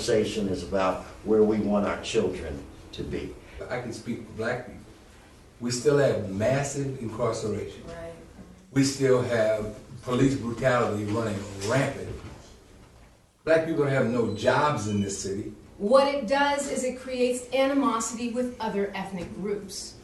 conversation is about where we want our children to be. I can speak for black people. We still have massive incarceration. Right. We still have police brutality running rampant. Black people have no jobs in this city. What it does is it creates animosity with other ethnic groups.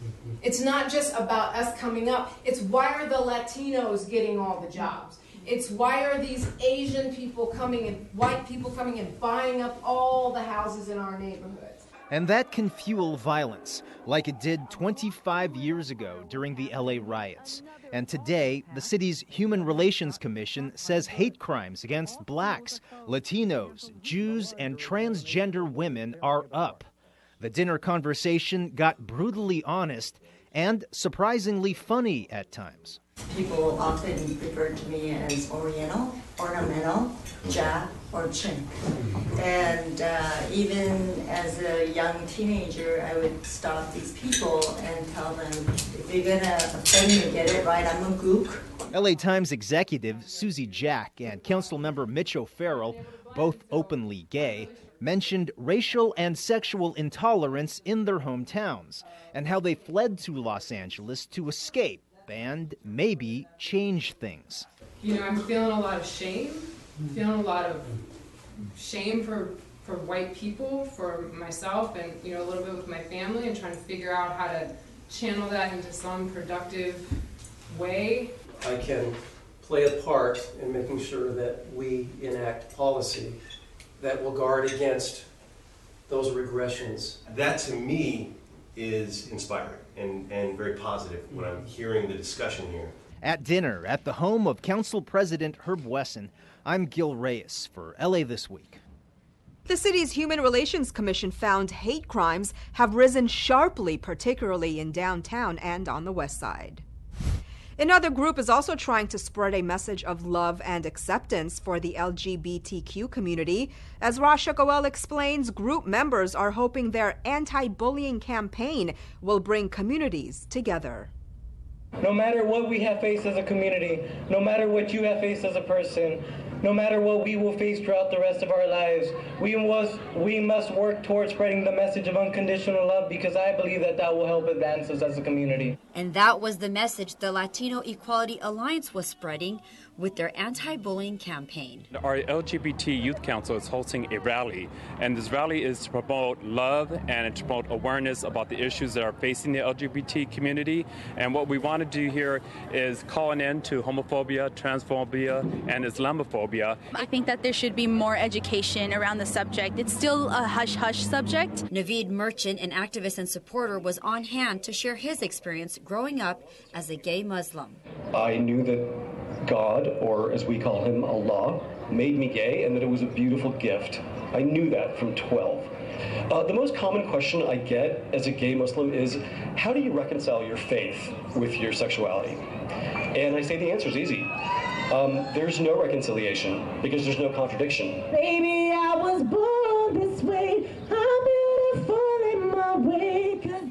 It's not just about us coming up, it's why are the Latinos getting all the jobs? It's why are these Asian people coming and white people coming and buying up all the houses in our neighborhoods? And that can fuel violence, like it did 25 years ago during the LA riots. And today, the city's Human Relations Commission says hate crimes against blacks, Latinos, Jews, and transgender women are up. The dinner conversation got brutally honest and surprisingly funny at times. People often refer to me as Oriental, ornamental, Ja, or Chink. And even as a young teenager, I would stop these people and tell them, if you're gonna offend me, get it right, I'm a gook. LA Times executive Susie Jack and council member Mitch O'Farrell, both openly gay, mentioned racial and sexual intolerance in their hometowns and how they fled to Los Angeles to escape and maybe change things. You know, I'm feeling a lot of shame. Feeling a lot of shame for white people, for myself, and a little bit with my family, and trying to figure out how to channel that into some productive way. I can play a part in making sure that we enact policy that will guard against those regressions. That to me is inspiring and very positive when I'm hearing the discussion here. At dinner at the home of Council President Herb Wesson, I'm Gil Reyes for LA This Week. The city's Human Relations Commission found hate crimes have risen sharply, particularly in downtown and on the west side. Another group is also trying to spread a message of love and acceptance for the LGBTQ community. As Rasha Goel explains, group members are hoping their anti-bullying campaign will bring communities together. No matter what we have faced as a community, no matter what you have faced as a person, no matter what we will face throughout the rest of our lives, we must work towards spreading the message of unconditional love, because I believe that will help advance us as a community. And that was the message the Latino Equality Alliance was spreading with their anti-bullying campaign. Our LGBT Youth Council is hosting a rally, and this rally is to promote love and to promote awareness about the issues that are facing the LGBT community. And what we want to do here is call an end to homophobia, transphobia, and Islamophobia. I think that there should be more education around the subject. It's still a hush-hush subject. Naveed Merchant, an activist and supporter, was on hand to share his experience growing up as a gay Muslim. I knew that God, or as we call him, Allah, made me gay, and that it was a beautiful gift. I knew that from 12. The most common question I get as a gay Muslim is, how do you reconcile your faith with your sexuality? And I say the answer is easy. There's no reconciliation, because there's no contradiction. Baby, I was born this way. I'm beautiful in my way.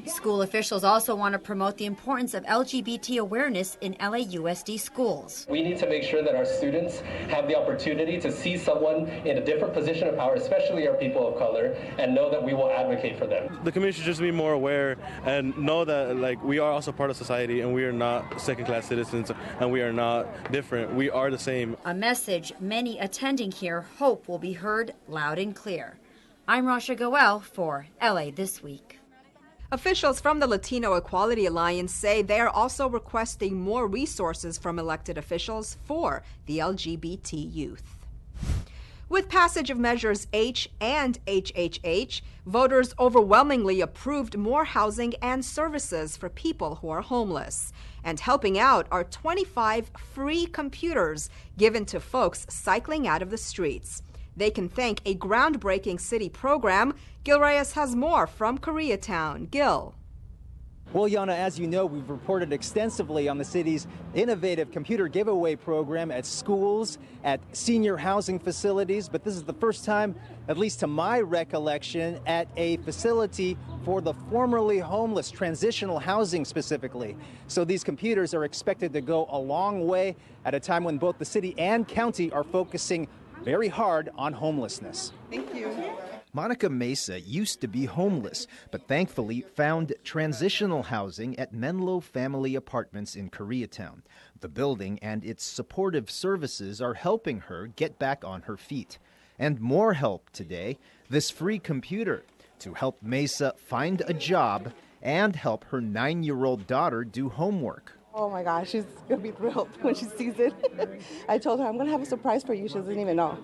School officials also want to promote the importance of LGBT awareness in LAUSD schools. We need to make sure that our students have the opportunity to see someone in a different position of power, especially our people of color, and know that we will advocate for them. The community should just be more aware and know that we are also part of society, and we are not second-class citizens, and we are not different. We are the same. A message many attending here hope will be heard loud and clear. I'm Rasha Goel for LA This Week. Officials from the Latino Equality Alliance say they are also requesting more resources from elected officials for the LGBT youth. With passage of measures H and HHH, voters overwhelmingly approved more housing and services for people who are homeless. And helping out are 25 free computers given to folks cycling out of the streets. They can thank a groundbreaking city program. Gil Reyes has more from Koreatown. Gil. Well, Yana, as you know, we've reported extensively on the city's innovative computer giveaway program at schools, at senior housing facilities, but this is the first time, at least to my recollection, at a facility for the formerly homeless, transitional housing specifically. So these computers are expected to go a long way at a time when both the city and county are focusing very hard on homelessness. Thank you. Monica Mesa used to be homeless, but thankfully found transitional housing at Menlo Family Apartments in Koreatown. The building and its supportive services are helping her get back on her feet. And more help today, this free computer to help Mesa find a job and help her 9-year-old daughter do homework. Oh my gosh, she's going to be thrilled when she sees it. I told her I'm going to have a surprise for you. She doesn't even know.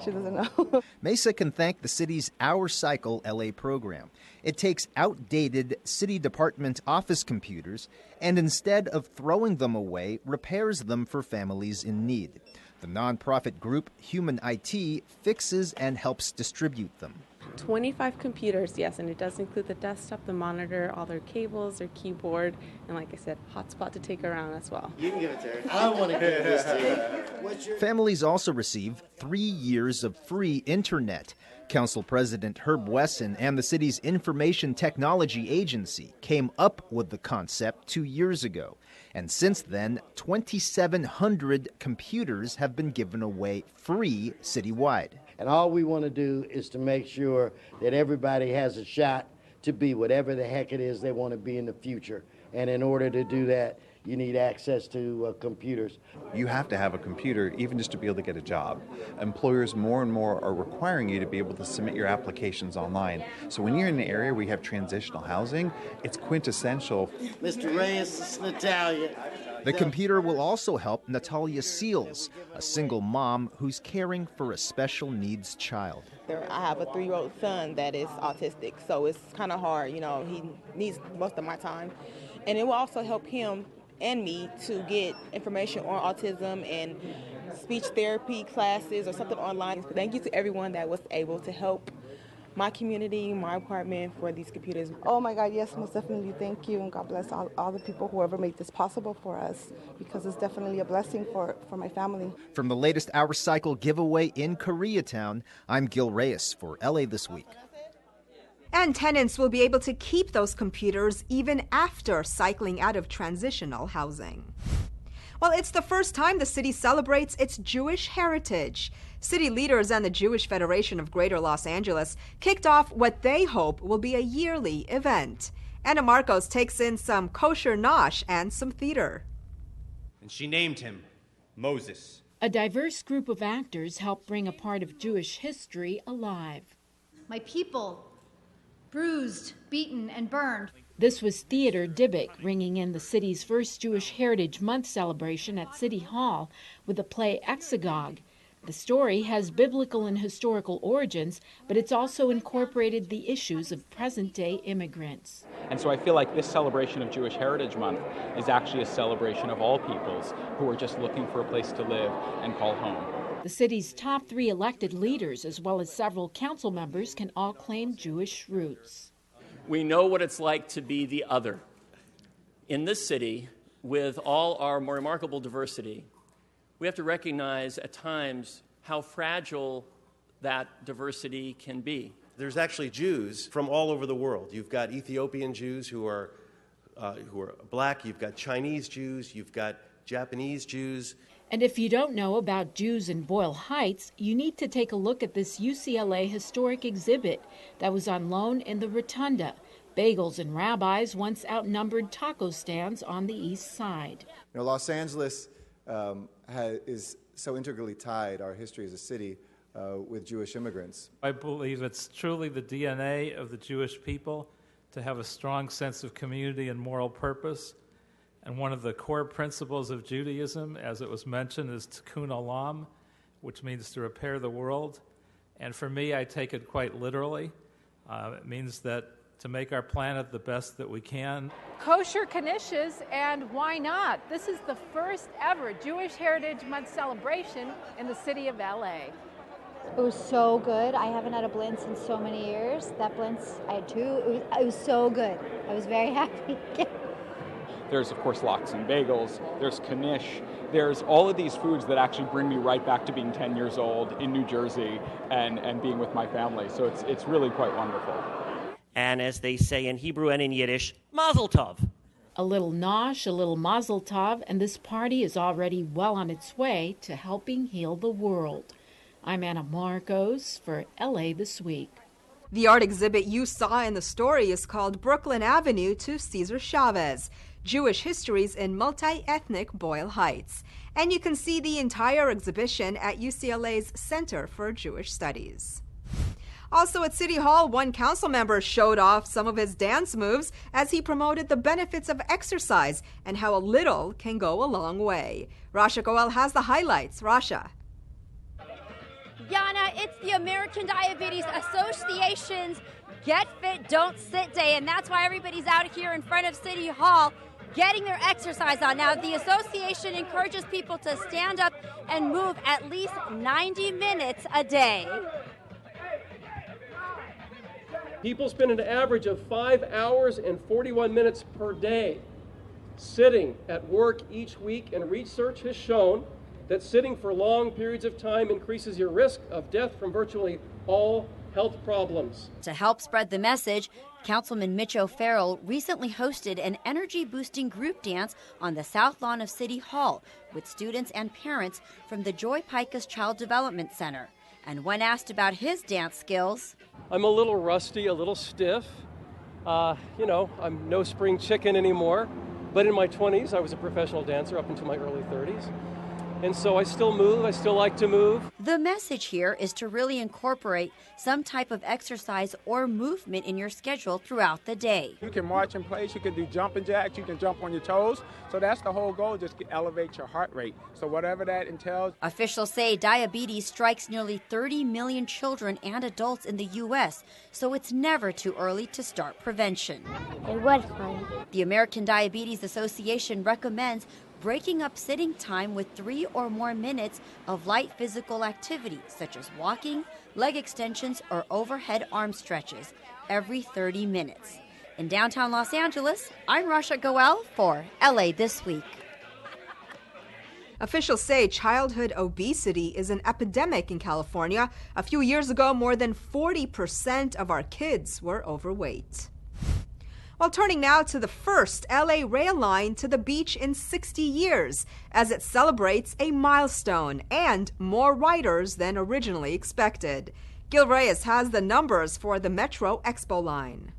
She doesn't know. Mesa can thank the city's Our Cycle LA program. It takes outdated city department office computers and instead of throwing them away, repairs them for families in need. The nonprofit group Human IT fixes and helps distribute them. 25 computers, yes, and it does include the desktop, the monitor, all their cables, their keyboard, and like I said, hotspot to take around as well. You can give it to her. I want to give this to you. Families also receive 3 years of free internet. Council President Herb Wesson and the city's Information Technology Agency came up with the concept 2 years ago. And since then, 2,700 computers have been given away free citywide. And all we want to do is to make sure that everybody has a shot to be whatever the heck it is they want to be in the future. And in order to do that, you need access to computers. You have to have a computer even just to be able to get a job. Employers more and more are requiring you to be able to submit your applications online. So when you're in an area where you have transitional housing, it's quintessential. Mr. Reyes, this is Natalia. The computer will also help Natalia Seals, a single mom who's caring for a special needs child. I have a 3-year-old son that is autistic, so it's kind of hard. You know, he needs most of my time. And it will also help him and me to get information on autism and speech therapy classes or something online. Thank you to everyone that was able to help my community, my apartment for these computers. Oh my God, yes, most definitely. Thank you, and God bless all the people, whoever made this possible for us, because it's definitely a blessing for my family. From the latest Our Cycle giveaway in Koreatown, I'm Gil Reyes for LA This Week. And tenants will be able to keep those computers even after cycling out of transitional housing. Well, it's the first time the city celebrates its Jewish heritage. City leaders and the Jewish Federation of Greater Los Angeles kicked off what they hope will be a yearly event. Anna Marcos takes in some kosher nosh and some theater. And she named him Moses. A diverse group of actors helped bring a part of Jewish history alive. My people, bruised, beaten, and burned. This was Theater Dybbuk, bringing in the city's first Jewish Heritage Month celebration at City Hall with the play Exegog. The story has biblical and historical origins, but it's also incorporated the issues of present-day immigrants. And so I feel like this celebration of Jewish Heritage Month is actually a celebration of all peoples who are just looking for a place to live and call home. The city's top 3 elected leaders, as well as several council members, can all claim Jewish roots. We know what it's like to be the other. In this city, with all our remarkable diversity, we have to recognize at times how fragile that diversity can be. There's actually Jews from all over the world. You've got Ethiopian Jews who are black, you've got Chinese Jews, you've got Japanese Jews. And if you don't know about Jews in Boyle Heights, you need to take a look at this UCLA historic exhibit that was on loan in the Rotunda. Bagels and rabbis once outnumbered taco stands on the east side. You know, Los Angeles is so integrally tied, our history as a city, with Jewish immigrants. I believe it's truly the DNA of the Jewish people to have a strong sense of community and moral purpose. And one of the core principles of Judaism, as it was mentioned, is tikkun olam, which means to repair the world. And for me, I take it quite literally. It means that to make our planet the best that we can. Kosher knishes, and why not? This is the first ever Jewish Heritage Month celebration in the city of LA. It was so good. I haven't had a blintz in so many years. That blintz, I had 2. It was so good. I was very happy. There's, of course, lox and bagels. There's knish. There's all of these foods that actually bring me right back to being 10 years old in New Jersey and being with my family. So it's really quite wonderful. And as they say in Hebrew and in Yiddish, mazel tov. A little nosh, a little mazel tov, and this party is already well on its way to helping heal the world. I'm Anna Marcos for LA This Week. The art exhibit you saw in the story is called Brooklyn Avenue to Cesar Chavez, Jewish Histories in Multi-Ethnic Boyle Heights. And you can see the entire exhibition at UCLA's Center for Jewish Studies. Also at City Hall, one council member showed off some of his dance moves as he promoted the benefits of exercise and how a little can go a long way. Rasha Goel has the highlights. Rasha. Yana, it's the American Diabetes Association's Get Fit, Don't Sit Day, and that's why everybody's out here in front of City Hall getting their exercise on. Now, the association encourages people to stand up and move at least 90 minutes a day. People spend an average of 5 hours and 41 minutes per day sitting at work each week, and research has shown that sitting for long periods of time increases your risk of death from virtually all health problems. To help spread the message, Councilman Mitch O'Farrell recently hosted an energy-boosting group dance on the south lawn of City Hall with students and parents from the Joy Picus Child Development Center. And when asked about his dance skills, I'm a little rusty, a little stiff. I'm no spring chicken anymore. But in my 20s, I was a professional dancer up until my early 30s. And so I still move. I still like to move. The message here is to really incorporate some type of exercise or movement in your schedule throughout the day. You can march in place, you can do jumping jacks, you can jump on your toes. So that's the whole goal, just to elevate your heart rate. So whatever that entails. Officials say diabetes strikes nearly 30 million children and adults in the U.S., so it's never too early to start prevention. It was fun. The American Diabetes Association recommends breaking up sitting time with 3 or more minutes of light physical activity, such as walking, leg extensions, or overhead arm stretches every 30 minutes. In downtown Los Angeles, I'm Rasha Goel for LA This Week. Officials say childhood obesity is an epidemic in California. A few years ago, more than 40% of our kids were overweight. Well, turning now to the first LA rail line to the beach in 60 years, as it celebrates a milestone and more riders than originally expected. Gil Reyes has the numbers for the Metro Expo line.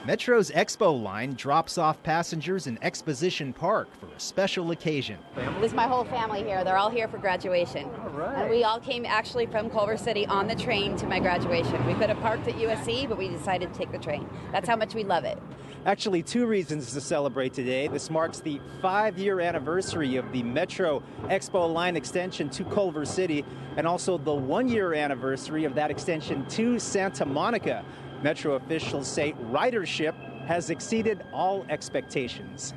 Metro's Expo line drops off passengers in Exposition Park for a special occasion. This is my whole family here. They're all here for graduation. All right. And we all came actually from Culver City on the train to my graduation. We could have parked at USC, but we decided to take the train. That's how much we love it. Actually, 2 reasons to celebrate today. This marks the 5-year anniversary of the Metro Expo line extension to Culver City, and also the 1-year anniversary of that extension to Santa Monica. Metro officials say ridership has exceeded all expectations.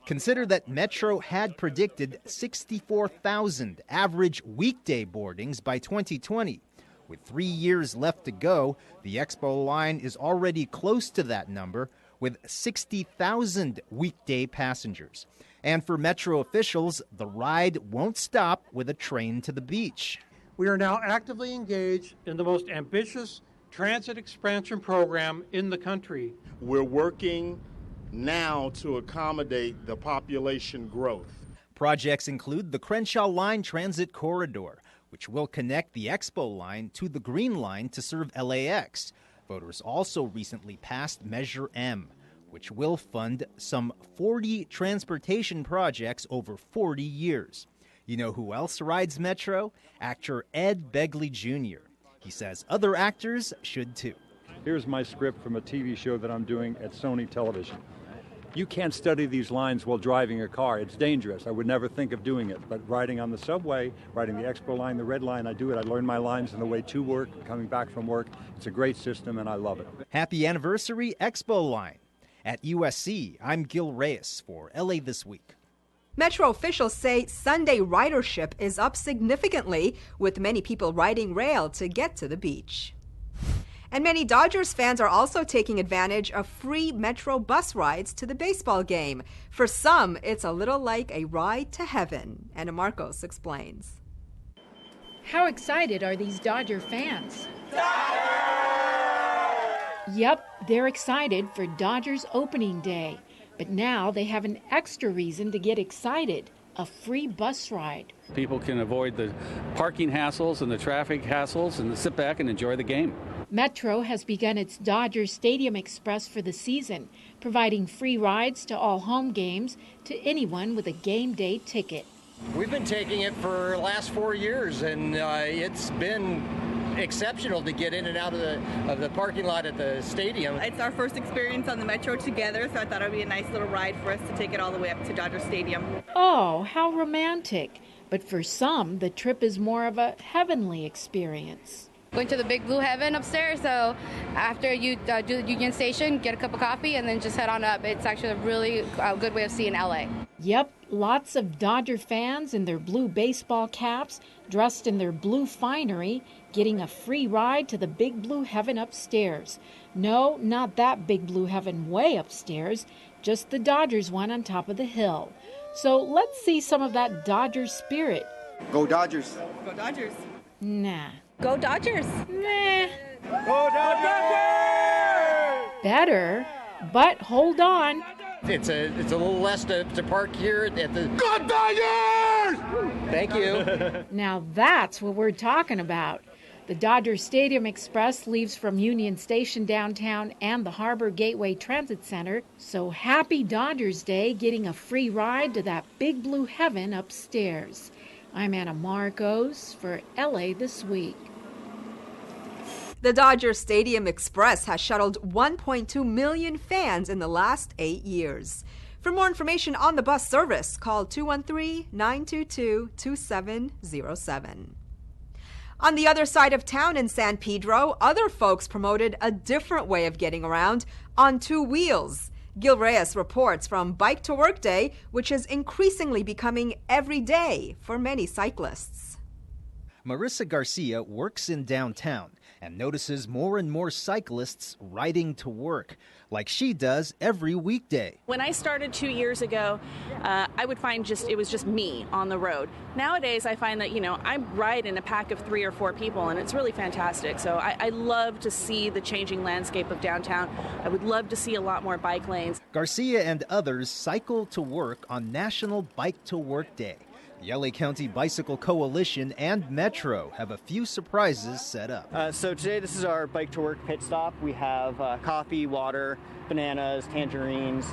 Consider that Metro had predicted 64,000 average weekday boardings by 2020. With 3 years left to go, the Expo line is already close to that number, with 60,000 weekday passengers. And for Metro officials, the ride won't stop with a train to the beach. We are now actively engaged in the most ambitious transit expansion program in the country. We're working now to accommodate the population growth. Projects include the Crenshaw Line Transit Corridor, which will connect the Expo line to the Green Line to serve LAX. Voters also recently passed Measure M, which will fund some 40 transportation projects over 40 years. You know who else rides Metro? Actor Ed Begley Jr. He says other actors should too. Here's my script from a TV show that I'm doing at Sony Television. You can't study these lines while driving a car. It's dangerous. I would never think of doing it. But riding on the subway, riding the Expo line, the Red Line, I do it. I learn my lines on the way to work, coming back from work. It's a great system, and I love it. Happy anniversary, Expo line. At USC, I'm Gil Reyes for LA This Week. Metro officials say Sunday ridership is up significantly, with many people riding rail to get to the beach. And many Dodgers fans are also taking advantage of free Metro bus rides to the baseball game. For some, it's a little like a ride to heaven. Anna Marcos explains. How excited are these Dodger fans? Yep, they're excited for Dodgers opening day. But now they have an extra reason to get excited. a free bus ride. People can avoid the parking hassles and the traffic hassles and sit back and enjoy the game. Metro has begun its Dodger Stadium Express for the season, providing free rides to all home games to anyone with a game day ticket. We've been taking it for the last 4 years, and it's been exceptional to get in and out of the parking lot at the stadium. It's our first experience on the Metro together, so I thought it would be a nice little ride for us to take it all the way up to Dodger Stadium. Oh, how romantic. But for some, the trip is more of a heavenly experience. Going to the big blue heaven upstairs, so after you do the Union Station, get a cup of coffee, and then just head on up. It's actually a really good way of seeing LA. Yep, lots of Dodger fans in their blue baseball caps, dressed in their blue finery, getting a free ride to the big blue heaven upstairs. No, not that big blue heaven way upstairs, just the Dodgers one on top of the hill. So let's see some of that Dodger spirit. Go Dodgers! Go Dodgers! Nah. Go Dodgers! Nah. Go Dodgers! Better, but hold on. It's a little less to park here at the... Go Dodgers! Thank you. Now that's what we're talking about. The Dodger Stadium Express leaves from Union Station downtown and the Harbor Gateway Transit Center. So happy Dodgers Day, getting a free ride to that big blue heaven upstairs. I'm Anna Marcos for LA This Week. The Dodger Stadium Express has shuttled 1.2 million fans in the last 8 years. For more information on the bus service, call 213-922-2707. On the other side of town in San Pedro, other folks promoted a different way of getting around on two wheels. Gil Reyes reports from Bike to Work Day, which is increasingly becoming every day for many cyclists. Marissa Garcia works in downtown and notices more and more cyclists riding to work, like she does every weekday. When I started 2 years ago, I would find it was just me on the road. Nowadays, I find that, I ride in a pack of 3 or 4 people, and it's really fantastic. So I love to see the changing landscape of downtown. I would love to see a lot more bike lanes. Garcia and others cycle to work on National Bike to Work Day. The LA County Bicycle Coalition and Metro have a few surprises set up. So today this is our Bike to Work pit stop. We have coffee, water, bananas, tangerines,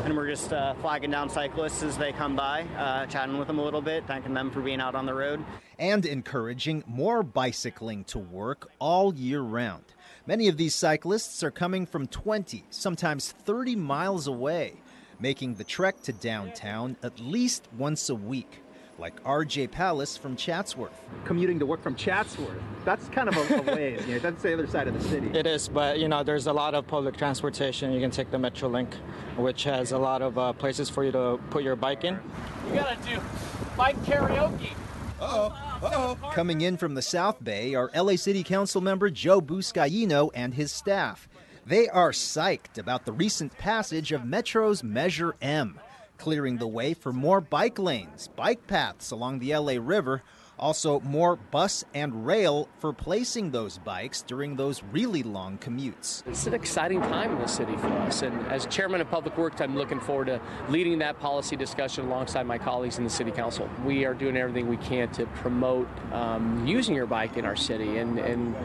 and we're just flagging down cyclists as they come by, chatting with them a little bit, thanking them for being out on the road. And encouraging more bicycling to work all year round. Many of these cyclists are coming from 20, sometimes 30 miles away, making the trek to downtown at least once a week. Like R.J. Palace from Chatsworth. Commuting to work from Chatsworth, that's kind of a ways. That's the other side of the city. It is, but there's a lot of public transportation. You can take the Metrolink, which has a lot of places for you to put your bike in. You gotta do bike karaoke. Coming in from the South Bay are LA City Council member Joe Buscaino and his staff. They are psyched about the recent passage of Metro's Measure M, clearing the way for more bike lanes, bike paths along the LA River, also more bus and rail for placing those bikes during those really long commutes. It's an exciting time in the city for us, and as chairman of Public Works, I'm looking forward to leading that policy discussion alongside my colleagues in the City Council. We are doing everything we can to promote using your bike in our city and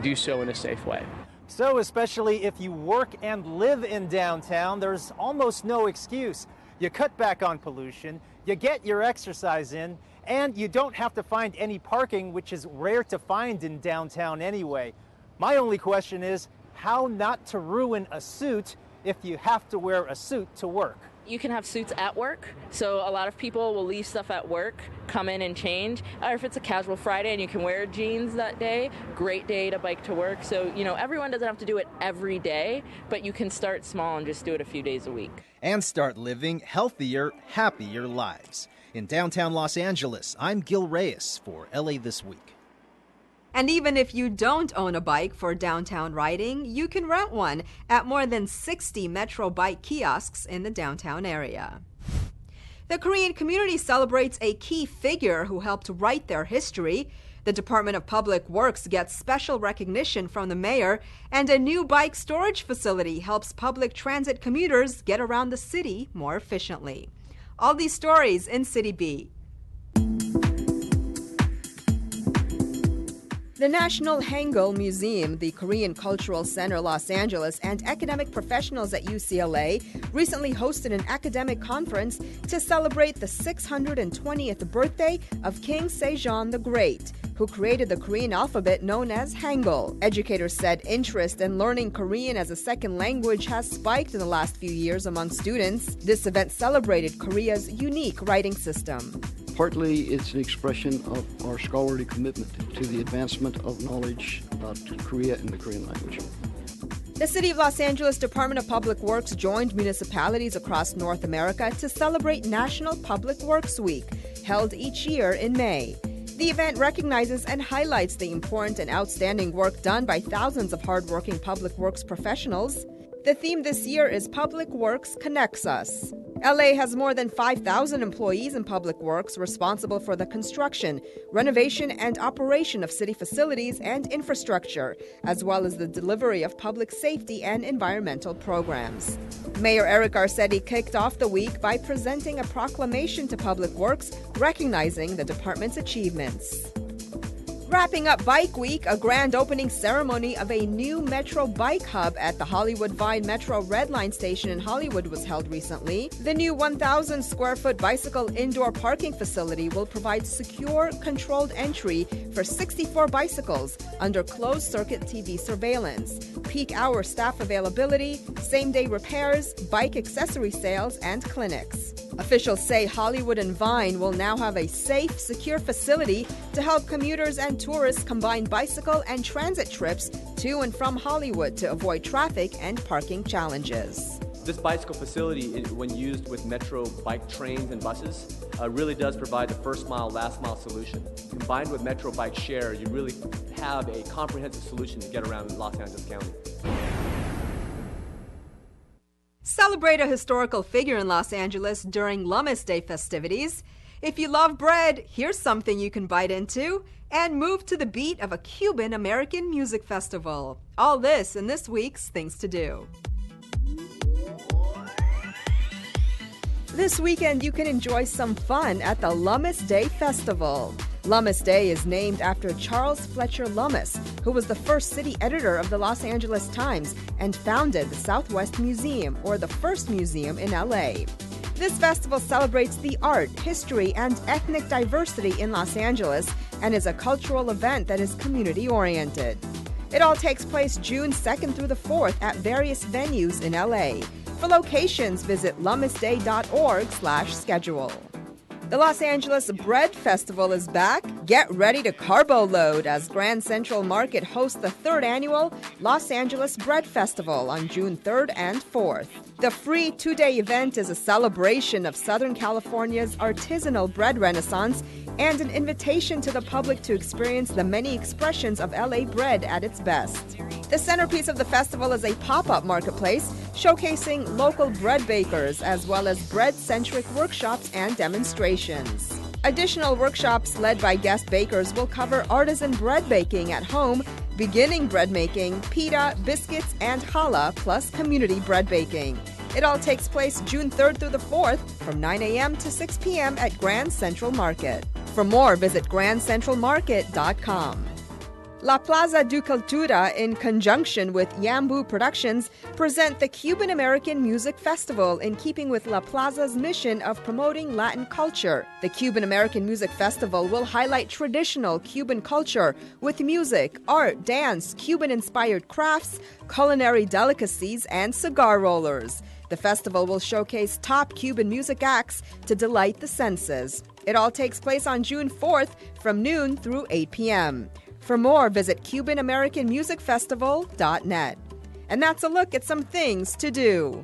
do so in a safe way. So especially if you work and live in downtown, there's almost no excuse. You cut back on pollution, you get your exercise in, and you don't have to find any parking, which is rare to find in downtown anyway. My only question is how not to ruin a suit if you have to wear a suit to work. You can have suits at work, so a lot of people will leave stuff at work, come in and change. Or if it's a casual Friday and you can wear jeans that day, great day to bike to work. So, everyone doesn't have to do it every day, but you can start small and just do it a few days a week. And start living healthier, happier lives. In downtown Los Angeles, I'm Gil Reyes for LA This Week. And even if you don't own a bike for downtown riding, you can rent one at more than 60 Metro bike kiosks in the downtown area. The Korean community celebrates a key figure who helped write their history. The Department of Public Works gets special recognition from the mayor, and a new bike storage facility helps public transit commuters get around the city more efficiently. All these stories in City B. The National Hangul Museum, the Korean Cultural Center Los Angeles, and academic professionals at UCLA recently hosted an academic conference to celebrate the 620th birthday of King Sejong the Great, who created the Korean alphabet known as Hangul. Educators said interest in learning Korean as a second language has spiked in the last few years among students. This event celebrated Korea's unique writing system. Partly, it's an expression of our scholarly commitment to the advancement of knowledge about Korea and the Korean language. The City of Los Angeles Department of Public Works joined municipalities across North America to celebrate National Public Works Week, held each year in May. The event recognizes and highlights the important and outstanding work done by thousands of hardworking public works professionals. The theme this year is Public Works Connects Us. LA has more than 5,000 employees in public works responsible for the construction, renovation, and operation of city facilities and infrastructure, as well as the delivery of public safety and environmental programs. Mayor Eric Garcetti kicked off the week by presenting a proclamation to Public Works recognizing the department's achievements. Wrapping up Bike Week, a grand opening ceremony of a new Metro bike hub at the Hollywood Vine Metro Red Line station in Hollywood was held recently. The new 1,000 square foot bicycle indoor parking facility will provide secure, controlled entry for 64 bicycles under closed-circuit TV surveillance, peak hour staff availability, same-day repairs, bike accessory sales, and clinics. Officials say Hollywood and Vine will now have a safe, secure facility to help commuters and tourists combine bicycle and transit trips to and from Hollywood to avoid traffic and parking challenges. This bicycle facility, when used with Metro bike trains and buses, really does provide the first mile, last mile solution. Combined with Metro Bike Share, you really have a comprehensive solution to get around Los Angeles County. Celebrate a historical figure in Los Angeles during Lummis Day festivities. If you love bread, here's something you can bite into and move to the beat of a Cuban-American music festival. All this in this week's Things to Do. This weekend, you can enjoy some fun at the Lummis Day Festival. Lummis Day is named after Charles Fletcher Lummis, who was the first city editor of the Los Angeles Times and founded the Southwest Museum, or the first museum in LA. This festival celebrates the art, history, and ethnic diversity in Los Angeles and is a cultural event that is community-oriented. It all takes place June 2nd through the 4th at various venues in LA. For locations, visit lummisday.org/schedule. The Los Angeles Bread Festival is back. Get ready to carbo load as Grand Central Market hosts the 3rd annual Los Angeles Bread Festival on June 3rd and 4th. The free 2-day event is a celebration of Southern California's artisanal bread renaissance and an invitation to the public to experience the many expressions of LA bread at its best. The centerpiece of the festival is a pop-up marketplace showcasing local bread bakers as well as bread-centric workshops and demonstrations. Additional workshops led by guest bakers will cover artisan bread baking at home, beginning bread making, pita, biscuits, and challah, plus community bread baking. It all takes place June 3rd through the 4th from 9 a.m. to 6 p.m. at Grand Central Market. For more, visit grandcentralmarket.com. La Plaza du Cultura, in conjunction with Yambu Productions, present the Cuban-American Music Festival in keeping with La Plaza's mission of promoting Latin culture. The Cuban-American Music Festival will highlight traditional Cuban culture with music, art, dance, Cuban-inspired crafts, culinary delicacies, and cigar rollers. The festival will showcase top Cuban music acts to delight the senses. It all takes place on June 4th from noon through 8 p.m. For more, visit CubanAmericanMusicFestival.net. And that's a look at some things to do.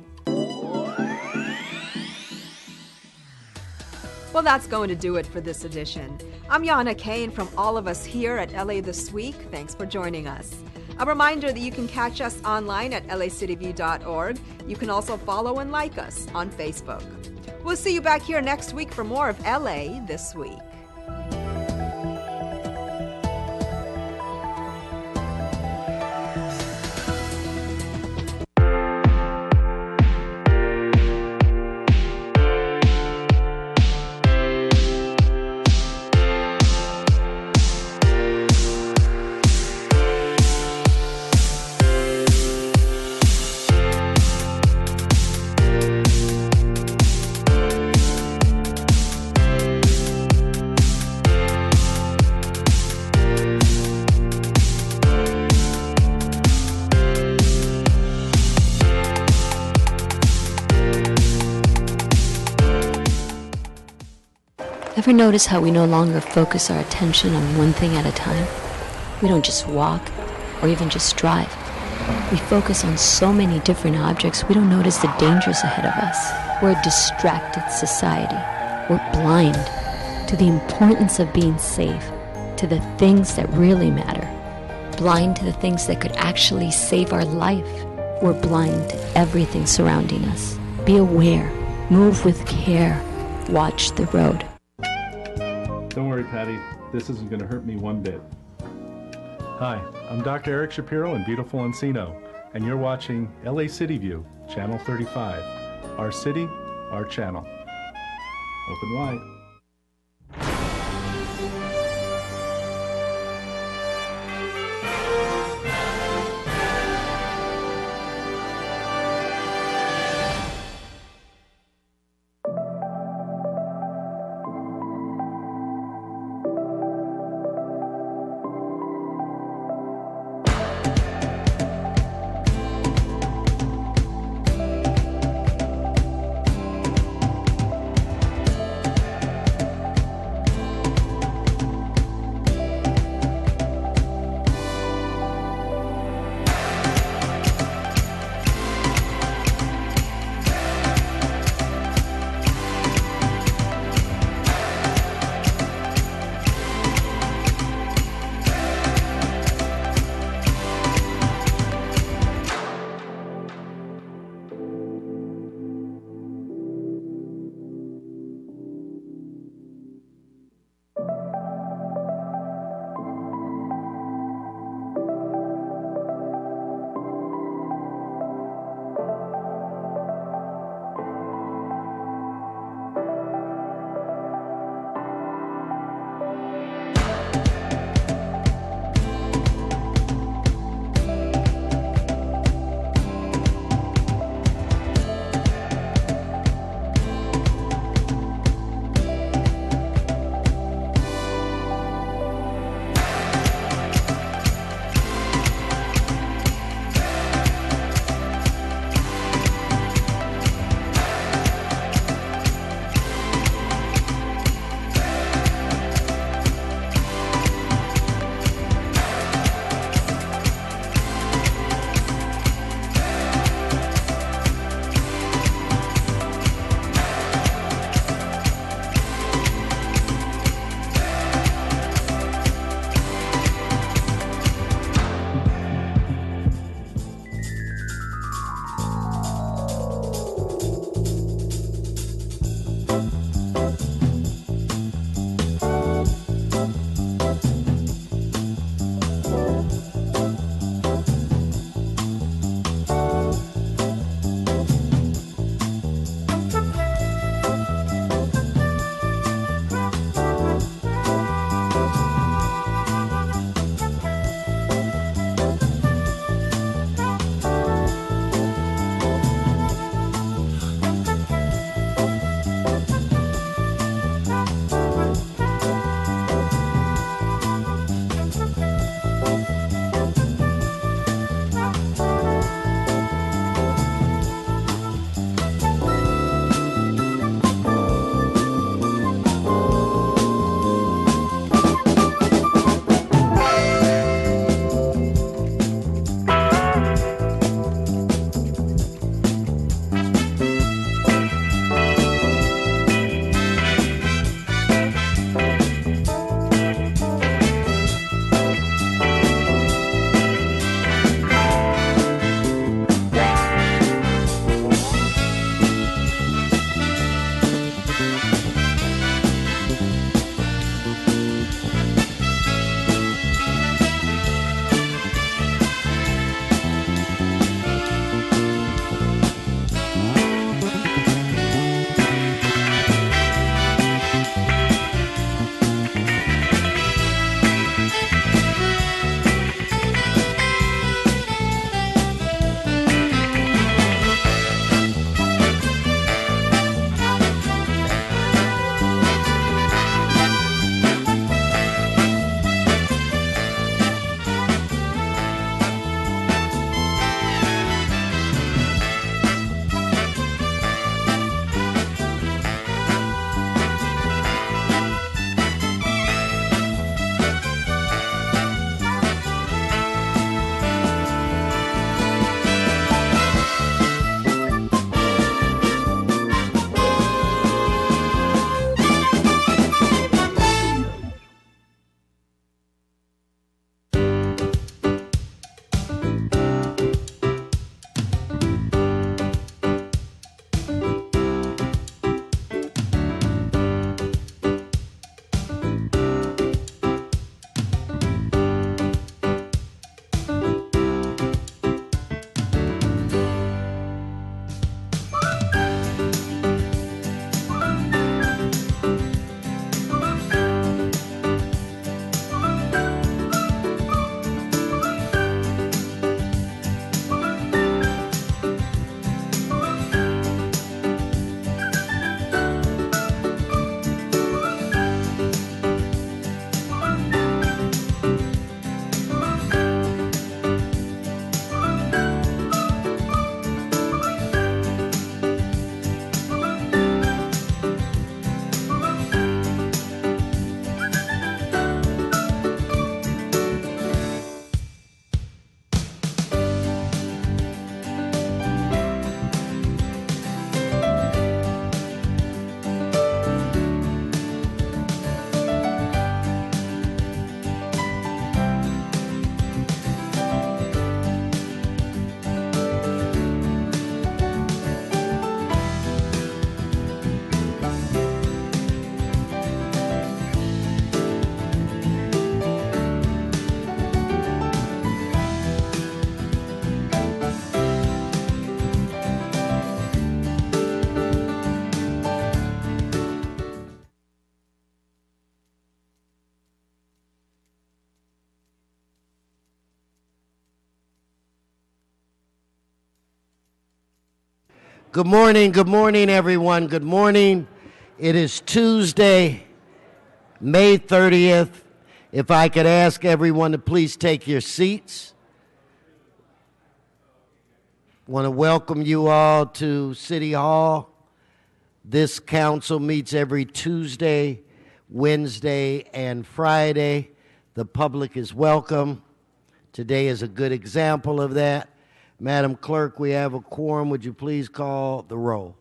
Well, that's going to do it for this edition. I'm Yana Kane from all of us here at LA This Week. Thanks for joining us. A reminder that you can catch us online at lacityview.org. You can also follow and like us on Facebook. We'll see you back here next week for more of LA This Week. Ever notice how we no longer focus our attention on one thing at a time? We don't just walk or even just drive. We focus on so many different objects we don't notice the dangers ahead of us. We're a distracted society. We're blind to the importance of being safe, to the things that really matter. Blind to the things that could actually save our life. We're blind to everything surrounding us. Be aware. Move with care. Watch the road. Don't worry, Patty. This isn't going to hurt me one bit. Hi, I'm Dr. Eric Shapiro in beautiful Encino, and you're watching LA City View, Channel 35. Our city, our channel. Open wide. Good morning, everyone. Good morning. It is Tuesday, May 30th. If I could ask everyone to please take your seats. I want to welcome you all to City Hall. This council meets every Tuesday, Wednesday, and Friday. The public is welcome. Today is a good example of that. Madam Clerk, we have a quorum. Would you please call the roll?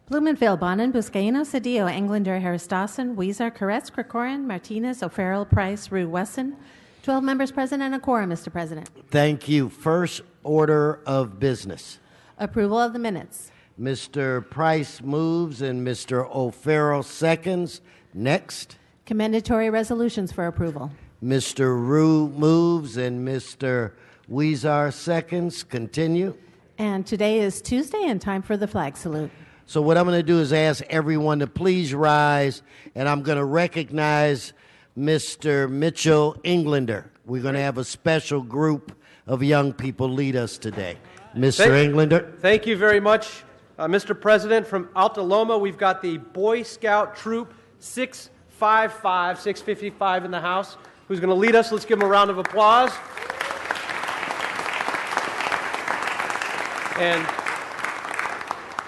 Blumenfeld, Bonin, Buscaino, Cedillo, Englander, Harris Dawson, Weezer, Koretz, Krikorian, Martinez, O'Farrell, Price, Rue, Wesson. 12 members present and a quorum, Mr. President. Thank you. First order of business. Approval of the minutes. Mr. Price moves and Mr. O'Farrell seconds. Next. Commendatory resolutions for approval. Mr. Rue moves and Mr. Weezer seconds. Continue. And today is Tuesday and time for the flag salute. So what I'm going to do is ask everyone to please rise, and I'm going to recognize Mr. Mitchell Englander. We're going to have a special group of young people lead us today. Mr. Englander. Thank you very much, Mr. President. From Alta Loma, we've got the Boy Scout Troop 655 in the house. Who's going to lead us? Let's give them a round of applause.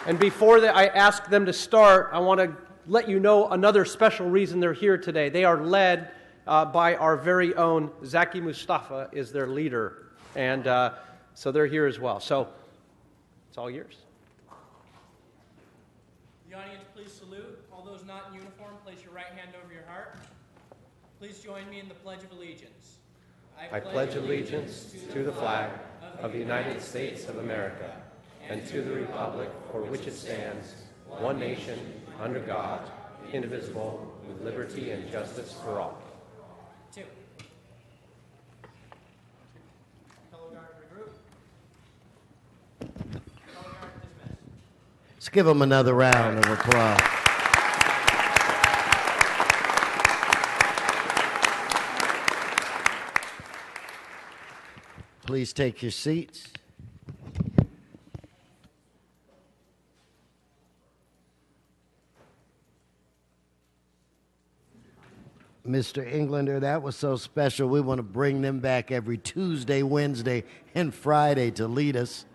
And before I ask them to start, I want to let you know another special reason they're here today. They are led by our very own Zaki Mustafa is their leader. And so they're here as well. So it's all yours. The audience, please salute. All those not in uniform, place your right hand over your heart. Please join me in the Pledge of Allegiance. I pledge allegiance to the flag of the United States of America and to the republic for which it stands, one nation, under God, indivisible, with liberty and justice for all. 2. Color guard regroup. Color guard dismissed. Let's give them another round of applause. Please take your seats. Mr. Englander, that was so special. We want to bring them back every Tuesday, Wednesday, and Friday to lead us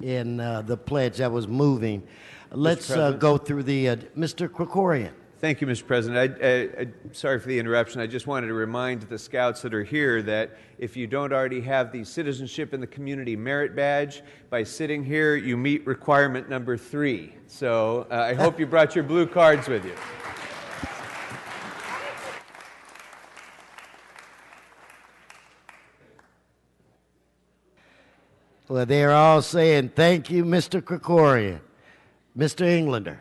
in the pledge. That was moving. Let's go through the Mr. Krikorian. Thank you, Mr. President. Sorry for the interruption. I just wanted to remind the scouts that are here that if you don't already have the Citizenship in the Community Merit Badge, by sitting here, you meet requirement number 3. So I hope you brought your blue cards with you. Well, they're all saying thank you, Mr. Krikorian. Mr. Englander.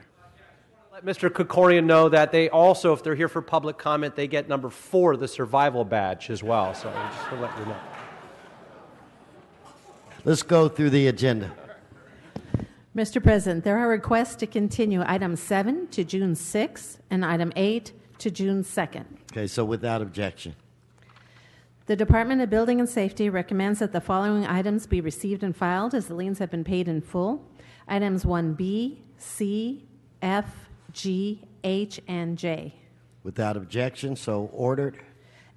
Let Mr. Krikorian know that they also, if they're here for public comment, they get number 4, the survival badge as well. So just to let you know. Let's go through the agenda. Mr. President, there are requests to continue item 7 to June 6th and item 8 to June 2nd. Okay, so without objection. The Department of Building and Safety recommends that the following items be received and filed as the liens have been paid in full. Items 1B, C, F, G, H, and J. Without objection, so ordered.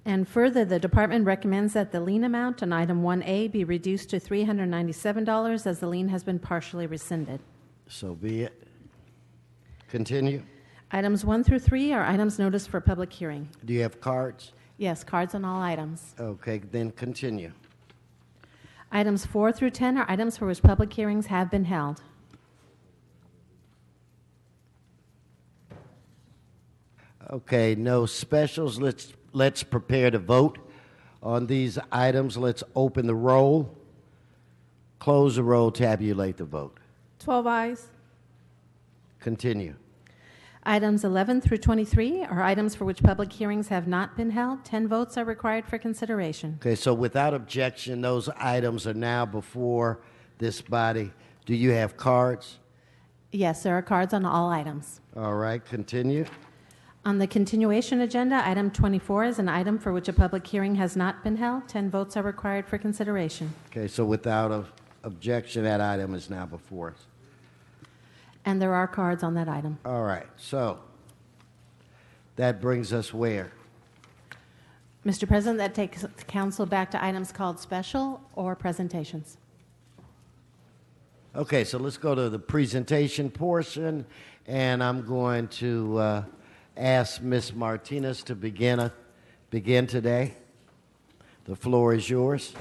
And further, the department recommends that the lien amount on item 1A be reduced to $397 as the lien has been partially rescinded. So be it. Continue. Items 1 through 3 are items noticed for public hearing. Do you have cards? Yes, cards on all items. Okay, then continue. Items 4 through 10 are items for which public hearings have been held. Okay, no specials. Let's prepare to vote on these items. Let's open the roll, close the roll, tabulate the vote. 12 ayes. Continue. Items 11 through 23 are items for which public hearings have not been held. 10 votes are required for consideration. Okay, so without objection, those items are now before this body. Do you have cards? Yes, there are cards on all items. All right, continue. On the continuation agenda, item 24 is an item for which a public hearing has not been held. 10 votes are required for consideration. Okay, so without objection, that item is now before us. And there are cards on that item. All right, so that brings us where? Mr. President, that takes the council back to items called special or presentations. Okay, so let's go to the presentation portion, and I'm going to ask Ms. Martinez to begin today. The floor is yours.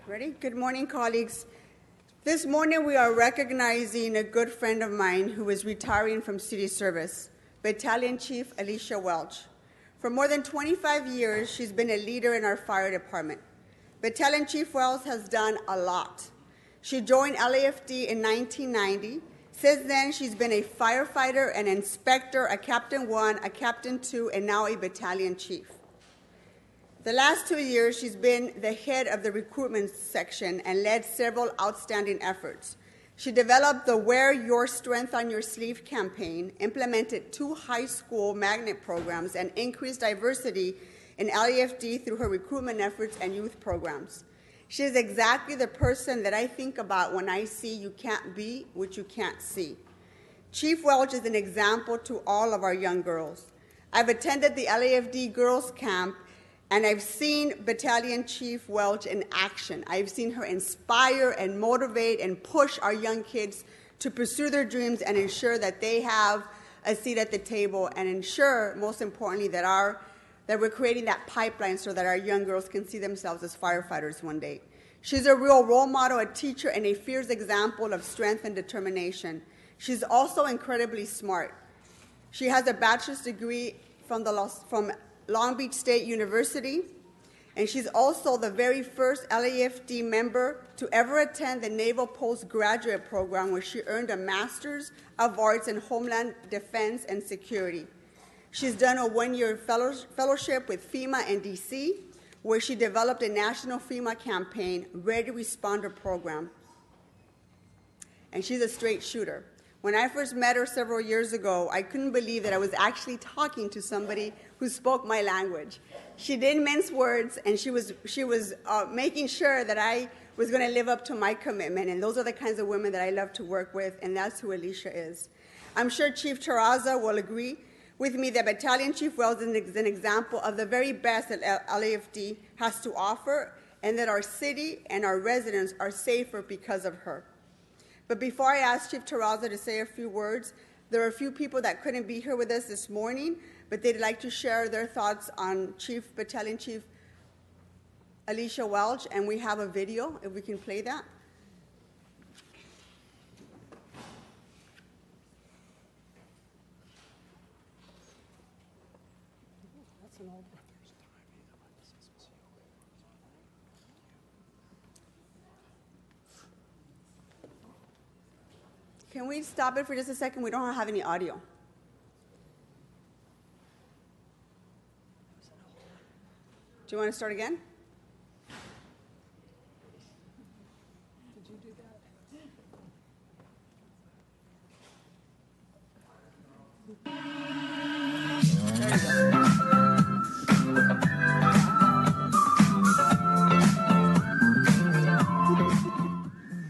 Ready? Good morning, colleagues. This morning we are recognizing a good friend of mine who is retiring from city service, Battalion Chief Alicia Welch. For more than 25 years, she's been a leader in our fire department. Battalion Chief Welch has done a lot. She joined LAFD in 1990. Since then, she's been a firefighter, an inspector, a Captain 1, a Captain 2, and now a battalion chief. The last 2 years, she's been the head of the recruitment section and led several outstanding efforts. She developed the Wear Your Strength on Your Sleeve campaign, implemented 2 high school magnet programs, and increased diversity in LAFD through her recruitment efforts and youth programs. She is exactly the person that I think about when I see you can't be what you can't see. Chief Welch is an example to all of our young girls. I've attended the LAFD Girls Camp, and I've seen Battalion Chief Welch in action. I've seen her inspire and motivate and push our young kids to pursue their dreams and ensure that they have a seat at the table, and ensure, most importantly, that we're creating that pipeline so that our young girls can see themselves as firefighters one day. She's a real role model, a teacher, and a fierce example of strength and determination. She's also incredibly smart. She has a bachelor's degree from Long Beach State University, and she's also the very first LAFD member to ever attend the Naval Postgraduate Program, where she earned a Master's of Arts in Homeland Defense and Security. She's done a 1-year fellowship with FEMA in DC, where she developed a national FEMA campaign, Ready Responder Program. And she's a straight shooter. When I first met her several years ago, I couldn't believe that I was actually talking to somebody who spoke my language. She didn't mince words, and she was making sure that I was going to live up to my commitment. And those are the kinds of women that I love to work with, and that's who Alicia is. I'm sure Chief Terraza will agree with me that Battalion Chief Welch is an example of the very best that LAFD has to offer, and that our city and our residents are safer because of her. But before I ask Chief Terraza to say a few words, there are a few people that couldn't be here with us this morning, but they'd like to share their thoughts on Battalion Chief Alicia Welch, and we have a video, if we can play that. Can we stop it for just a second? We don't have any audio. Do you want to start again? Did you do that?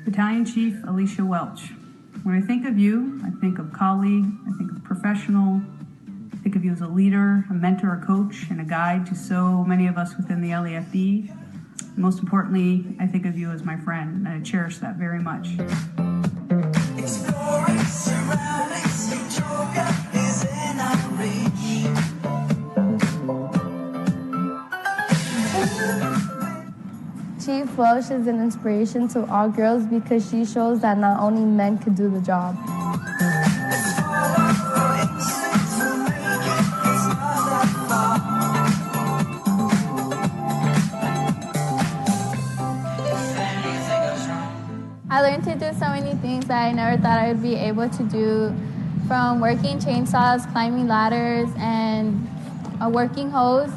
Battalion Chief Alicia Welch. When I think of you, I think of colleague, I think of professional, I think of you as a leader, a mentor, a coach, and a guide to so many of us within the LAFD. Most importantly, I think of you as my friend, and I cherish that very much. Chief Welsh is an inspiration to all girls because she shows that not only men could do the job. I learned to do so many things that I never thought I would be able to do, from working chainsaws, climbing ladders, and working hose,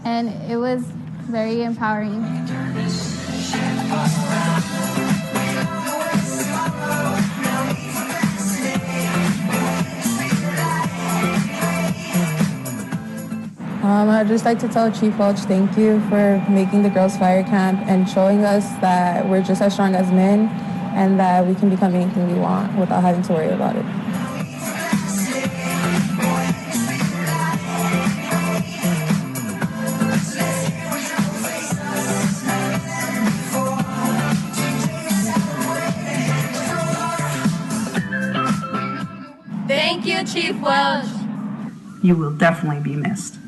and it was very empowering. I'd just like to tell Chief Welch thank you for making the Girls Fire Camp and showing us that we're just as strong as men and that we can become anything we want without having to worry about it. Thank you, Chief Welch. You will definitely be missed.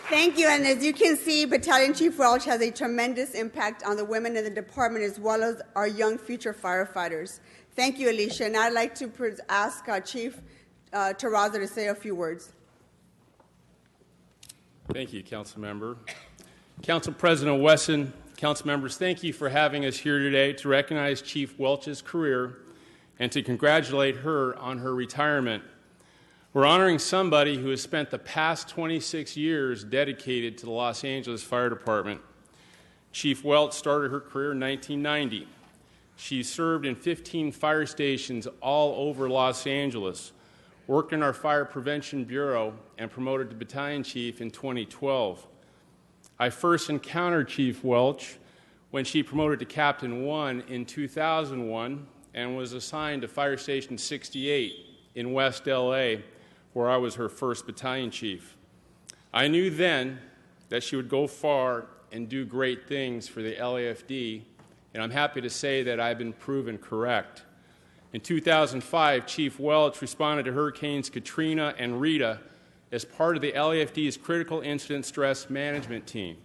Thank you, and as you can see, Battalion Chief Welch has a tremendous impact on the women in the department as well as our young future firefighters. Thank you, Alicia, and I'd like to ask Chief Terraza to say a few words. Thank you, Council Member. Council President Wesson, Council members, thank you for having us here today to recognize Chief Welch's career and to congratulate her on her retirement. We're honoring somebody who has spent the past 26 years dedicated to the Los Angeles Fire Department. Chief Welch started her career in 1990. She served in 15 fire stations all over Los Angeles, worked in our Fire Prevention Bureau, and promoted to Battalion Chief in 2012. I first encountered Chief Welch when she promoted to Captain 1 in 2001 and was assigned to Fire Station 68 in West LA, where I was her first battalion chief. I knew then that she would go far and do great things for the LAFD, and I'm happy to say that I've been proven correct. In 2005, Chief Welch responded to Hurricanes Katrina and Rita as part of the LAFD's Critical Incident Stress Management Team.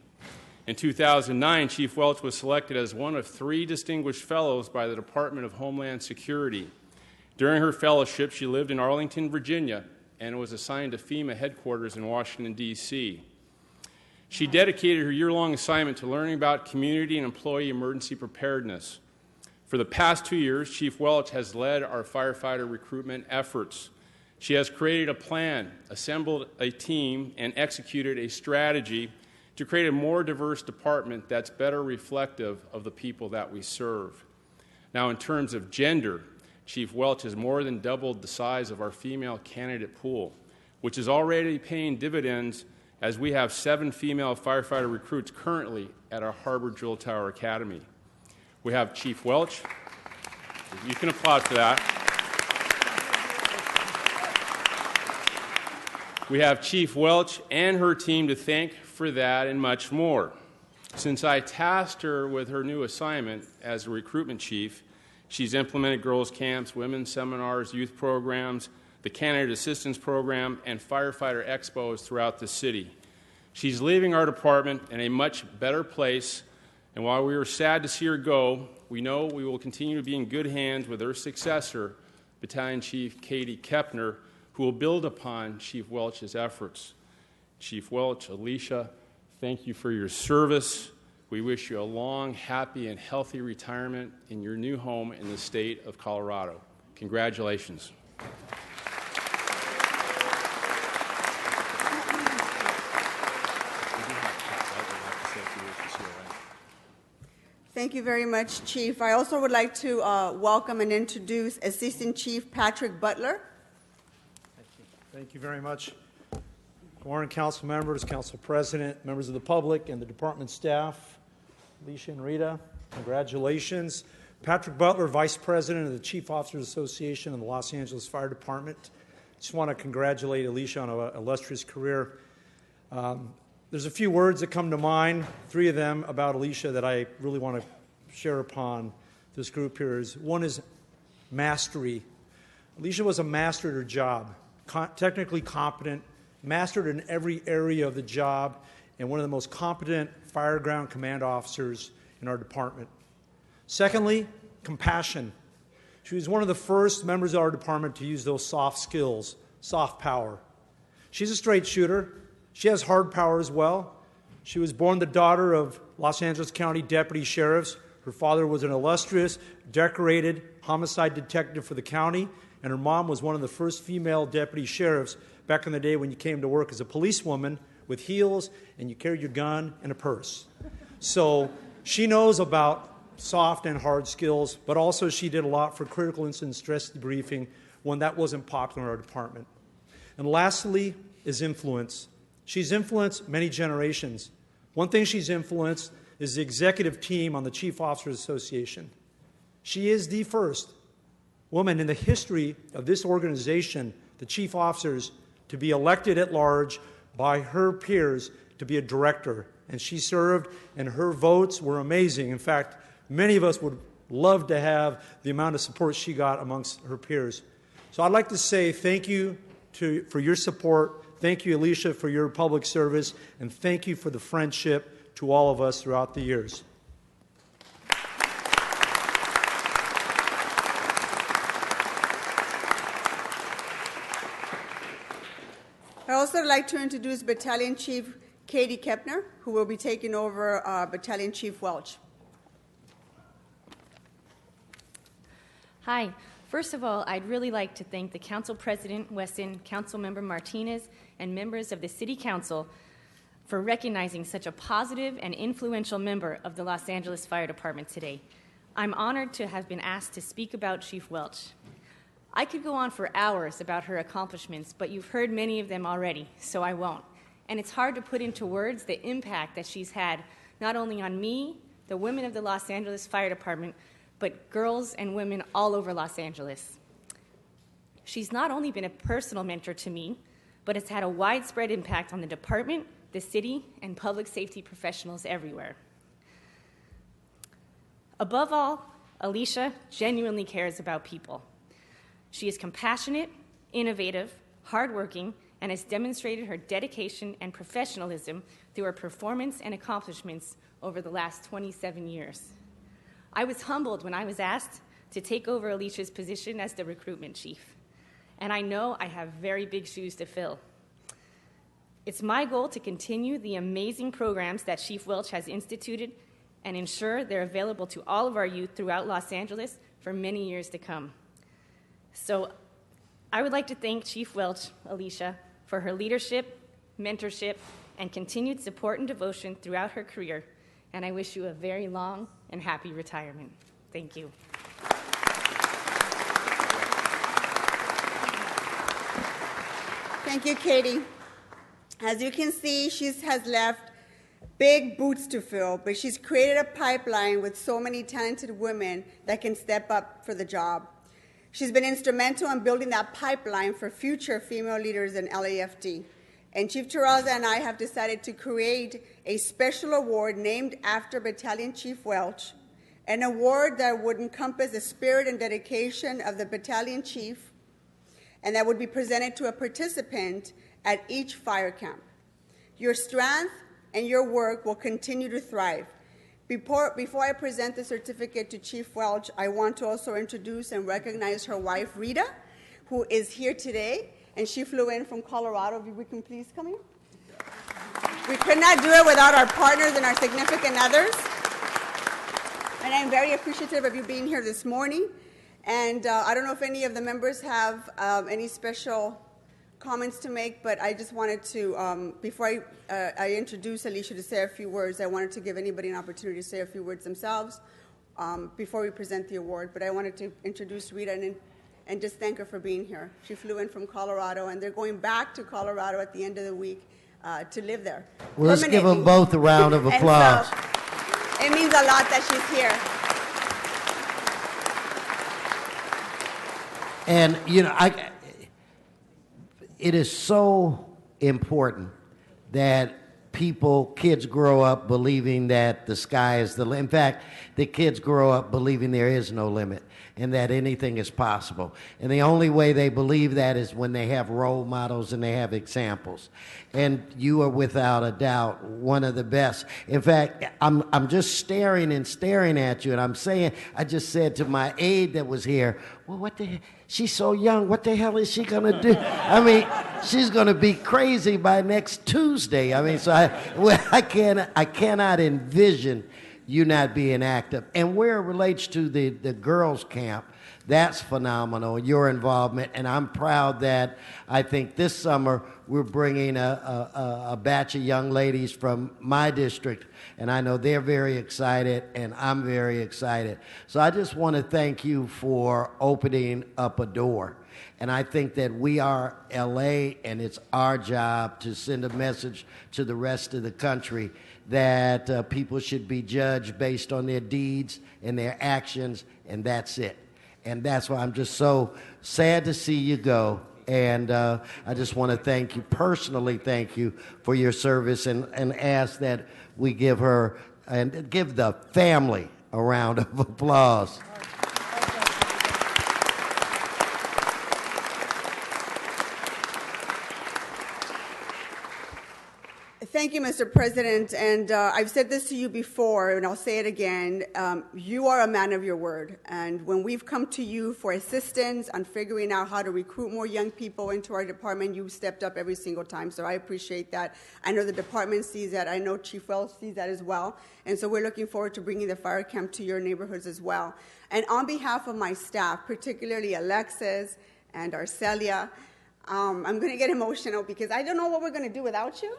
In 2009, Chief Welch was selected as one of 3 distinguished fellows by the Department of Homeland Security. During her fellowship, she lived in Arlington, Virginia, and was assigned to FEMA headquarters in Washington, D.C. She dedicated her year-long assignment to learning about community and employee emergency preparedness. For the past 2 years, Chief Welch has led our firefighter recruitment efforts. She has created a plan, assembled a team, and executed a strategy to create a more diverse department that's better reflective of the people that we serve. Now, in terms of gender, Chief Welch has more than doubled the size of our female candidate pool, which is already paying dividends as we have 7 female firefighter recruits currently at our Harbor Drill Tower Academy. We have Chief Welch. You can applaud for that. We have Chief Welch and her team to thank for that and much more. Since I tasked her with her new assignment as a recruitment chief, she's implemented girls' camps, women's seminars, youth programs, the Candidate Assistance Program, and firefighter expos throughout the city. She's leaving our department in a much better place, and while we are sad to see her go, we know we will continue to be in good hands with her successor, Battalion Chief Katie Kepner, who will build upon Chief Welch's efforts. Chief Welch, Alicia, thank you for your service. We wish you a long, happy, and healthy retirement in your new home in the state of Colorado. Congratulations. Thank you very much, Chief. I also would like to welcome and introduce Assistant Chief Patrick Butler. Thank you very much. Good morning, council members, council president, members of the public, and the department staff. Alicia and Rita, congratulations. Patrick Butler, Vice President of the Chief Officers Association of the Los Angeles Fire Department. Just want to congratulate Alicia on an illustrious career. There's a few words that come to mind, 3 of them about Alicia that I really want to share upon this group here. One is mastery. Alicia was a master at her job, technically competent, mastered in every area of the job, and one of the most competent fire ground command officers in our department. Secondly, compassion. She was one of the first members of our department to use those soft skills, soft power. She's a straight shooter. She has hard power as well. She was born the daughter of Los Angeles County deputy sheriffs. Her father was an illustrious, decorated homicide detective for the county, and her mom was one of the first female deputy sheriffs back in the day when you came to work as a policewoman with heels and you carried your gun and a purse. So she knows about soft and hard skills, but also she did a lot for critical incident stress debriefing when that wasn't popular in our department. And lastly is influence. She's influenced many generations. One thing she's influenced is the executive team on the Chief Officers Association. She is the first woman in the history of this organization, the chief officers, to be elected at large by her peers to be a director. And she served, and her votes were amazing. In fact, many of us would love to have the amount of support she got amongst her peers. So I'd like to say thank you for your support. Thank you, Alicia, for your public service, and thank you for the friendship to all of us throughout the years. I'd also like to introduce Battalion Chief Katie Kepner, who will be taking over Battalion Chief Welch. Hi. First of all, I'd really like to thank the Council President Wesson, Councilmember Martinez, and members of the City Council for recognizing such a positive and influential member of the Los Angeles Fire Department today. I'm honored to have been asked to speak about Chief Welch. I could go on for hours about her accomplishments, but you've heard many of them already, so I won't. And it's hard to put into words the impact that she's had, not only on me, the women of the Los Angeles Fire Department, but girls and women all over Los Angeles. She's not only been a personal mentor to me, but has had a widespread impact on the department, the city, and public safety professionals everywhere. Above all, Alicia genuinely cares about people. She is compassionate, innovative, hardworking, and has demonstrated her dedication and professionalism through her performance and accomplishments over the last 27 years. I was humbled when I was asked to take over Alicia's position as the recruitment chief, and I know I have very big shoes to fill. It's my goal to continue the amazing programs that Chief Welch has instituted and ensure they're available to all of our youth throughout Los Angeles for many years to come. So I would like to thank Chief Welch, Alicia, for her leadership, mentorship, and continued support and devotion throughout her career, and I wish you a very long and happy retirement. Thank you. Thank you, Katie. As you can see, she has left big boots to fill, but she's created a pipeline with so many talented women that can step up for the job. She's been instrumental in building that pipeline for future female leaders in LAFD. And Chief Terraza and I have decided to create a special award named after Battalion Chief Welch, an award that would encompass the spirit and dedication of the battalion chief, and that would be presented to a participant at each fire camp. Your strength and your work will continue to thrive. Before I present the certificate to Chief Welch, I want to also introduce and recognize her wife, Rita, who is here today, and she flew in from Colorado. If we can please come here. We could not do it without our partners and our significant others. And I'm very appreciative of you being here this morning. And I don't know if any of the members have any special comments to make, but I just wanted to, before I introduce Alicia to say a few words, I wanted to give anybody an opportunity to say a few words themselves before we present the award. But I wanted to introduce Rita and just thank her for being here. She flew in from Colorado, and they're going back to Colorado at the end of the week to live there. Well, let's give them both a round of applause. So, it means a lot that she's here. And, you know, it is so important that kids grow up believing that the sky is the limit. In fact, the kids grow up believing there is no limit and that anything is possible. And the only way they believe that is when they have role models and they have examples. And you are without a doubt one of the best. In fact, I'm just staring at you, and I'm saying, I just said to my aide that was here, well, what the hell? She's so young. What the hell is she going to do? I mean, she's going to be crazy by next Tuesday. I mean, so I cannot envision you not being active. And where it relates to the girls' camp, that's phenomenal, your involvement. And I'm proud that I think this summer we're bringing a batch of young ladies from my district. And I know they're very excited, and I'm very excited. So I just want to thank you for opening up a door. And I think that we are LA, and it's our job to send a message to the rest of the country that people should be judged based on their deeds and their actions, and that's it. And that's why I'm just so sad to see you go. And I just want to thank you, personally thank you for your service, and ask that we give her and give the family a round of applause. Thank you, Mr. President. And I've said this to you before, and I'll say it again. You are a man of your word. And when we've come to you for assistance on figuring out how to recruit more young people into our department, you've stepped up every single time. So I appreciate that. I know the department sees that. I know Chief Welch sees that as well. And so we're looking forward to bringing the fire camp to your neighborhoods as well. And on behalf of my staff, particularly Alexis and Arcelia, I'm going to get emotional because I don't know what we're going to do without you,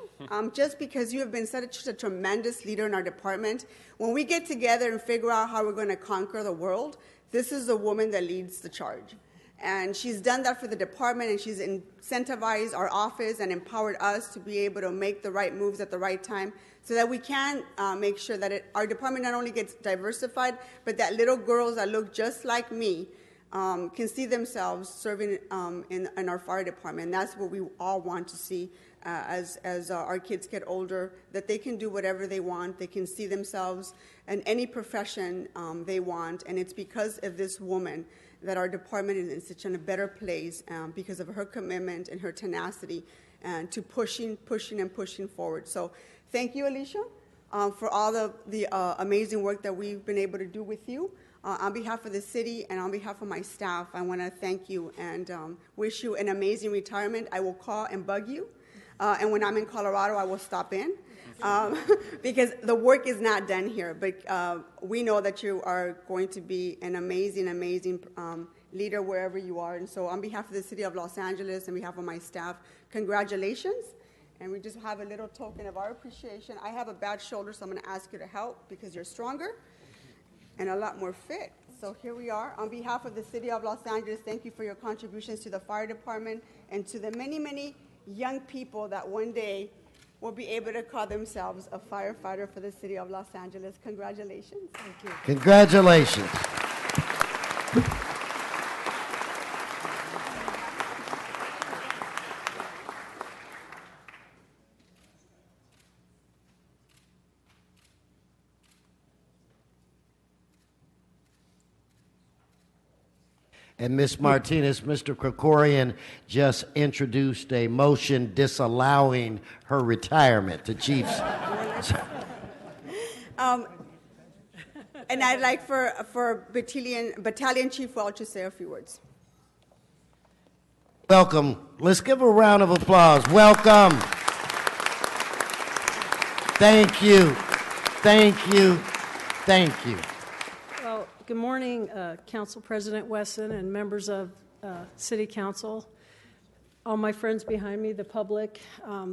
just because you have been such a tremendous leader in our department. When we get together and figure out how we're going to conquer the world, this is the woman that leads the charge. And she's done that for the department, and she's incentivized our office and empowered us to be able to make the right moves at the right time so that we can make sure that our department not only gets diversified, but that little girls that look just like me can see themselves serving in our fire department. And that's what we all want to see as our kids get older, that they can do whatever they want. They can see themselves in any profession they want. And it's because of this woman that our department is in such a better place because of her commitment and her tenacity and to pushing forward. So thank you, Alicia, for all the amazing work that we've been able to do with you. On behalf of the city and on behalf of my staff, I want to thank you and wish you an amazing retirement. I will call and bug you, and when I'm in Colorado, I will stop in because the work is not done here. But we know that you are going to be an amazing leader wherever you are. And so on behalf of the city of Los Angeles and on behalf of my staff, congratulations. And we just have a little token of our appreciation. I have a bad shoulder, so I'm going to ask you to help because you're stronger and a lot more fit. So here we are. On behalf of the city of Los Angeles, thank you for your contributions to the fire department and to the many, many young people that one day will be able to call themselves a firefighter for the city of Los Angeles. Congratulations. Thank you. Congratulations. And Ms. Martinez, Mr. Krikorian just introduced a motion disallowing her retirement to Chiefs. And I'd like for Battalion Chief Welch to say a few words. Welcome. Let's give a round of applause. Welcome. Thank you. Thank you. Thank you. Well, good morning, Council President Wesson and members of City Council, all my friends behind me, the public.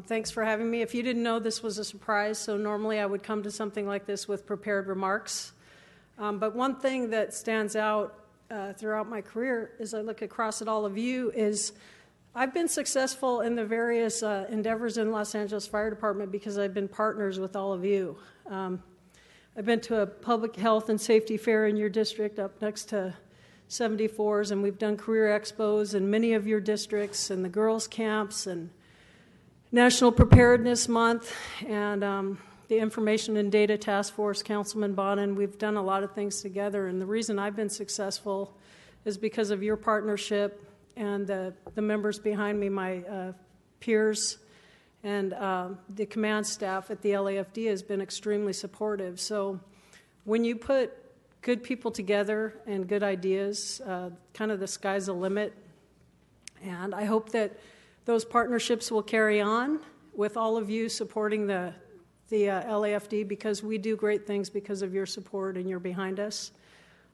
Thanks for having me. If you didn't know, this was a surprise, so normally I would come to something like this with prepared remarks. But one thing that stands out throughout my career as I look across at all of you is I've been successful in the various endeavors in Los Angeles Fire Department because I've been partners with all of you. I've been to a public health and safety fair in your district up next to 74s, and we've done career expos in many of your districts and the girls' camps and National Preparedness Month and the Information and Data Task Force, Councilman Bonin. We've done a lot of things together, and the reason I've been successful is because of your partnership and the members behind me, my peers, and the command staff at the LAFD has been extremely supportive. So when you put good people together and good ideas, kind of the sky's the limit. And I hope that those partnerships will carry on with all of you supporting the LAFD, because we do great things because of your support and you're behind us.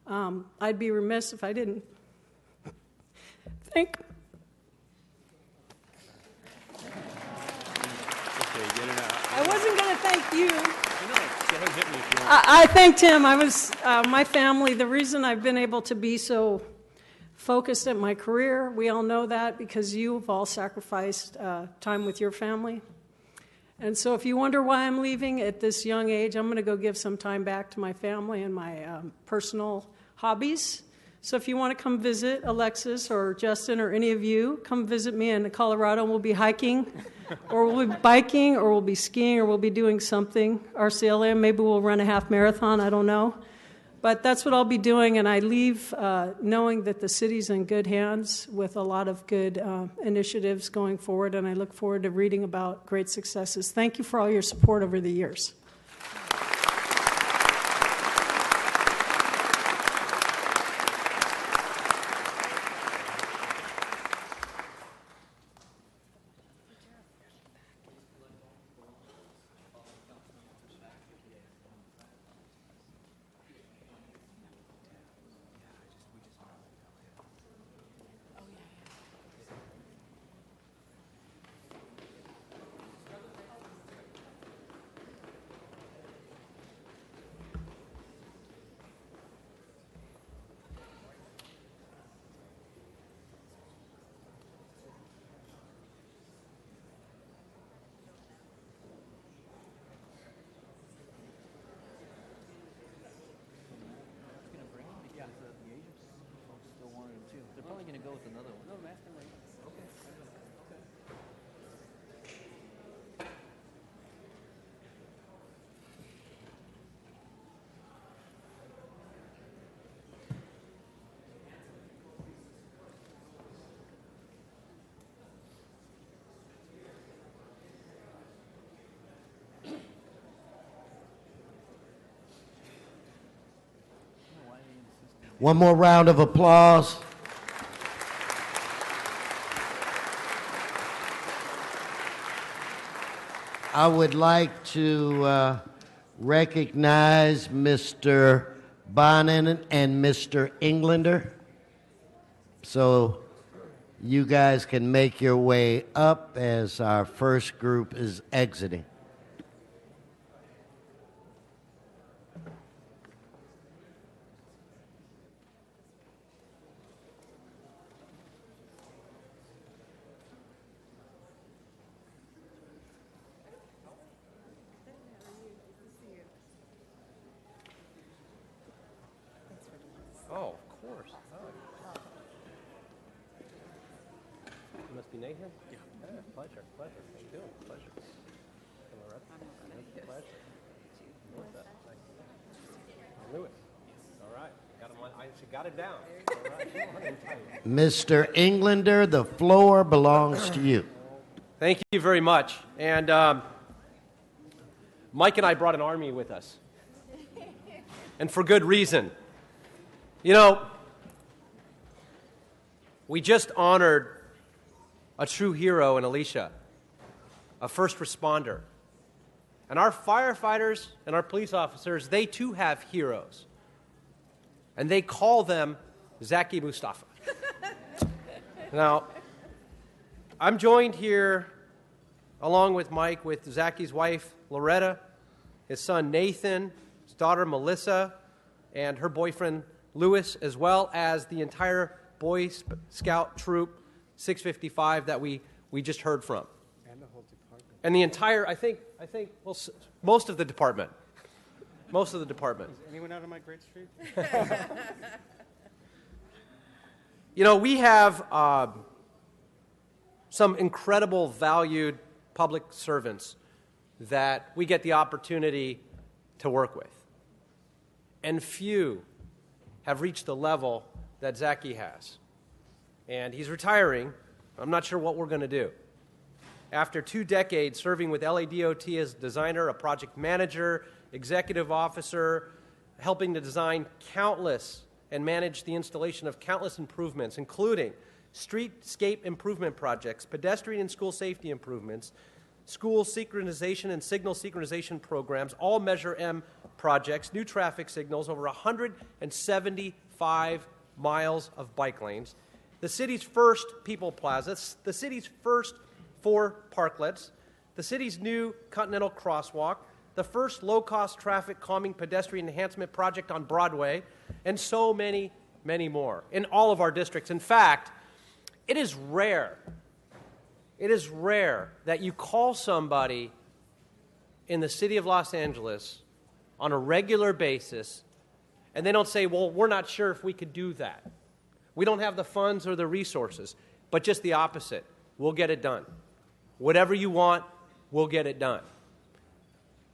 I'd be remiss if I didn't thank. I wasn't going to thank you. I thanked him. I was my family. The reason I've been able to be so focused at my career, we all know that because you've all sacrificed time with your family. And so if you wonder why I'm leaving at this young age, I'm going to go give some time back to my family and my personal hobbies. So if you want to come visit Alexis or Justin or any of you, come visit me in Colorado. We'll be hiking, or we'll be biking, or we'll be skiing, or we'll be doing something. RCLM, maybe we'll run a half marathon, I don't know. But that's what I'll be doing, and I leave knowing that the city's in good hands with a lot of good initiatives going forward, and I look forward to reading about great successes. Thank you for all your support over the years. They're probably going to go with another one. No, I'm asking right now. Okay. One more round of applause. I would like to recognize Mr. Bonin and Mr. Englander. So you guys can make your way up as our first group is exiting. Oh, of course. Oh. You must be Nathan? Yeah. Pleasure. How you doing? Pleasure. Pleasure. Melissa. Lewis. All right. Got him down. All right. Mr. Englander, the floor belongs to you. Thank you very much. And Mike and I brought an army with us. And for good reason. You know, we just honored a true hero in Alicia, a first responder. And our firefighters and our police officers, they too have heroes. And they call them Zaki Mustafa. Now, I'm joined here, along with Mike, with Zaki's wife, Loretta, his son, Nathan, his daughter, Melissa, and her boyfriend, Lewis, as well as the entire Boy Scout troop 655 that we just heard from. And the whole department. And the entire, I think, well, most of the department. Most of the department. Is anyone out of my grade street? You know, we have some incredible valued public servants that we get the opportunity to work with. And few have reached the level that Zaki has. And he's retiring. I'm not sure what we're going to do. After 2 decades serving with LADOT as designer, a project manager, executive officer, helping to design countless and manage the installation of countless improvements, including streetscape improvement projects, pedestrian and school safety improvements, school synchronization and signal synchronization programs, all Measure M projects, new traffic signals, over 175 miles of bike lanes, the city's first people plaza, the city's first 4 parklets, the city's new Continental Crosswalk, the first low-cost traffic calming pedestrian enhancement project on Broadway, and so many, many more in all of our districts. In fact, it is rare that you call somebody in the city of Los Angeles on a regular basis and they don't say, well, we're not sure if we could do that. We don't have the funds or the resources, but just the opposite. We'll get it done. Whatever you want, we'll get it done.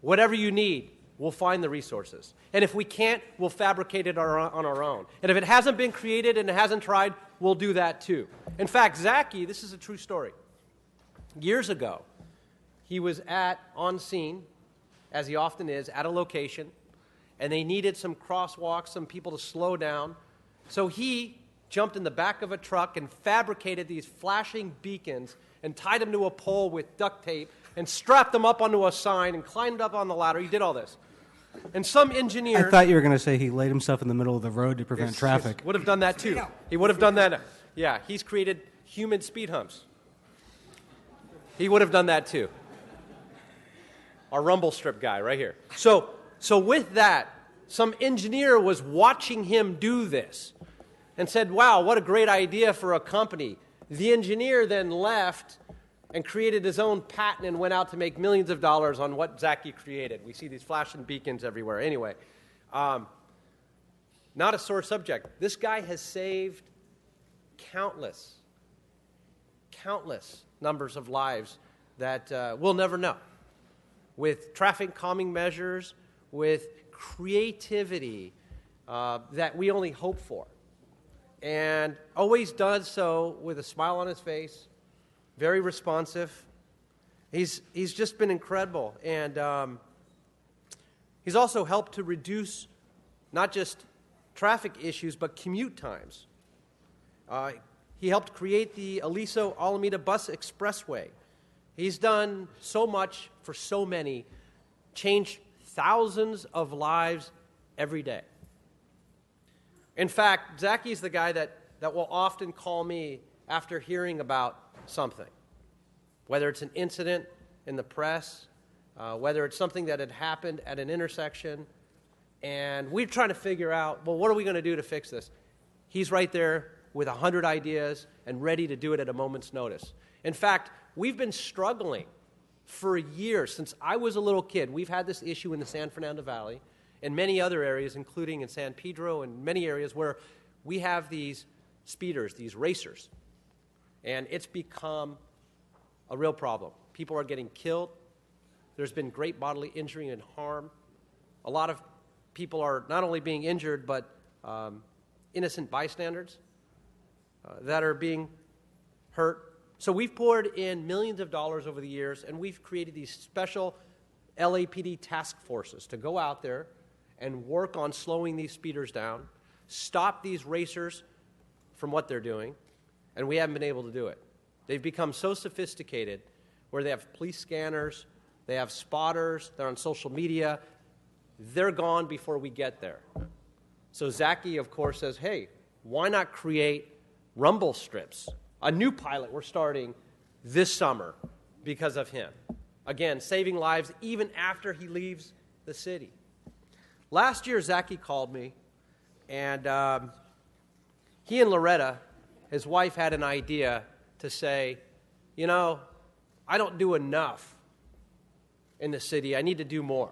Whatever you need, we'll find the resources. And if we can't, we'll fabricate it on our own. And if it hasn't been created and it hasn't tried, we'll do that too. In fact, Zaki, this is a true story. Years ago, he was on scene, as he often is, at a location, and they needed some crosswalks, some people to slow down. So he jumped in the back of a truck and fabricated these flashing beacons and tied them to a pole with duct tape and strapped them up onto a sign and climbed up on the ladder. He did all this. And some engineer... I thought you were going to say he laid himself in the middle of the road to prevent traffic. Would have done that too. He would have done that. Yeah, he's created human speed humps. He would have done that too. Our rumble strip guy right here. So with that, some engineer was watching him do this and said, wow, what a great idea for a company. The engineer then left and created his own patent and went out to make millions of dollars on what Zaki created. We see these flashing beacons everywhere. Anyway, not a sore subject. This guy has saved countless numbers of lives that we'll never know. With traffic calming measures, with creativity that we only hope for. And always does so with a smile on his face, very responsive. He's just been incredible. And he's also helped to reduce not just traffic issues, but commute times. He helped create the Aliso-Alameda Bus Expressway. He's done so much for so many, changed thousands of lives every day. In fact, Zaki's the guy that will often call me after hearing about something, whether it's an incident in the press, whether it's something that had happened at an intersection, and we're trying to figure out, well, what are we going to do to fix this? He's right there with 100 ideas and ready to do it at a moment's notice. In fact, we've been struggling for years. Since I was a little kid, we've had this issue in the San Fernando Valley and many other areas, including in San Pedro and many areas where we have these speeders, these racers. And it's become a real problem. People are getting killed. There's been great bodily injury and harm. A lot of people are not only being injured, but innocent bystanders that are being hurt. So we've poured in millions of dollars over the years, and we've created these special LAPD task forces to go out there and work on slowing these speeders down, stop these racers from what they're doing, and we haven't been able to do it. They've become so sophisticated where they have police scanners, they have spotters, they're on social media. They're gone before we get there. So Zaki, of course, says, hey, why not create rumble strips? A new pilot we're starting this summer because of him. Again, saving lives even after he leaves the city. Last year, Zaki called me, and he and Loretta, his wife, had an idea to say, you know, I don't do enough in the city. I need to do more.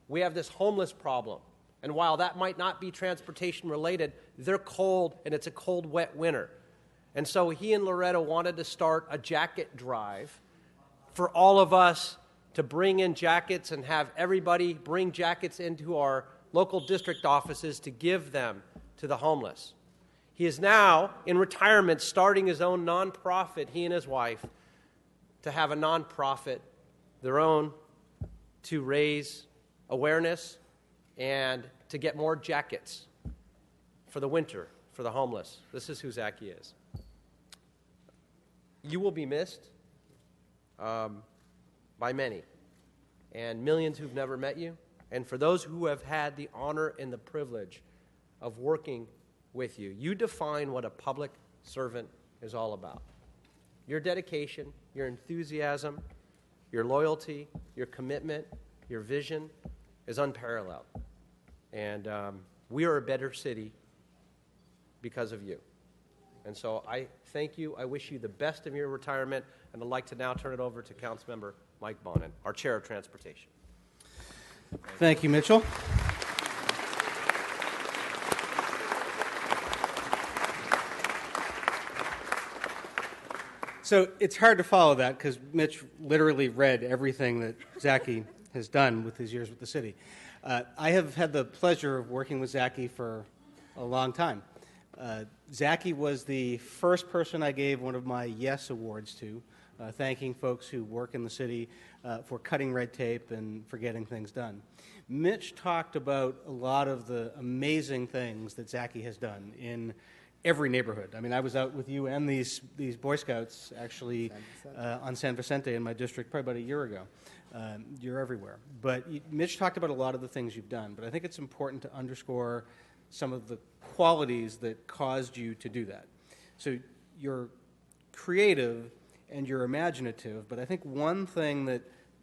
We have this homeless problem, and while that might not be transportation related, they're cold, and it's a cold, wet winter. And so he and Loretta wanted to start a jacket drive for all of us to bring in jackets and have everybody bring jackets into our local district offices to give them to the homeless. He is now in retirement starting his own nonprofit, he and his wife, to have a nonprofit, their own, to raise awareness and to get more jackets for the winter, for the homeless. This is who Zachy is. You will be missed by many, and millions who've never met you, and for those who have had the honor and the privilege of working with you. You define what a public servant is all about. Your dedication, your enthusiasm, your loyalty, your commitment, your vision is unparalleled. And we are a better city because of you. And so I thank you. I wish you the best in your retirement, and I'd like to now turn it over to Councilmember Mike Bonin, our Chair of Transportation. Thank you, Mitchell. So it's hard to follow that because Mitch literally read everything that Zachy has done with his years with the city. I have had the pleasure of working with Zachy for a long time. Zachy was the first person I gave one of my Yes Awards to, thanking folks who work in the city for cutting red tape and for getting things done. Mitch talked about a lot of the amazing things that Zachy has done in every neighborhood. I mean, I was out with you and these Boy Scouts actually on San Vicente in my district probably about a year ago. You're everywhere. But Mitch talked about a lot of the things you've done, but I think it's important to underscore some of the qualities that caused you to do that. So you're creative and you're imaginative, but I think one thing that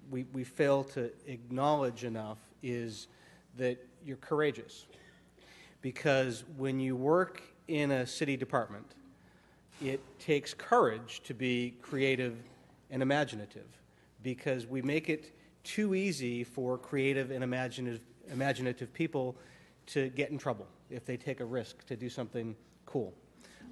we fail to acknowledge enough is that you're courageous. Because when you work in a city department, it takes courage to be creative and imaginative, because we make it too easy for creative and imaginative people to get in trouble if they take a risk to do something cool.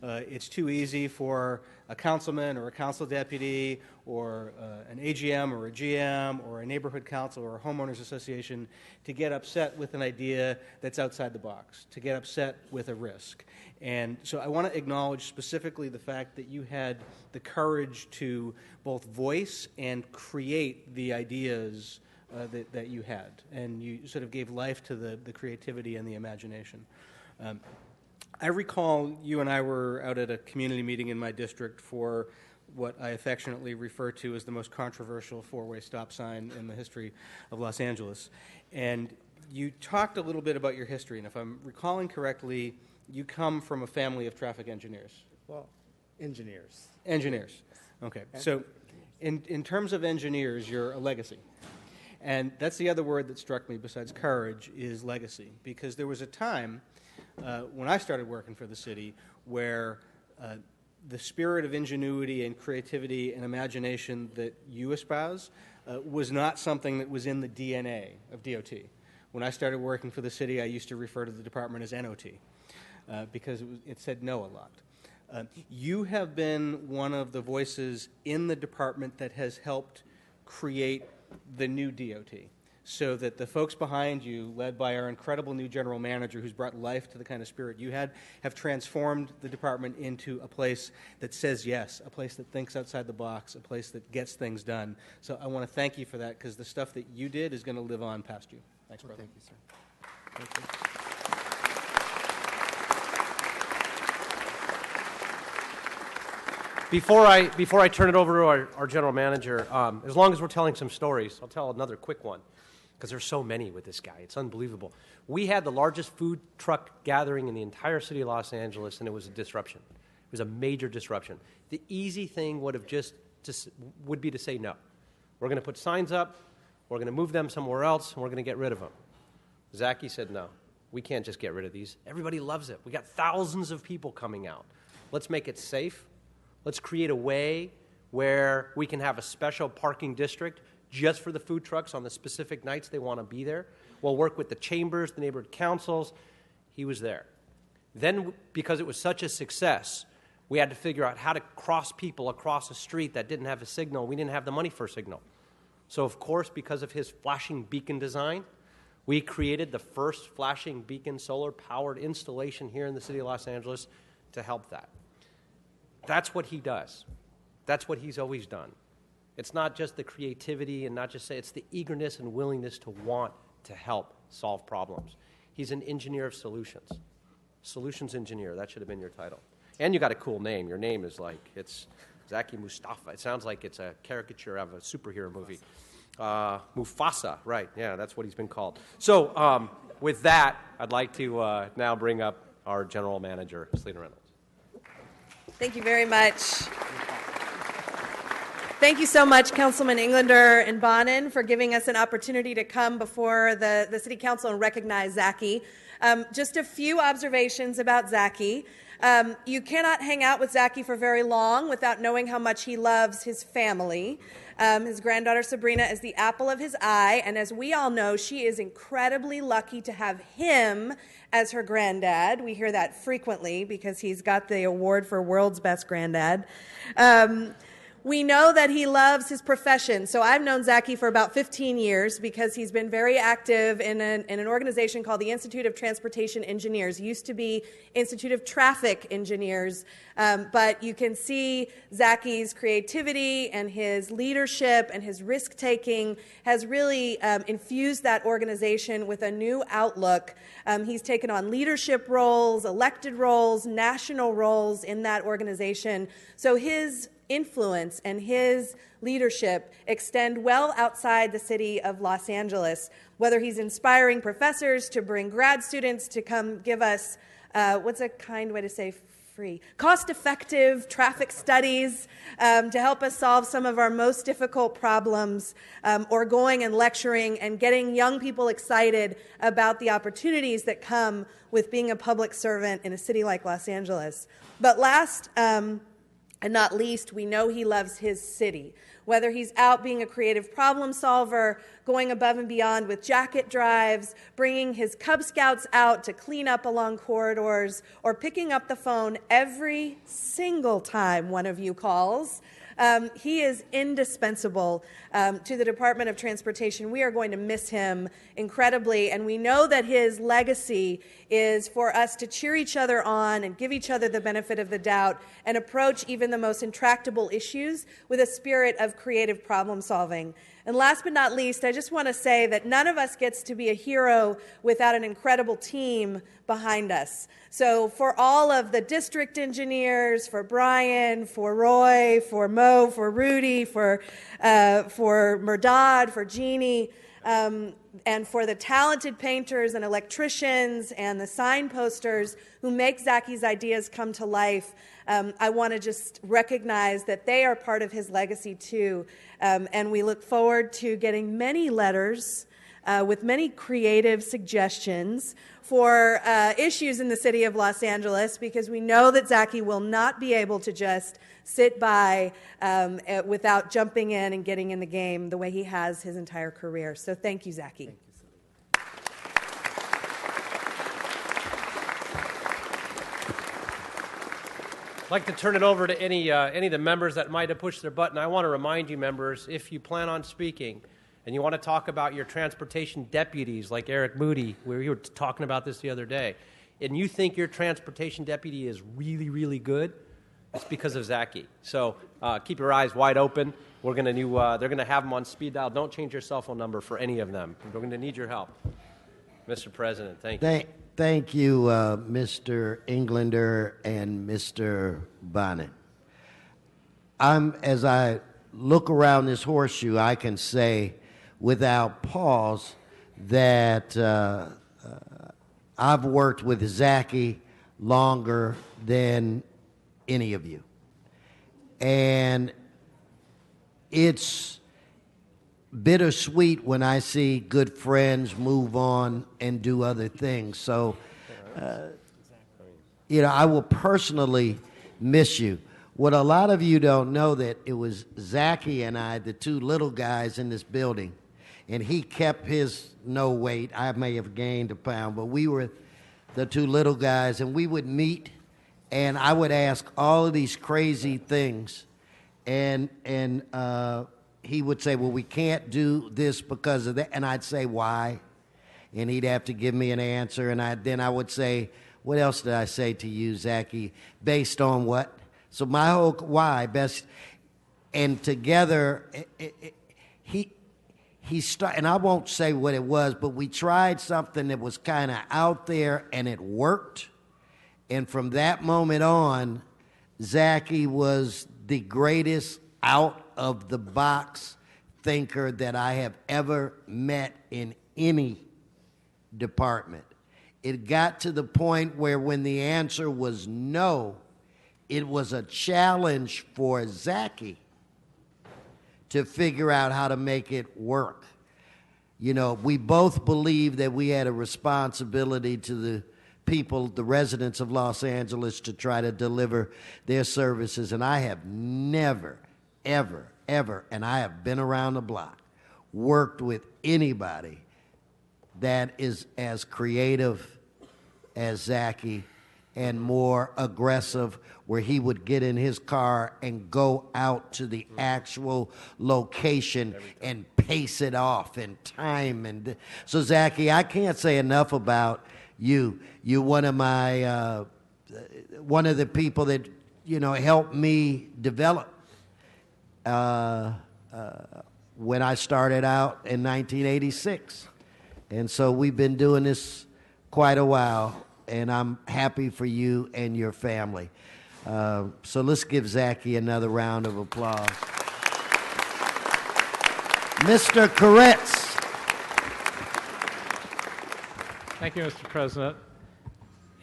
It's too easy for a councilman or a council deputy or an AGM or a GM or a neighborhood council or a homeowners association to get upset with an idea that's outside the box, to get upset with a risk. And so I want to acknowledge specifically the fact that you had the courage to both voice and create the ideas that you had, and you sort of gave life to the creativity and the imagination. I recall you and I were out at a community meeting in my district for what I affectionately refer to as the most controversial four-way stop sign in the history of Los Angeles. And you talked a little bit about your history, and if I'm recalling correctly, you come from a family of traffic engineers. Well, engineers. Engineers. Okay. So in terms of engineers, you're a legacy. And that's the other word that struck me besides courage is legacy, because there was a time when I started working for the city where the spirit of ingenuity and creativity and imagination that you espouse was not something that was in the DNA of DOT. When I started working for the city, I used to refer to the department as NOT because it said no a lot. You have been one of the voices in the department that has helped create the new DOT, so that the folks behind you, led by our incredible new general manager who's brought life to the kind of spirit you had, have transformed the department into a place that says yes, a place that thinks outside the box, a place that gets things done. So I want to thank you for that, because the stuff that you did is going to live on past you. Thanks, brother. Thank you, sir. Thank you. Before I turn it over to our general manager, as long as we're telling some stories, I'll tell another quick one, because there's so many with this guy. It's unbelievable. We had the largest food truck gathering in the entire city of Los Angeles, and it was a disruption. It was a major disruption. The easy thing would be to say no. We're going to put signs up, we're going to move them somewhere else, and we're going to get rid of them. Zachy said no. We can't just get rid of these. Everybody loves it. We got thousands of people coming out. Let's make it safe. Let's create a way where we can have a special parking district just for the food trucks on the specific nights they want to be there. We'll work with the chambers, the neighborhood councils. He was there. Then, because it was such a success, We had to figure out how to cross people across a street that didn't have a signal. We didn't have the money for a signal. So, of course, because of his flashing beacon design, we created the first flashing beacon solar-powered installation here in the city of Los Angeles to help that. That's what he does. That's what he's always done. It's not just the creativity and not just say, it's the eagerness and willingness to want to help solve problems. He's an engineer of solutions. Solutions engineer, that should have been your title. And you got a cool name. Your name is like, it's Zaki Mustafa. It sounds like it's a caricature of a superhero movie. Mufasa, right. Yeah, that's what he's been called. So with that, I'd like to now bring up our general manager, Selena Reynolds. Thank you very much. Thank you so much, Councilman Englander and Bonin, for giving us an opportunity to come before the City Council and recognize Zaki. Just a few observations about Zaki. You cannot hang out with Zaki for very long without knowing how much he loves his family. His granddaughter Sabrina is the apple of his eye, and as we all know, she is incredibly lucky to have him as her granddad. We hear that frequently because he's got the award for world's best granddad. We know that he loves his profession. So I've known Zaki for about 15 years because he's been very active in an organization called the Institute of Transportation Engineers. It used to be Institute of Traffic Engineers. But you can see Zaki's creativity and his leadership and his risk-taking has really infused that organization with a new outlook. He's taken on leadership roles, elected roles, national roles in that organization. So his influence and his leadership extend well outside the city of Los Angeles, whether he's inspiring professors to bring grad students to come give us, what's a kind way to say free? Cost-effective traffic studies to help us solve some of our most difficult problems, or going and lecturing and getting young people excited about the opportunities that come with being a public servant in a city like Los Angeles. But last and not least, we know he loves his city. Whether he's out being a creative problem solver, going above and beyond with jacket drives, bringing his Cub Scouts out to clean up along corridors, or picking up the phone every single time one of you calls, he is indispensable to the Department of Transportation. We are going to miss him incredibly, and we know that his legacy is for us to cheer each other on and give each other the benefit of the doubt and approach even the most intractable issues with a spirit of creative problem solving. And last but not least, I just want to say that none of us gets to be a hero without an incredible team behind us. So for all of the district engineers, for Brian, for Roy, for Mo, for Rudy, for Murdad, for Jeannie, and for the talented painters and electricians and the signposters who make Zaki's ideas come to life, I want to just recognize that they are part of his legacy too. And we look forward to getting many letters with many creative suggestions for issues in the city of Los Angeles, because we know that Zaki will not be able to just sit by without jumping in and getting in the game the way he has his entire career. So thank you, Zaki. Thank you. I'd like to turn it over to any of the members that might have pushed their button. I want to remind you, members, if you plan on speaking and you want to talk about your transportation deputies like Eric Moody, we were talking about this the other day, and you think your transportation deputy is really, really good, it's because of Zaki. So keep your eyes wide open. We're going to they're going to have them on speed dial. Don't change your cell phone number for any of them. We're going to need your help. Mr. President, thank you. Thank you, Mr. Englander and Mr. Bonnet. As I look around this horseshoe, I can say without pause that I've worked with Zaki longer than any of you. And it's bittersweet when I see good friends move on and do other things. So, I will personally miss you. What a lot of you don't know, that it was Zaki and I, the two little guys in this building, and he kept his no weight. I may have gained a pound, but we were the two little guys, and we would meet and I would ask all of these crazy things, and he would say, well, we can't do this because of that, and I'd say, why? And he'd have to give me an answer, and then I would say, what else did I say to you, Zachy? Based on what? So my whole why, best, and together, he started, and I won't say what it was, but we tried something that was kind of out there, and it worked. And from that moment on, Zachy was the greatest out-of-the-box thinker that I have ever met in any department. It got to the point where when the answer was no, it was a challenge for Zachy to figure out how to make it work. You know, we both believed that we had a responsibility to the people, the residents of Los Angeles, to try to deliver their services. And I have never, ever, and I have been around the block, worked with anybody that is as creative as Zachy and more aggressive, where he would get in his car and go out to the actual location and pace it off in time. And so, Zachy, I can't say enough about you. You're one of my, one of the people that, you know, helped me develop when I started out in 1986. And so we've been doing this quite a while, and I'm happy for you and your family. So let's give Zachy another round of applause. Mr. Koretz. Thank you, Mr. President.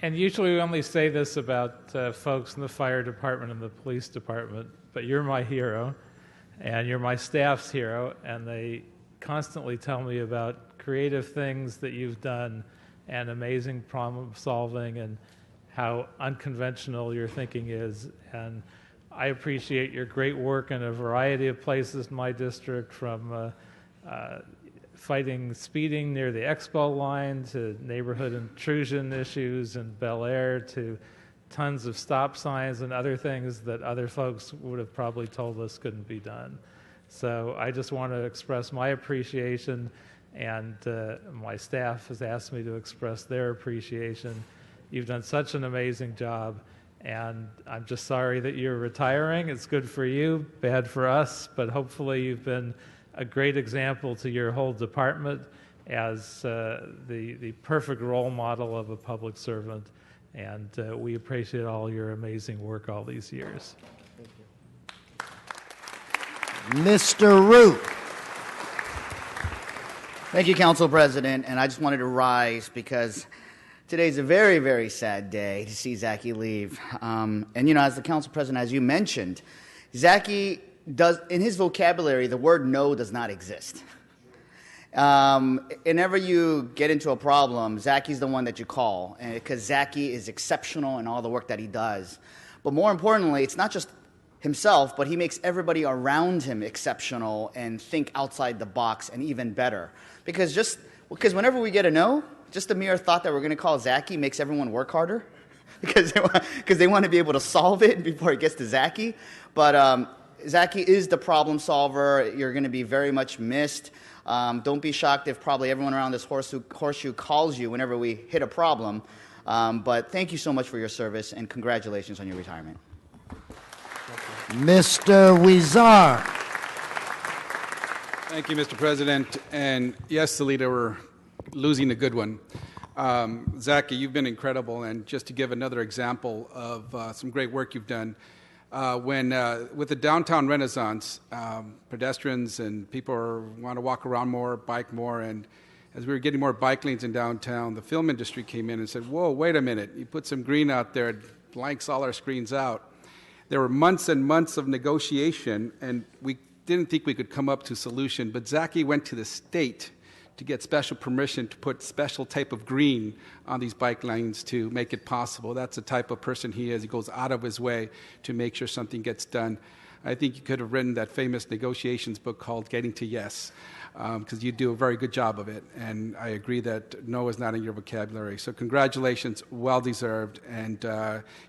And usually we only say this about folks in the fire department and the police department, but you're my hero, and you're my staff's hero, and they constantly tell me about creative things that you've done and amazing problem solving and how unconventional your thinking is. And I appreciate your great work in a variety of places in my district, from fighting speeding near the Expo line to neighborhood intrusion issues in Bel Air to tons of stop signs and other things that other folks would have probably told us couldn't be done. So I just want to express my appreciation, and my staff has asked me to express their appreciation. You've done such an amazing job, and I'm just sorry that you're retiring. It's good for you, bad for us, but hopefully you've been a great example to your whole department as the perfect role model of a public servant, and we appreciate all your amazing work all these years. Mr. Root. Thank you, Council President, and I just wanted to rise because today's a very, very sad day to see Zachy leave. And, you know, as the Council President, as you mentioned, Zachy does, in his vocabulary, the word no does not exist. Whenever you get into a problem, Zachy's the one that you call, because Zachy is exceptional in all the work that he does. But more importantly, it's not just himself, but he makes everybody around him exceptional and think outside the box and even better. Because whenever we get a no, just the mere thought that we're going to call Zachy makes everyone work harder because they want to be able to solve it before it gets to Zachy. But Zachy is the problem solver. You're going to be very much missed. Don't be shocked if probably everyone around this horseshoe calls you whenever we hit a problem. But thank you so much for your service, and congratulations on your retirement. Mr. Wizar. Thank you, Mr. President. And yes, Salita, we're losing a good one. Zachy, you've been incredible. And just to give another example of some great work you've done, with the downtown renaissance, pedestrians and people want to walk around more, bike more, and as we were getting more bike lanes in downtown, the film industry came in and said, whoa, wait a minute, you put some green out there, it blanks all our screens out. There were months and months of negotiation, and we didn't think we could come up to a solution, but Zachy went to the state to get special permission to put special type of green on these bike lanes to make it possible. That's the type of person he is. He goes out of his way to make sure something gets done. I think you could have written that famous negotiations book called Getting to Yes, because you do a very good job of it. And I agree that no is not in your vocabulary. So congratulations, well deserved. And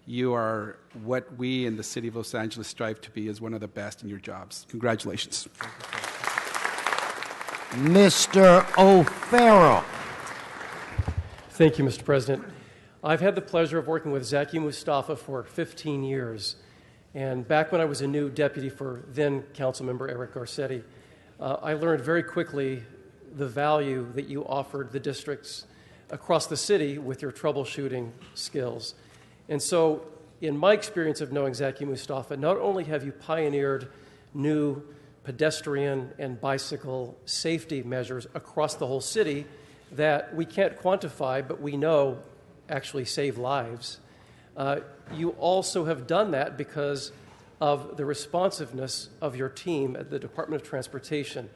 you are what we in the city of Los Angeles strive to be as one of the best in your jobs. Congratulations. Mr. O'Farrell. Thank you, Mr. President. I've had the pleasure of working with Zaki Mustafa for 15 years. And back when I was a new deputy for then Councilmember Eric Garcetti, I learned very quickly the value that you offered the districts across the city with your troubleshooting skills. And so, in my experience of knowing Zaki Mustafa, not only have you pioneered new pedestrian and bicycle safety measures across the whole city that we can't quantify, but we know actually save lives, you also have done that because of the responsiveness of your team at the Department of Transportation.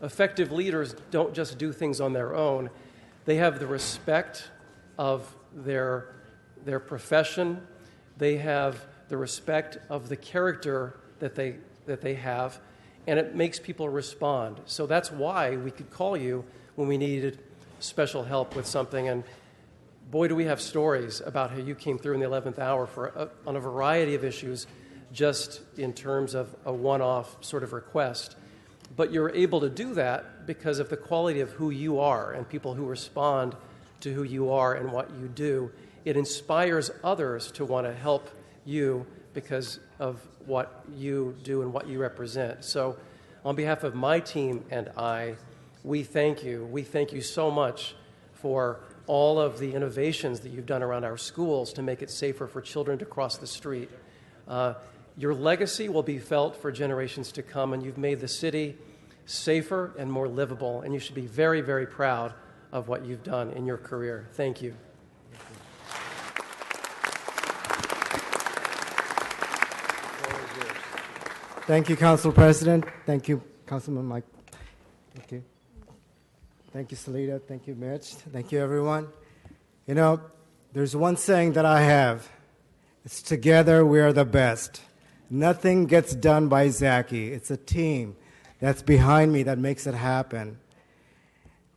Effective leaders don't just do things on their own. They have the respect of their profession. They have the respect of the character that they have, and it makes people respond. So that's why we could call you when we needed special help with something. And boy, do we have stories about how you came through in the 11th hour on a variety of issues, just in terms of a one-off sort of request. But you're able to do that because of the quality of who you are and people who respond to who you are and what you do. It inspires others to want to help you because of what you do and what you represent. So on behalf of my team and I, we thank you. We thank you so much for all of the innovations that you've done around our schools to make it safer for children to cross the street. Your legacy will be felt for generations to come, and you've made the city safer and more livable, and you should be very, very proud of what you've done in your career. Thank you. Thank you, Council President. Thank you, Councilman Mike. Thank you. Thank you, Salida. Thank you, Mitch. Thank you, everyone. You know, there's one saying that I have. It's together we are the best. Nothing gets done by Zaki. It's a team that's behind me that makes it happen.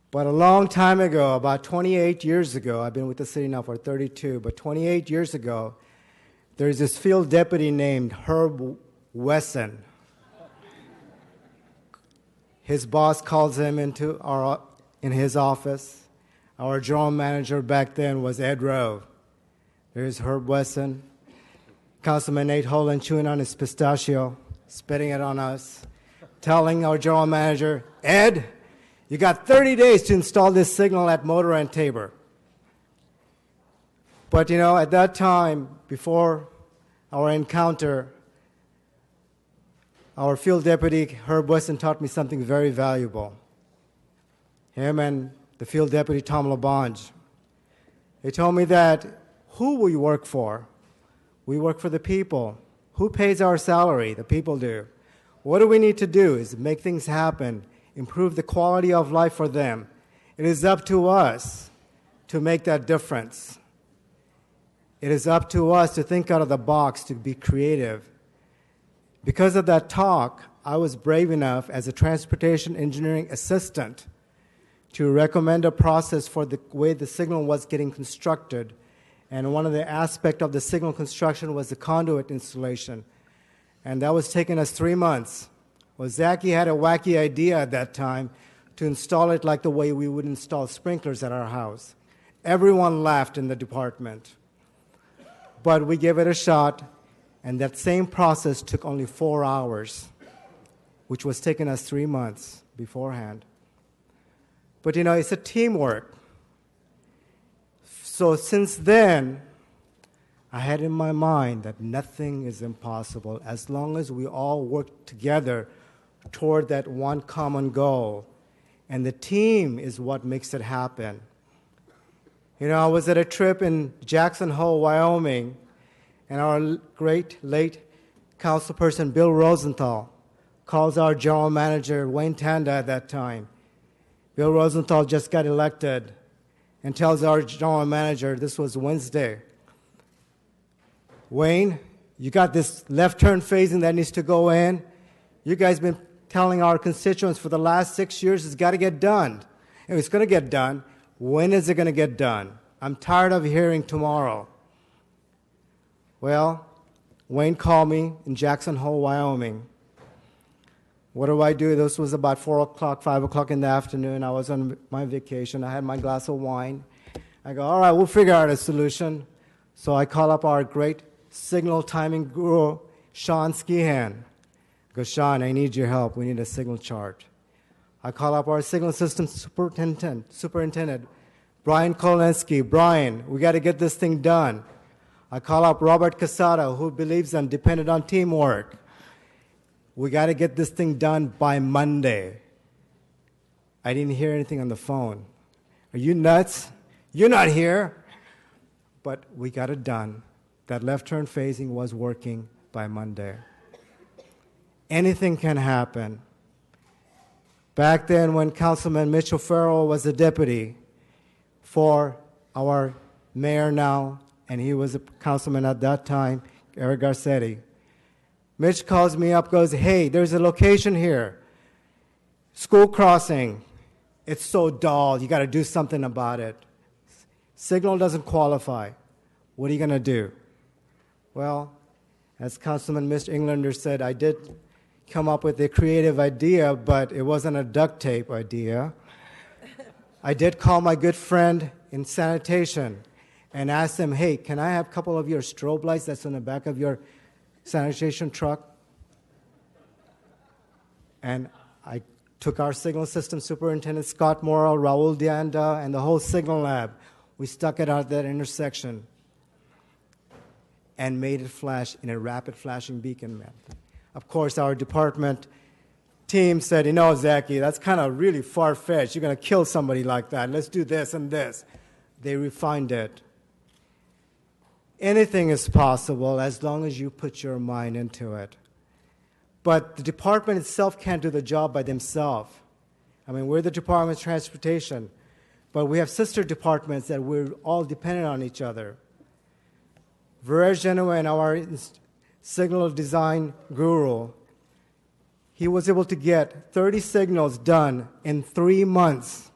But a long time ago, about 28 years ago, I've been with the city now for 32, but 28 years ago, there's this field deputy named Herb Wesson. His boss calls him in his office. Our general manager back then was Ed Rowe. There's Herb Wesson. Councilman Nate Holland chewing on his pistachio, spitting it on us, telling our general manager, Ed, you got 30 days to install this signal at Motor and Tabor. But, you know, at that time, before our encounter, our field deputy, Herb Wesson, taught me something very valuable. Him and the field deputy, Tom LaBonge. They told me that who we work for? We work for the people. Who pays our salary? The people do. What do we need to do is make things happen, improve the quality of life for them. It is up to us to make that difference. It is up to us to think out of the box, to be creative. Because of that talk, I was brave enough as a transportation engineering assistant to recommend a process for the way the signal was getting constructed. And one of the aspects of the signal construction was the conduit installation. And that was taking us 3 months. Well, Zaki had a wacky idea at that time to install it like the way we would install sprinklers at our house. Everyone laughed in the department. But we gave it a shot, and that same process took only 4 hours, which was taking us 3 months beforehand. But, you know, it's a teamwork. So since then, I had in my mind that nothing is impossible as long as we all work together toward that one common goal. And the team is what makes it happen. You know, I was at a trip in Jackson Hole, Wyoming, and our great late councilperson Bill Rosenthal calls our general manager, Wayne Tanda, at that time. Bill Rosenthal just got elected, and tells our general manager, this was Wednesday, Wayne, You got this left turn phasing that needs to go in. You guys been telling our constituents for the last 6 years it's got to get done. If it's going to get done, when is it going to get done? I'm tired of hearing tomorrow. Well, Wayne called me in Jackson Hole, Wyoming. What do? This was about 4 o'clock, 5 o'clock in the afternoon. I was on my vacation. I had my glass of wine. I go, all right, we'll figure out a solution. So I call up our great signal timing guru, Sean Skihan. I go, Sean, I need your help. We need a signal chart. I call up our signal system superintendent, Brian Kolensky. Brian, we got to get this thing done. I call up Robert Casada, who believes in dependent on teamwork. We got to get this thing done by Monday. I didn't hear anything on the phone. Are you nuts? You're not here. But we got it done. That left turn phasing was working by Monday. Anything can happen. Back then, when Councilman Mitchell Farrell was the deputy for our mayor now, and he was a councilman at that time, Eric Garcetti, Mitch calls me up, goes, hey, there's a location here, school crossing. It's so dull, you got to do something about it. Signal doesn't qualify. What are you going to do? Well, as Councilman Mr. Englander said, I did come up with a creative idea, but it wasn't a duct tape idea. I did call my good friend in sanitation and asked him, hey, can I have a couple of your strobe lights that's on the back of your sanitation truck? And I took our signal system superintendent, Scott Morrell, Raul Dianda, and the whole signal lab. We stuck it out at that intersection and made it flash in a rapid flashing beacon method. Of course, our department team said, you know, Zachy, that's kind of really far-fetched. You're going to kill somebody like that. Let's do this and this. They refined it. Anything is possible as long as you put your mind into it. But the department itself can't do the job by themselves. I mean, we're the Department of Transportation, but we have sister departments that we're all dependent on each other. Varej Genoa, our signal design guru, he was able to get 30 signals done in 3 months.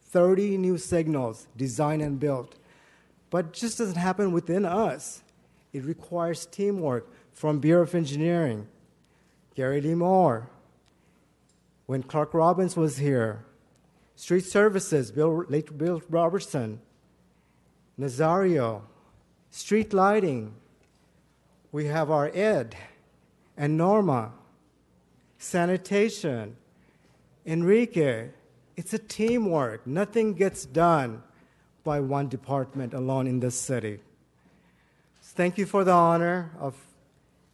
30 new signals designed and built. But it just doesn't happen within us. It requires teamwork from Bureau of Engineering, Gary Lee Moore, when Clark Robbins was here, Street Services, late Bill Robertson, Nazario, street lighting. We have our Ed and Norma, sanitation, Enrique. It's a teamwork. Nothing gets done by one department alone in this city. Thank you for the honor of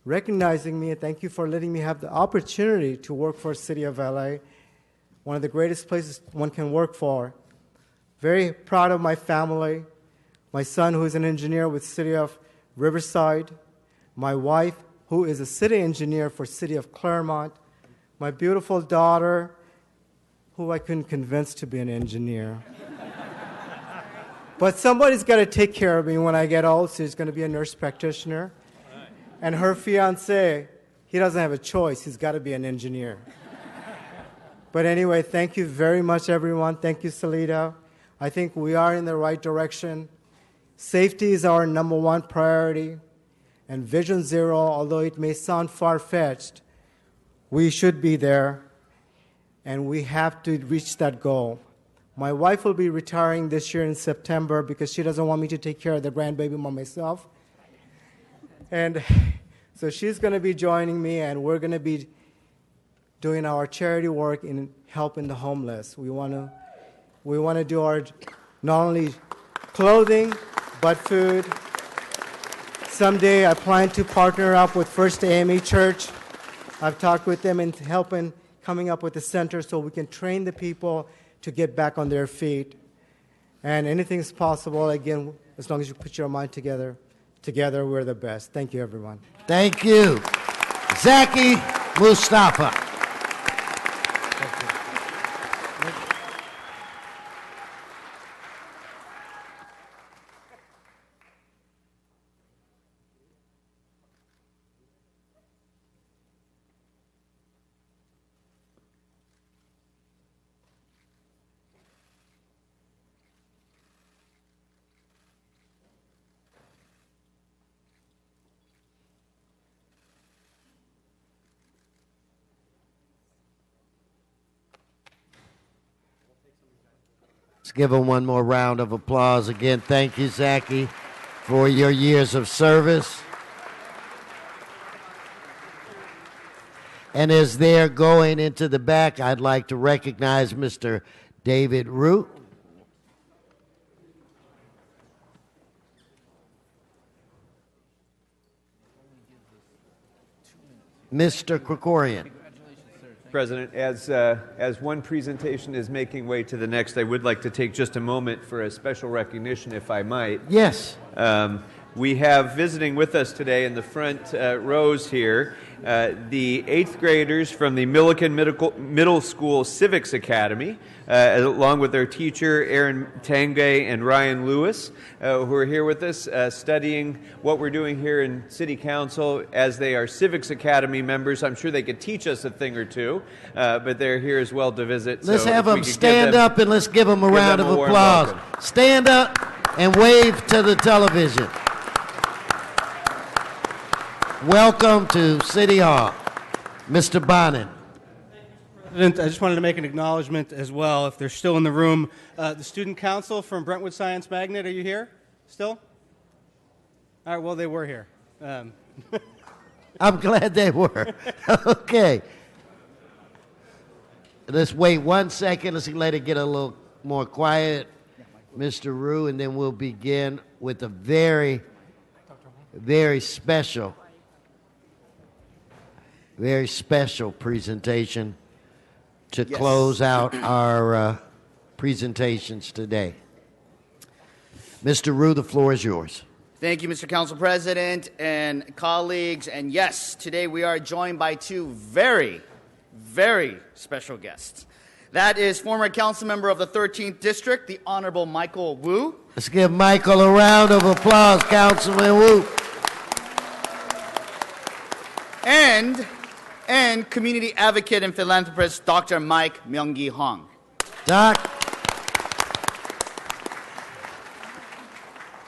recognizing me, and thank you for letting me have the opportunity to work for the City of LA, one of the greatest places one can work for. Very proud of my family, my son who is an engineer with City of Riverside, my wife who is a city engineer for City of Claremont, my beautiful daughter who I couldn't convince to be an engineer. But somebody's got to take care of me when I get old, so she's going to be a nurse practitioner. And her fiancé, he doesn't have a choice. He's got to be an engineer. But anyway, thank you very much, everyone. Thank you, Salida. I think we are in the right direction. Safety is our number one priority. And Vision Zero, although it may sound far-fetched, we should be there. And we have to reach that goal. My wife will be retiring this year in September because she doesn't want me to take care of the grandbaby by myself. And so she's going to be joining me, and we're going to be doing our charity work in helping the homeless. We want to do our not only clothing but food. Someday I plan to partner up with First AME Church. I've talked with them and helping coming up with a center so we can train the people to get back on their feet. And anything's possible, again, as long as you put your mind together. Together, we're the best. Thank you, everyone. Thank you. Zachy Mustafa. Let's give him one more round of applause. Again, thank you, Zaki, for your years of service. And as they're going into the back, I'd like to recognize Mr. David Root. Mr. Krikorian. President, as one presentation is making way to the next, I would like to take just a moment for a special recognition, if I might. Yes. We have visiting with us today in the front rows here the 8th graders from the Milliken Middle School Civics Academy, along with their teacher, Aaron Tangay and Ryan Lewis, who are here with us studying what we're doing here in City Council. As they are Civics Academy members, I'm sure they could teach us a thing or two, but they're here as well to visit. Let's so have them stand up and let's give them a round of applause. Stand up and wave to the television. Welcome to City Hall. Mr. Bonin. I just wanted to make an acknowledgement as well, if they're still in the room. The Student Council from Brentwood Science Magnet, are you here still? All right, well, they were here. I'm glad they were. Okay. Let's wait 1 second. Let's let it get a little more quiet, Mr. Rue, and then we'll begin with a very special presentation to close out our presentations today. Mr. Rue, the floor is yours. Thank you, Mr. Council President and colleagues. And yes, today we are joined by two very, very special guests. That is former council member of the 13th District, the Honorable Michael Wu. Let's give Michael a round of applause, Councilman Wu. And community advocate and philanthropist, Dr. Mike Myung-gi Hong. Doc.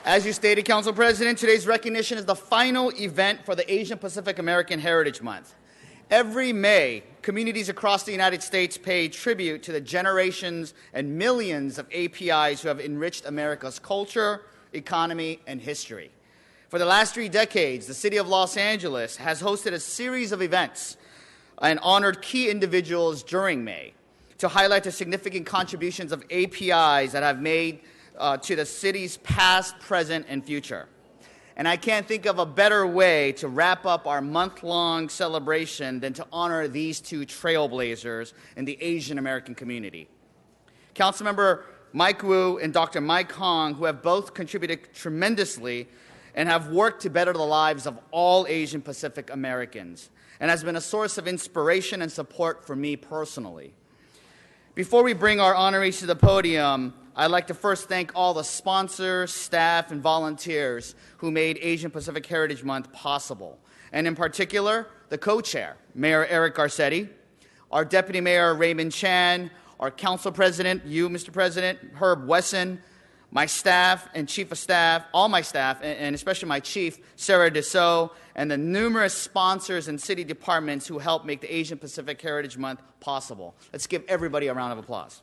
As you stated, Council President, today's recognition is the final event for the Asian Pacific American Heritage Month. Every May, communities across the United States pay tribute to the generations and millions of APIs who have enriched America's culture, economy, and history. For the last 3 decades, the City of Los Angeles has hosted a series of events and honored key individuals during May to highlight the significant contributions of APIs that have made to the city's past, present, and future. And I can't think of a better way to wrap up our month-long celebration than to honor these two trailblazers in the Asian American community. Councilmember Mike Wu and Dr. Mike Hong, who have both contributed tremendously and have worked to better the lives of all Asian Pacific Americans, and has been a source of inspiration and support for me personally. Before we bring our honorees to the podium, I'd like to first thank all the sponsors, staff, and volunteers who made Asian Pacific Heritage Month possible, and in particular, the co-chair, Mayor Eric Garcetti, our Deputy Mayor Raymond Chan, our Council President, you, Mr. President, Herb Wesson, my staff and chief of staff, all my staff, and especially my chief, Sarah Dessau, and the numerous sponsors and city departments who helped make the Asian Pacific Heritage Month possible. Let's give everybody a round of applause.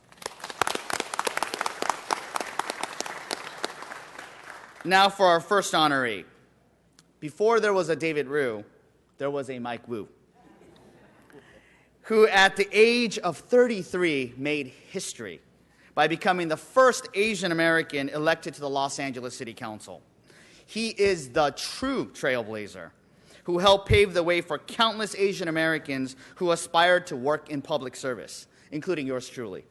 Now for our first honoree. Before there was a David Rue, there was a Mike Wu, who at the age of 33 made history by becoming the first Asian American elected to the Los Angeles City Council. He is the true trailblazer who helped pave the way for countless Asian Americans who aspired to work in public service, including yours truly.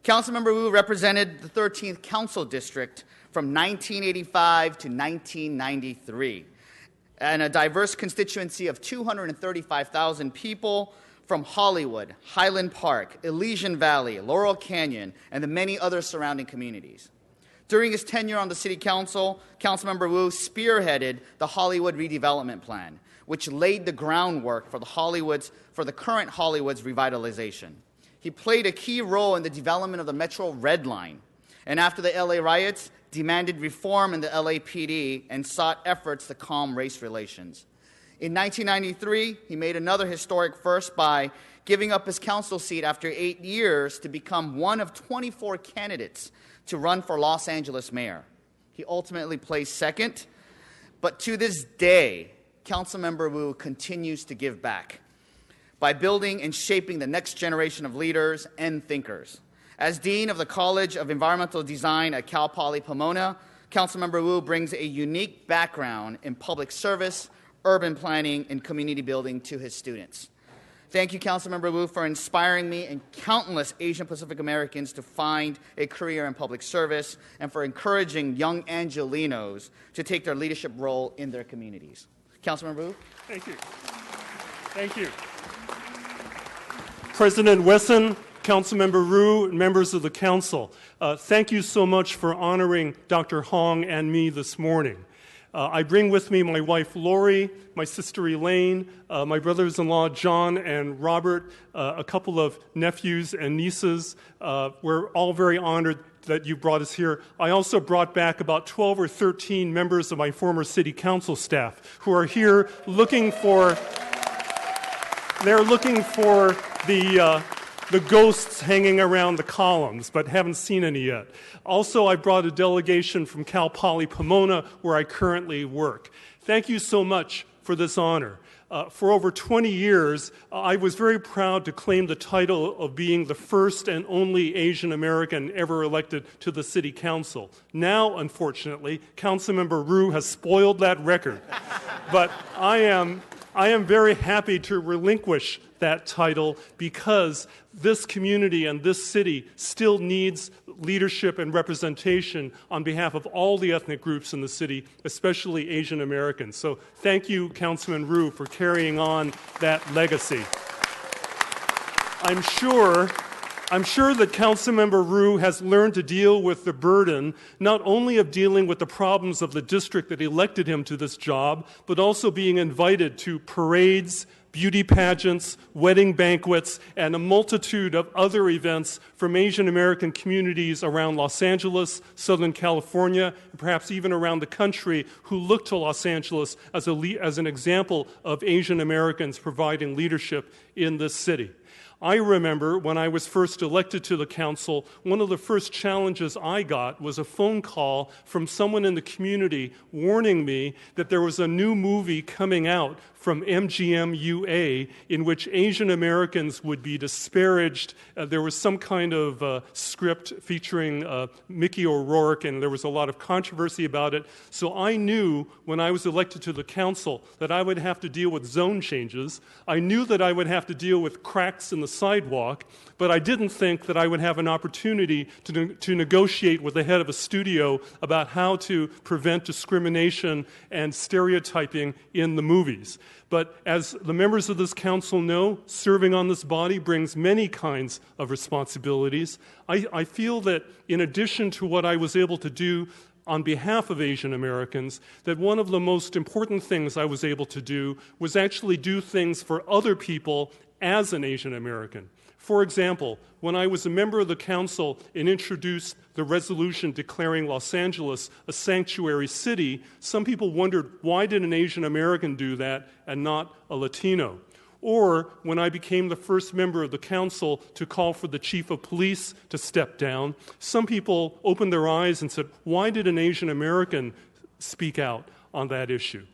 Councilmember Wu represented the 13th Council District from 1985 to 1993, and a diverse constituency of 235,000 people from Hollywood, Highland Park, Elysian Valley, Laurel Canyon, and the many other surrounding communities. During his tenure on the City Council, Councilmember Wu spearheaded the Hollywood Redevelopment Plan, which laid the groundwork for the current Hollywood's revitalization. He played a key role in the development of the Metro Red Line, and after the LA riots, demanded reform in the LAPD and sought efforts to calm race relations. In 1993, he made another historic first by giving up his council seat after 8 years to become one of 24 candidates to run for Los Angeles mayor. He ultimately placed second, but to this day, Councilmember Wu continues to give back by building and shaping the next generation of leaders and thinkers. As Dean of the College of Environmental Design at Cal Poly Pomona, Councilmember Wu brings a unique background in public service, urban planning, and community building to his students. Thank you, Councilmember Wu, for inspiring me and countless Asian Pacific Americans to find a career in public service and for encouraging young Angelenos to take their leadership role in their communities. Councilmember Wu. Thank you. Thank you. President Wesson, Councilmember Wu, and members of the council, thank you so much for honoring Dr. Hong and me this morning. I bring with me my wife Lori, my sister Elaine, my brothers-in-law John and Robert, a couple of nephews and nieces. We're all very honored that you brought us here. I also brought back about 12 or 13 members of my former city council staff who are here looking for the ghosts hanging around the columns, but haven't seen any yet. Also, I brought a delegation from Cal Poly Pomona, where I currently work. Thank you so much for this honor. For over 20 years, I was very proud to claim the title of being the first and only Asian American ever elected to the city council. Now, unfortunately, Councilmember Wu has spoiled that record. But I am very happy to relinquish that title because this community and this city still needs leadership and representation on behalf of all the ethnic groups in the city, especially Asian Americans. So thank you, Councilman Wu, for carrying on that legacy. I'm sure that Councilmember Wu has learned to deal with the burden not only of dealing with the problems of the district that elected him to this job, but also being invited to parades, beauty pageants, wedding banquets, and a multitude of other events from Asian American communities around Los Angeles, Southern California, and perhaps even around the country who look to Los Angeles as an example of Asian Americans providing leadership in this city. I remember when I was first elected to the council, one of the first challenges I got was a phone call from someone in the community warning me that there was a new movie coming out from MGM UA in which Asian Americans would be disparaged. There was some kind of script featuring Mickey O'Rourke, and there was a lot of controversy about it. So I knew when I was elected to the council that I would have to deal with zone changes. I knew that I would have to deal with cracks in the sidewalk, but I didn't think that I would have an opportunity to negotiate with the head of a studio about how to prevent discrimination and stereotyping in the movies. But as the members of this council know, serving on this body brings many kinds of responsibilities. I feel that in addition to what I was able to do on behalf of Asian Americans, that one of the most important things I was able to do was actually do things for other people as an Asian American. For example, when I was a member of the council and introduced the resolution declaring Los Angeles a sanctuary city, some people wondered, why did an Asian American do that and not a Latino? Or when I became the first member of the council to call for the chief of police to step down, some people opened their eyes and said, why did an Asian American speak out on that issue?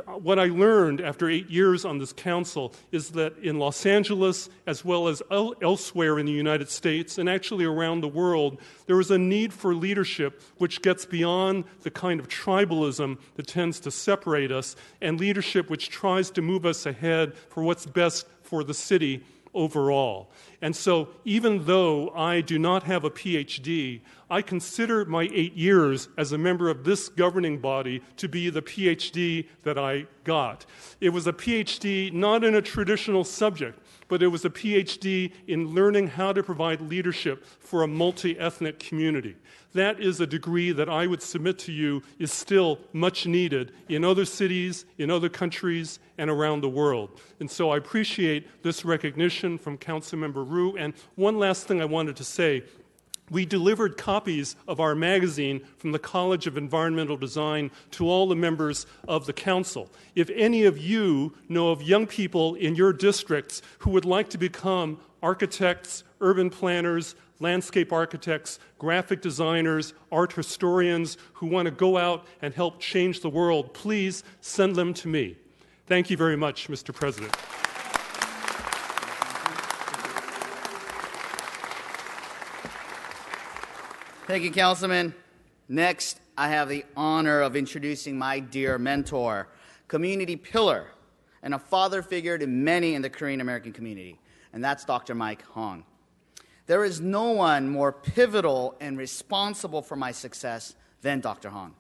What I learned after 8 years on this council is that in Los Angeles, as well as elsewhere in the United States, and actually around the world, there is a need for leadership which gets beyond the kind of tribalism that tends to separate us, and leadership which tries to move us ahead for what's best for the city overall. And so even though I do not have a PhD, I consider my 8 years as a member of this governing body to be the PhD that I got. It was a PhD not in a traditional subject, but it was a PhD in learning how to provide leadership for a multi-ethnic community. That is a degree that I would submit to you is still much needed in other cities, in other countries, and around the world. And so I appreciate this recognition from Councilmember Wu. And one last thing I wanted to say. We delivered copies of our magazine from the College of Environmental Design to all the members of the council. If any of you know of young people in your districts who would like to become architects, urban planners, landscape architects, graphic designers, art historians who want to go out and help change the world, please send them to me. Thank you very much, Mr. President. Thank you, Councilman. Next, I have the honor of introducing my dear mentor, community pillar, and a father figure to many in the Korean American community, and that's Dr. Mike Hong. There is no one more pivotal and responsible for my success than Dr. Hong.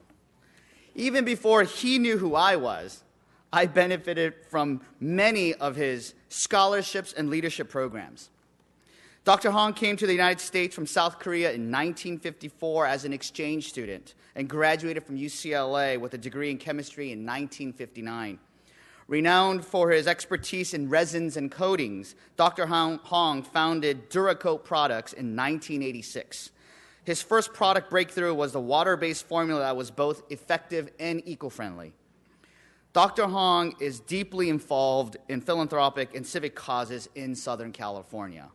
Even before he knew who I was, I benefited from many of his scholarships and leadership programs. Dr. Hong came to the United States from South Korea in 1954 as an exchange student and graduated from UCLA with a degree in chemistry in 1959. Renowned for his expertise in resins and coatings, Dr. Hong founded Duracoat Products in 1986. His first product breakthrough was the water-based formula that was both effective and eco-friendly. Dr. Hong is deeply involved in philanthropic and civic causes in Southern California.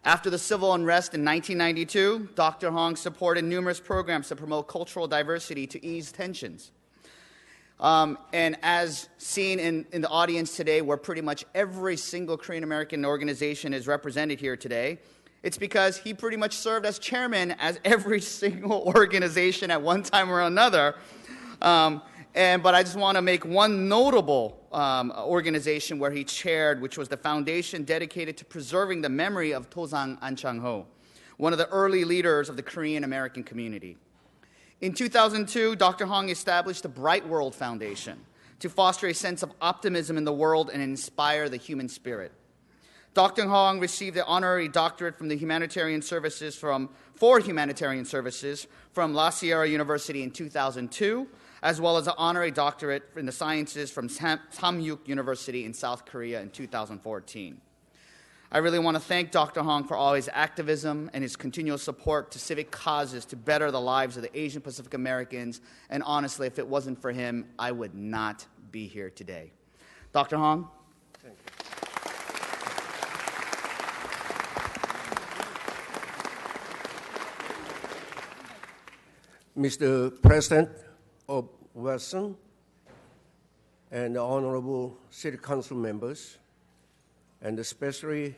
After the civil unrest in 1992, Dr. Hong supported numerous programs to promote cultural diversity to ease tensions. And as seen in the audience today, where pretty much every single Korean American organization is represented here today, it's because he pretty much served as chairman as every single organization at one time or another. But I just want to make one notable organization where he chaired, which was the foundation dedicated to preserving the memory of Tosang An Chang-ho, one of the early leaders of the Korean American community. In 2002, Dr. Hong established the Bright World Foundation to foster a sense of optimism in the world and inspire the human spirit. Dr. Hong received an honorary doctorate from the Humanitarian Services from La Sierra University in 2002, as well as an honorary doctorate in the sciences from Samyuk University in South Korea in 2014. I really want to thank Dr. Hong for all his activism and his continual support to civic causes to better the lives of the Asian Pacific Americans, and honestly, if it wasn't for him, I would not be here today. Dr. Hong? Thank you. Mr. President of Wesson and the honorable city council members, and especially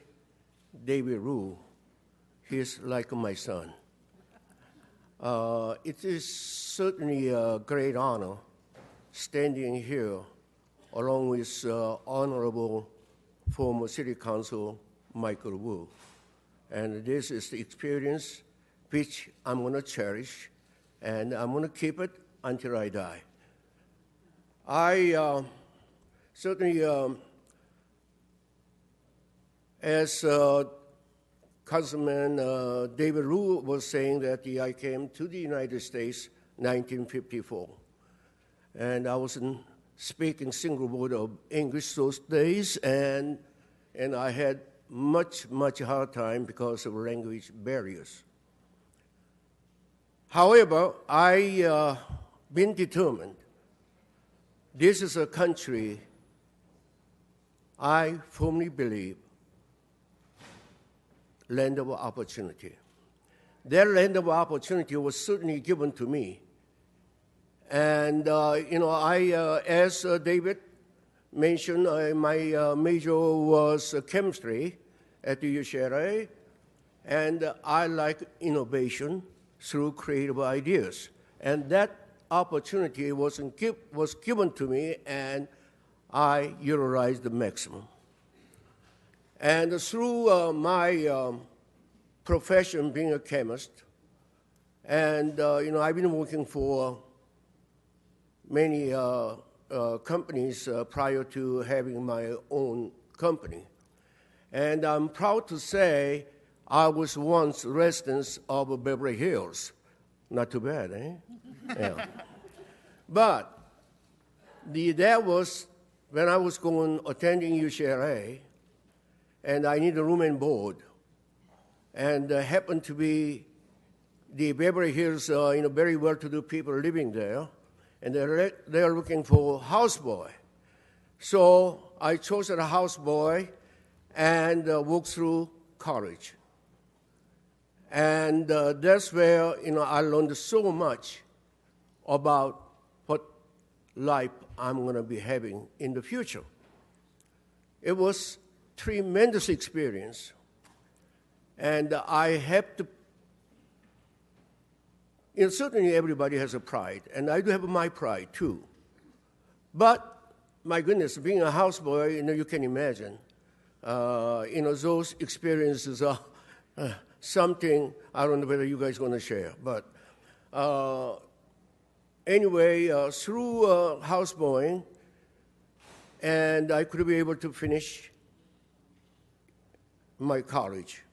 David Rue, he is like my son. It is certainly a great honor standing here along with honorable former city council Michael Wu. And this is the experience which I'm going to cherish, and I'm going to keep it until I die. I certainly, as Councilman David Rue was saying, that I came to the United States in 1954. And I wasn't speaking single word of English those days, and I had much hard time because of language barriers. However, I been determined. This is a country I firmly believe land of opportunity. That land of opportunity was certainly given to me. And, I, as David mentioned, my major was chemistry at the UCLA, and I like innovation through creative ideas. And that opportunity was given to me, and I utilized the maximum. And through my profession being a chemist, and I've been working for many companies prior to having my own company. And I'm proud to say I was once resident of Beverly Hills. Not too bad, eh? Yeah. But that was when I was attending UCLA, and I need a room and board. And happened to be the Beverly Hills, very well-to-do people living there, and they're looking for houseboy. So I chose a houseboy and walked through college. And that's where I learned so much about what life I'm going to be having in the future. It was tremendous experience, and I have to. Certainly everybody has a pride, and I do have my pride too. But my goodness, being a houseboy, you can imagine. Those experiences are something I don't know whether you guys are going to share. But anyway, through houseboying, and I could be able to finish my college.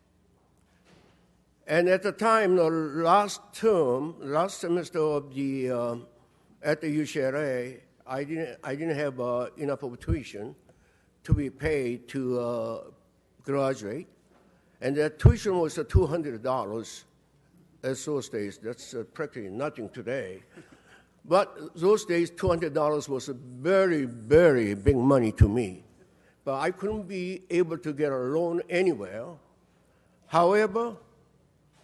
And at the time, the last semester of the at the UCLA, I didn't have enough of tuition to be paid to graduate, and that tuition was $200 at those days. That's practically nothing today. But those days, $200 was a very, very big money to me. But I couldn't be able to get a loan anywhere. However,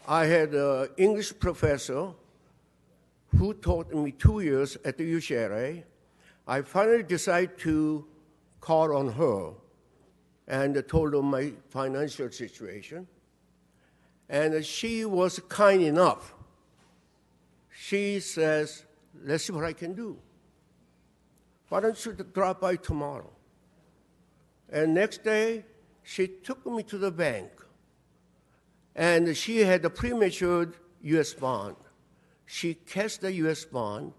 I had an English professor who taught me 2 years at the UCLA. I finally decided to call on her and told her my financial situation. And she was kind enough. She says, let's see what I can do. Why don't you drop by tomorrow? And next day, she took me to the bank. And she had a prematured U.S. bond. She cashed the U.S. bond,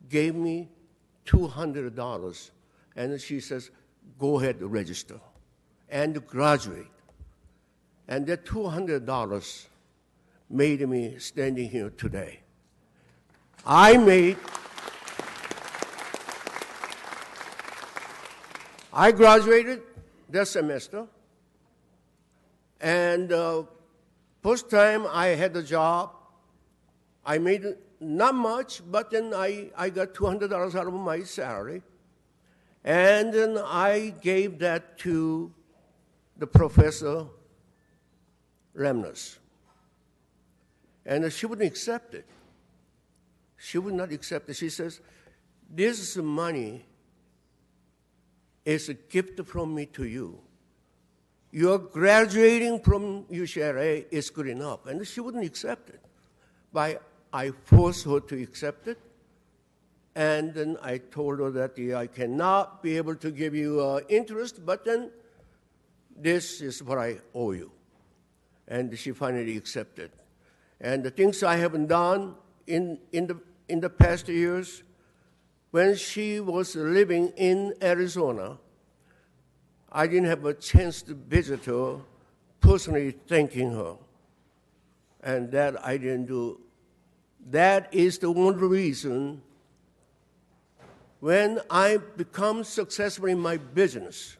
gave me $200, and she says, go ahead and register and graduate. And that $200 made me standing here today. I graduated that semester, and first time I had a job, I made not much, but then I got $200 out of my salary, and then I gave that to the Professor Remners. And she wouldn't accept it. She would not accept it. She says, this money is a gift from me to you. Your graduating from UCLA is good enough. And she wouldn't accept it. But I forced her to accept it. And then I told her that I cannot be able to give you interest, but then this is what I owe you. And she finally accepted. And the things I haven't done in the past years, when she was living in Arizona, I didn't have a chance to visit her, personally thanking her. And that I didn't do. That is the one reason when I become successful in my business,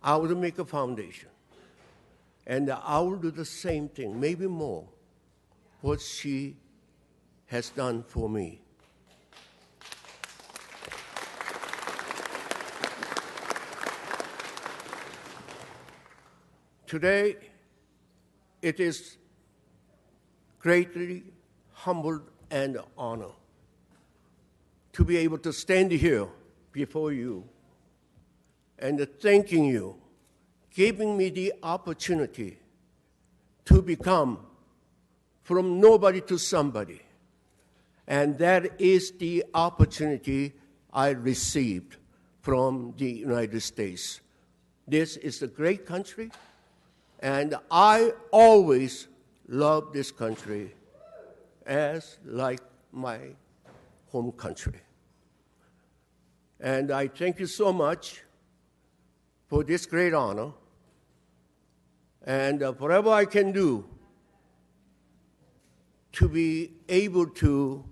I will make a foundation. And I will do the same thing, maybe more, what she has done for me. Today, it is greatly humbled and honored to be able to stand here before you and thanking you, giving me the opportunity to become from nobody to somebody. And that is the opportunity I received from the United States. This is a great country, and I always love this country as like my home country. And I thank you so much for this great honor, and whatever I can do to be able to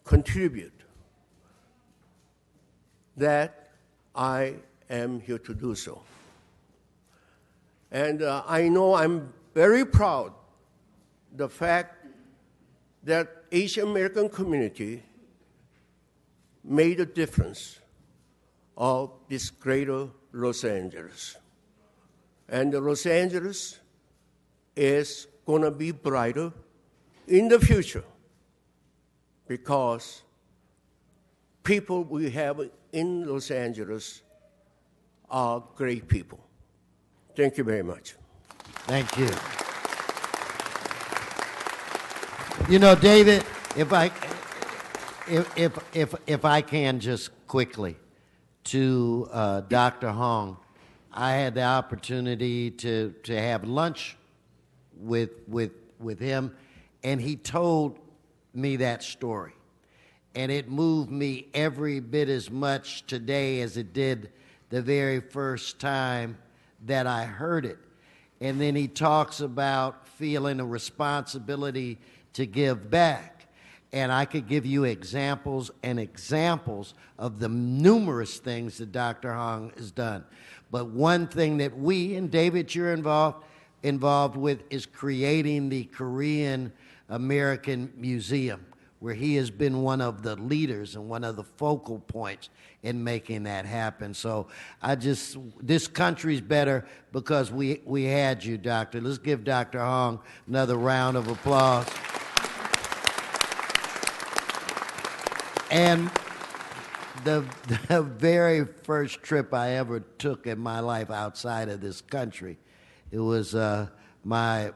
contribute, that I am here to do so. And I know I'm very proud the fact that Asian American community made a difference of this greater Los Angeles. And Los Angeles is going to be brighter in the future because people we have in Los Angeles are great people. Thank you very much. Thank you. You know, David, if I can just quickly to Dr. Hong, I had the opportunity to have lunch with him, and he told me that story. And it moved me every bit as much today as it did the very first time that I heard it. And then he talks about feeling a responsibility to give back. And I could give you examples and examples of the numerous things that Dr. Hong has done. But one thing that we, and David, you're involved with, is creating the Korean American Museum, where he has been one of the leaders and one of the focal points in making that happen. So this country's better because we had you, Doctor. Let's give Dr. Hong another round of applause. And the very first trip I ever took in my life outside of this country, it was my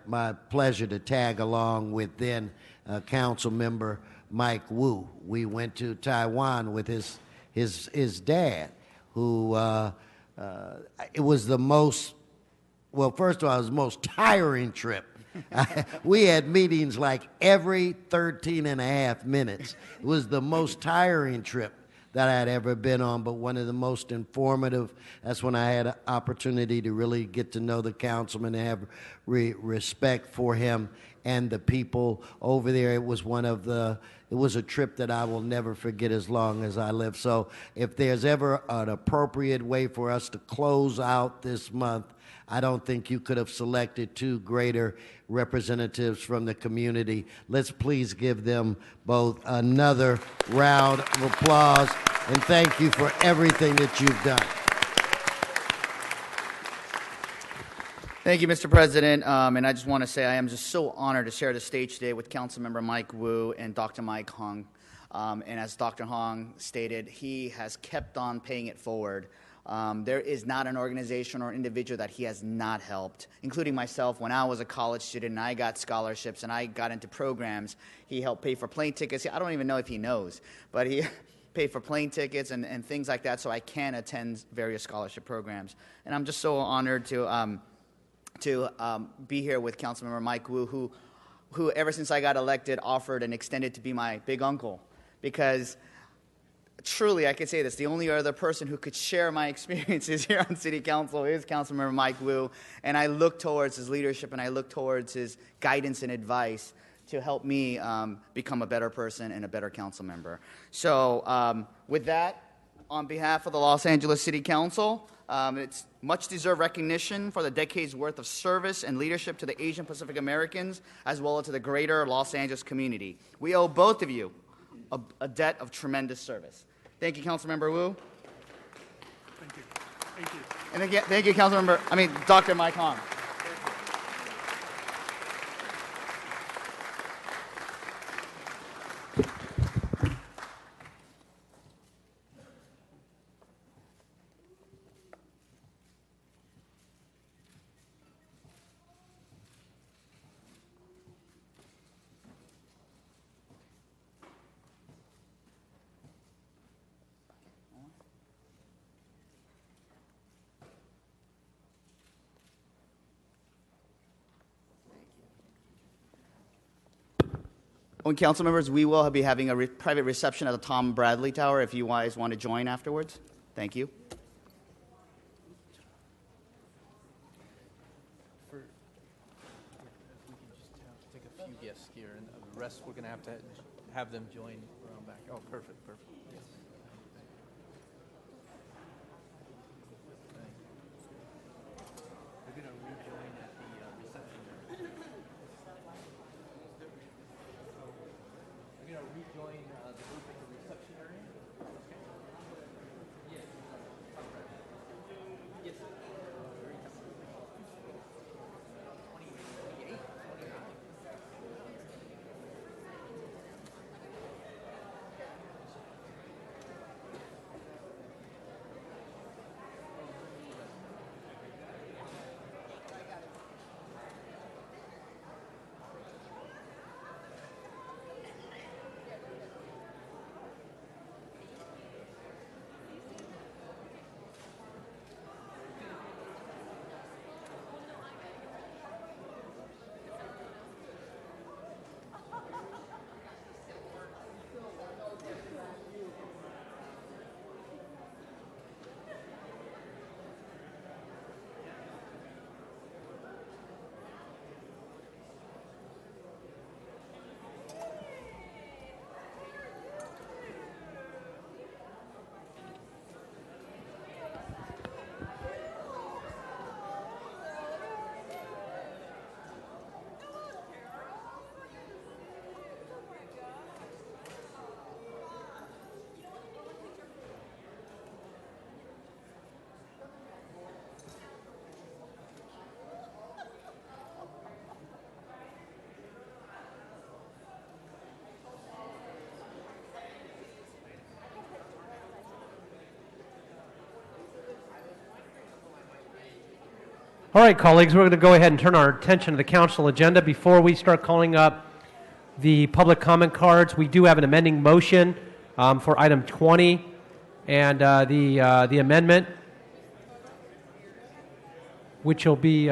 pleasure to tag along with then council member Mike Wu. We went to Taiwan with his dad, who it was the most, well, first of all, it was the most tiring trip. We had meetings like every 13 and a half minutes. It was the most tiring trip that I had ever been on, but one of the most informative. That's when I had an opportunity to really get to know the councilman and have respect for him and the people over there. It was a trip that I will never forget as long as I live. So if there's ever an appropriate way for us to close out this month, I don't think you could have selected two greater representatives from the community. Let's please give them both another round of applause, and thank you for everything that you've done. Thank you, Mr. President. And I just want to say I am just so honored to share the stage today with Councilmember Mike Wu and Dr. Mike Hong. And as Dr. Hong stated, he has kept on paying it forward. There is not an organization or individual that he has not helped, including myself. When I was a college student and I got scholarships and I got into programs, he helped pay for plane tickets. I don't even know if he knows, but he paid for plane tickets and things like that so I can attend various scholarship programs. And I'm just so honored to be here with Councilmember Mike Wu, who ever since I got elected offered and extended to be my big uncle, because truly, I could say this, the only other person who could share my experiences here on City Council is Councilmember Mike Wu, and I look towards his leadership and I look towards his guidance and advice to help me become a better person and a better council member. So with that, on behalf of the Los Angeles City Council, it's much-deserved recognition for the decades' worth of service and leadership to the Asian Pacific Americans, as well as to the greater Los Angeles community. We owe both of you a debt of tremendous service. Thank you, Councilmember Wu. Thank you. Thank you. And again, thank you, Dr. Mike Hong. And council members, we will be having a private reception at the Tom Bradley Tower if you guys want to join afterwards. Thank you. If we can just take a few guests here, and the rest we're going to have them join around back. Oh, perfect. Yes. We're going to rejoin at the reception. All right, colleagues, we're going to go ahead and turn our attention to the council agenda. Before we start calling up the public comment cards, we do have an amending motion for item 20 and the amendment, which will be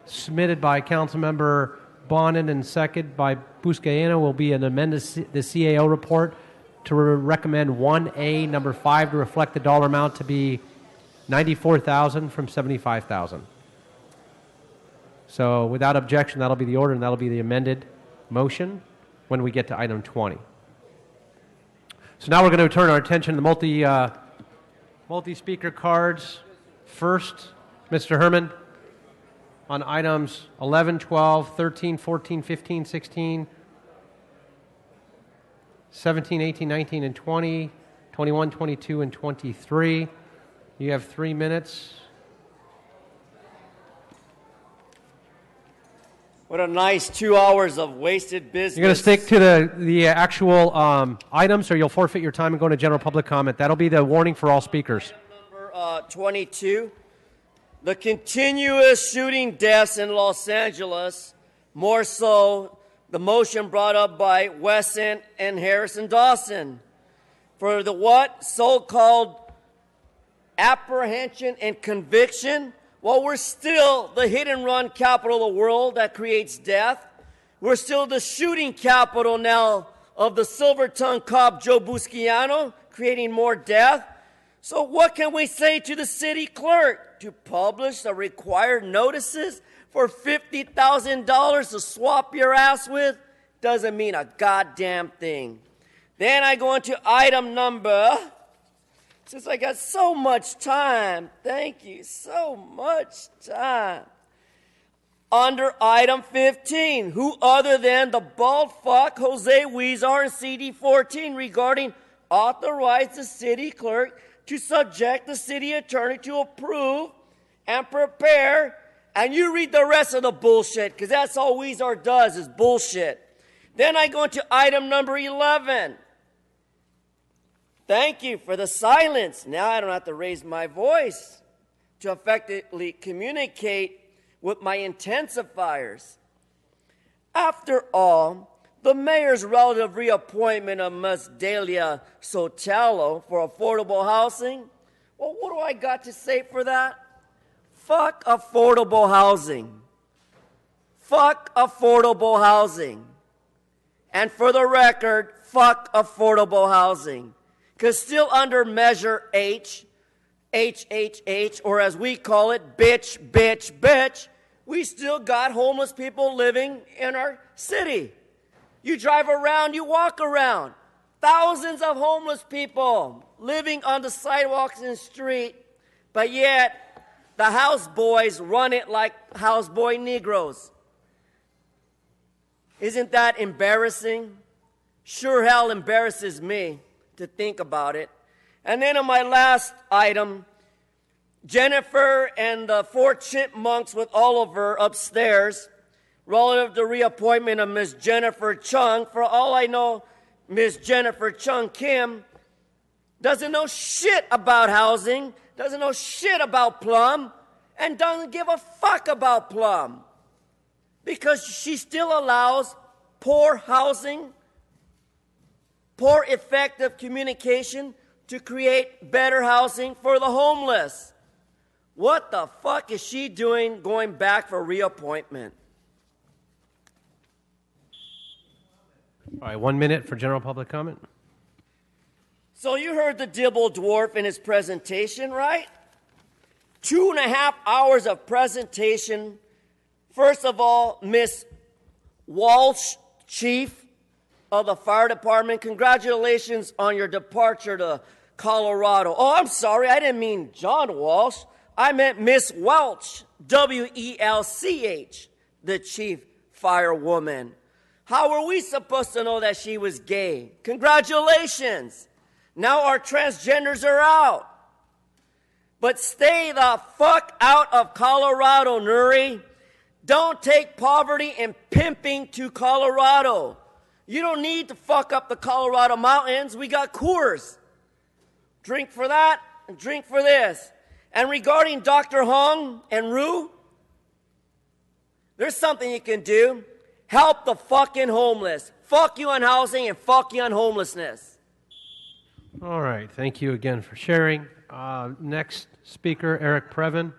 submitted by Councilmember Bonin and second by Buscaino, will be an amended the CAO report to recommend 1A, number 5, to reflect the dollar amount to be $94,000 from $75,000. So without objection, that'll be the order, and that'll be the amended motion when we get to item 20. So now we're going to turn our attention to the multi-speaker cards. First, Mr. Herman, on items 11, 12, 13, 14, 15, 16, 17, 18, 19, and 20, 21, 22, and 23. You have 3 minutes. What a nice 2 hours of wasted business. You're going to stick to the actual items, or you'll forfeit your time and go into general public comment. That'll be the warning for all speakers. Number 22, the continuous shooting deaths in Los Angeles, more so the motion brought up by Wesson and Harrison Dawson for the what? So-called apprehension and conviction. Well, we're still the hit-and-run capital of the world that creates death. We're still the shooting capital now of the silver-tongued cop Joe Buscaino, creating more death. So what can we say to the city clerk? To publish the required notices for $50,000 to swap your ass with doesn't mean a goddamn thing. Then I go into item number... Since I got so much time, thank you, so much time. Under item 15, who other than the bald fuck Jose Huizar and CD14 regarding authorize the city clerk to subject the city attorney to approve and prepare, and you read the rest of the bullshit, because that's all Huizar does is bullshit. Then I go into item number 11. Thank you for the silence. Now I don't have to raise my voice to effectively communicate with my intensifiers. After all, the mayor's relative reappointment of Ms. Delia Sotelo for affordable housing, well, what do I got to say for that? Fuck affordable housing. Fuck affordable housing. And for the record, fuck affordable housing. Because still under Measure H, or as we call it, bitch, bitch, bitch, we still got homeless people living in our city. You drive around, you walk around. Thousands of homeless people living on the sidewalks and the street, but yet the houseboys run it like houseboy Negroes. Isn't that embarrassing? Sure hell embarrasses me to think about it. And then on my last item, Jennifer and the 4 chipmunks with Oliver upstairs, relative to reappointment of Ms. Jennifer Chung. For all I know, Ms. Jennifer Chung Kim doesn't know shit about housing, doesn't know shit about Plum, and doesn't give a fuck about Plum. Because she still allows poor housing, poor effective communication to create better housing for the homeless. What the fuck is she doing going back for reappointment? All right, 1 minute for general public comment. So you heard the Dibble Dwarf in his presentation, right? 2.5 hours of presentation. First of all, Miss Walsh, Chief of the Fire Department, congratulations on your departure to Colorado. Oh, I'm sorry, I didn't mean John Walsh. I meant Miss Welch, W-E-L-C-H, the chief firewoman. How were we supposed to know that she was gay? Congratulations. Now our transgenders are out. But stay the fuck out of Colorado, Nuri. Don't take poverty and pimping to Colorado. You don't need to fuck up the Colorado mountains. We got Coors. Drink for that and drink for this. And regarding Dr. Hong and Rue, there's something you can do. Help the fucking homeless. Fuck you on housing and fuck you on homelessness. All right. Thank you again for sharing. Next speaker, Eric Previn.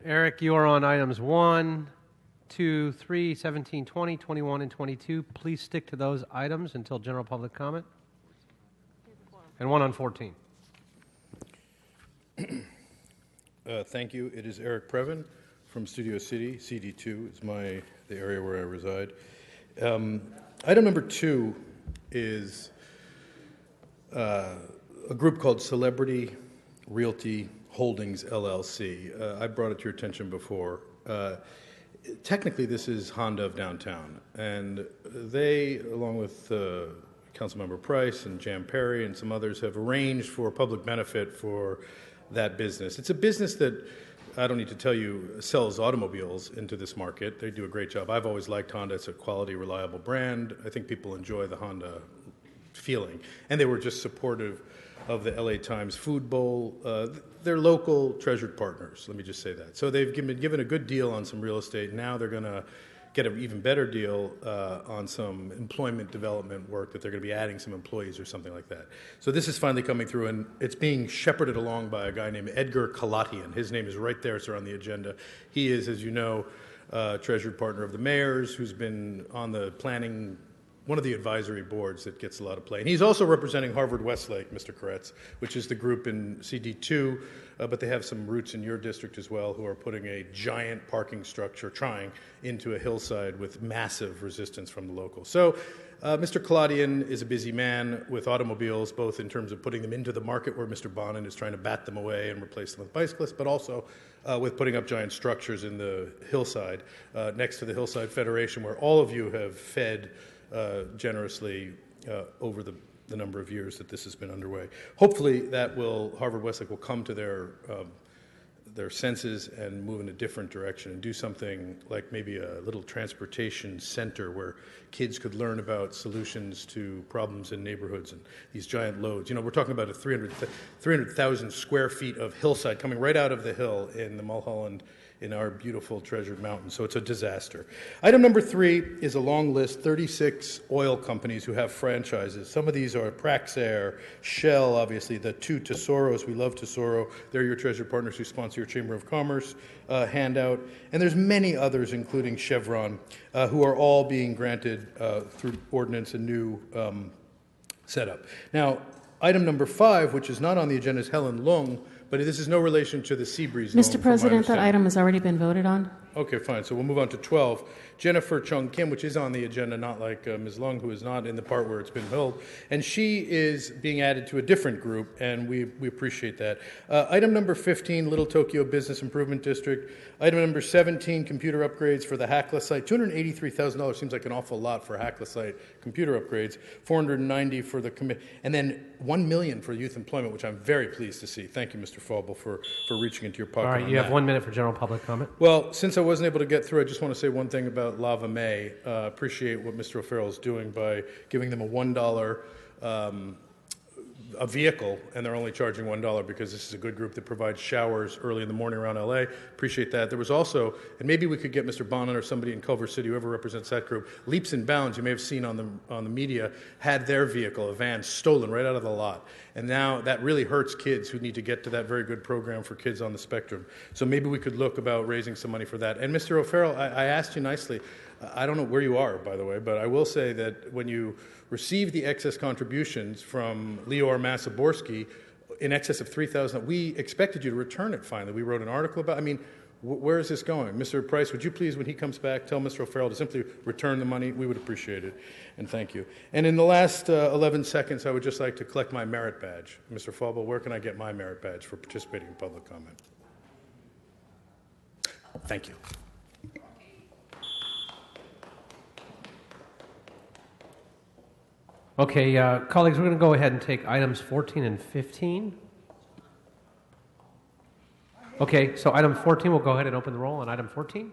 Eric, you are on items 1, 2, 3, 17, 20, 21, and 22. Please stick to those items until general public comment. And 1 on 14. Thank you. It is Eric Previn from Studio City. CD2 is the area where I reside. Item number 2 is a group called Celebrity Realty Holdings LLC. I brought it to your attention before. Technically, this is Honda of downtown, and they, along with Councilmember Price and Jan Perry and some others, have arranged for public benefit for that business. It's a business that, I don't need to tell you, sells automobiles into this market. They do a great job. I've always liked Honda. It's a quality, reliable brand. I think people enjoy the Honda feeling. And they were just supportive of the LA Times Food Bowl. They're local treasured partners, let me just say that. So they've been given a good deal on some real estate. Now they're going to get an even better deal on some employment development work that they're going to be adding some employees or something like that. So this is finally coming through, and it's being shepherded along by a guy named Edgar Kalatian. His name is right there, sir, on the agenda. He is, as you know, treasured partner of the mayor's, who's been on the planning, one of the advisory boards that gets a lot of play. And he's also representing Harvard Westlake, Mr. Koretz, which is the group in CD2, but they have some roots in your district as well, who are putting a giant parking structure, trying, into a hillside with massive resistance from the locals. So Mr. Kalatian is a busy man with automobiles, both in terms of putting them into the market where Mr. Bonin is trying to bat them away and replace them with bicyclists, but also with putting up giant structures in the hillside, next to the Hillside Federation, where all of you have fed generously over the number of years that this has been underway. Hopefully, Harvard Westlake will come to their senses and move in a different direction and do something like maybe a little transportation center where kids could learn about solutions to problems in neighborhoods and these giant loads. You know, we're talking about a 300,000 square feet of hillside coming right out of the hill in the Mulholland, in our beautiful treasured mountains. So it's a disaster. Item number 3 is a long list, 36 oil companies who have franchises. Some of these are Praxair, Shell, obviously, the 2 Tesoros. We love Tesoro. They're your treasured partners who sponsor your Chamber of Commerce handout. And there's many others, including Chevron, who are all being granted through ordinance a new setup. Now, item number 5, which is not on the agenda, is Helen Lung, but this is no relation to the Seabreeze loan. Mr. President, that item has already been voted on. Okay, fine. So we'll move on to 12. Jennifer Chung Kim, which is on the agenda, not like Ms. Lung, who is not in the part where it's been held. And she is being added to a different group, and we appreciate that. Item number 15, Little Tokyo Business Improvement District. Item number 17, computer upgrades for the HACLA site. $283,000 seems like an awful lot for HACLA site computer upgrades. $490 for the commit, and then $1 million for youth employment, which I'm very pleased to see. Thank you, Mr. Faubel, for reaching into your pocket. All right, you have 1 minute for general public comment. Well, since I wasn't able to get through, I just want to say one thing about Lava May. Appreciate what Mr. O'Farrell is doing by giving them a $1 a vehicle, and they're only charging $1 because this is a good group that provides showers early in the morning around LA. Appreciate that. There was also, and maybe we could get Mr. Bonin or somebody in Culver City, whoever represents that group, Leaps and Bounds, you may have seen on the media, had their vehicle, a van, stolen right out of the lot. And now that really hurts kids who need to get to that very good program for kids on the spectrum. So maybe we could look about raising some money for that. And Mr. O'Farrell, I asked you nicely, I don't know where you are, by the way, but I will say that when you receive the excess contributions from Leor Masaborski in excess of $3,000, we expected you to return it finally. We wrote an article about, I mean, where is this going? Mr. Price, would you please, when he comes back, tell Mr. O'Farrell to simply return the money? We would appreciate it, and thank you. And in the last 11 seconds, I would just like to collect my merit badge. Mr. Faubel, where can I get my merit badge for participating in public comment? Thank you. Okay, colleagues, we're going to go ahead and take items 14 and 15. Okay, so item 14, we'll go ahead and open the roll on item 14.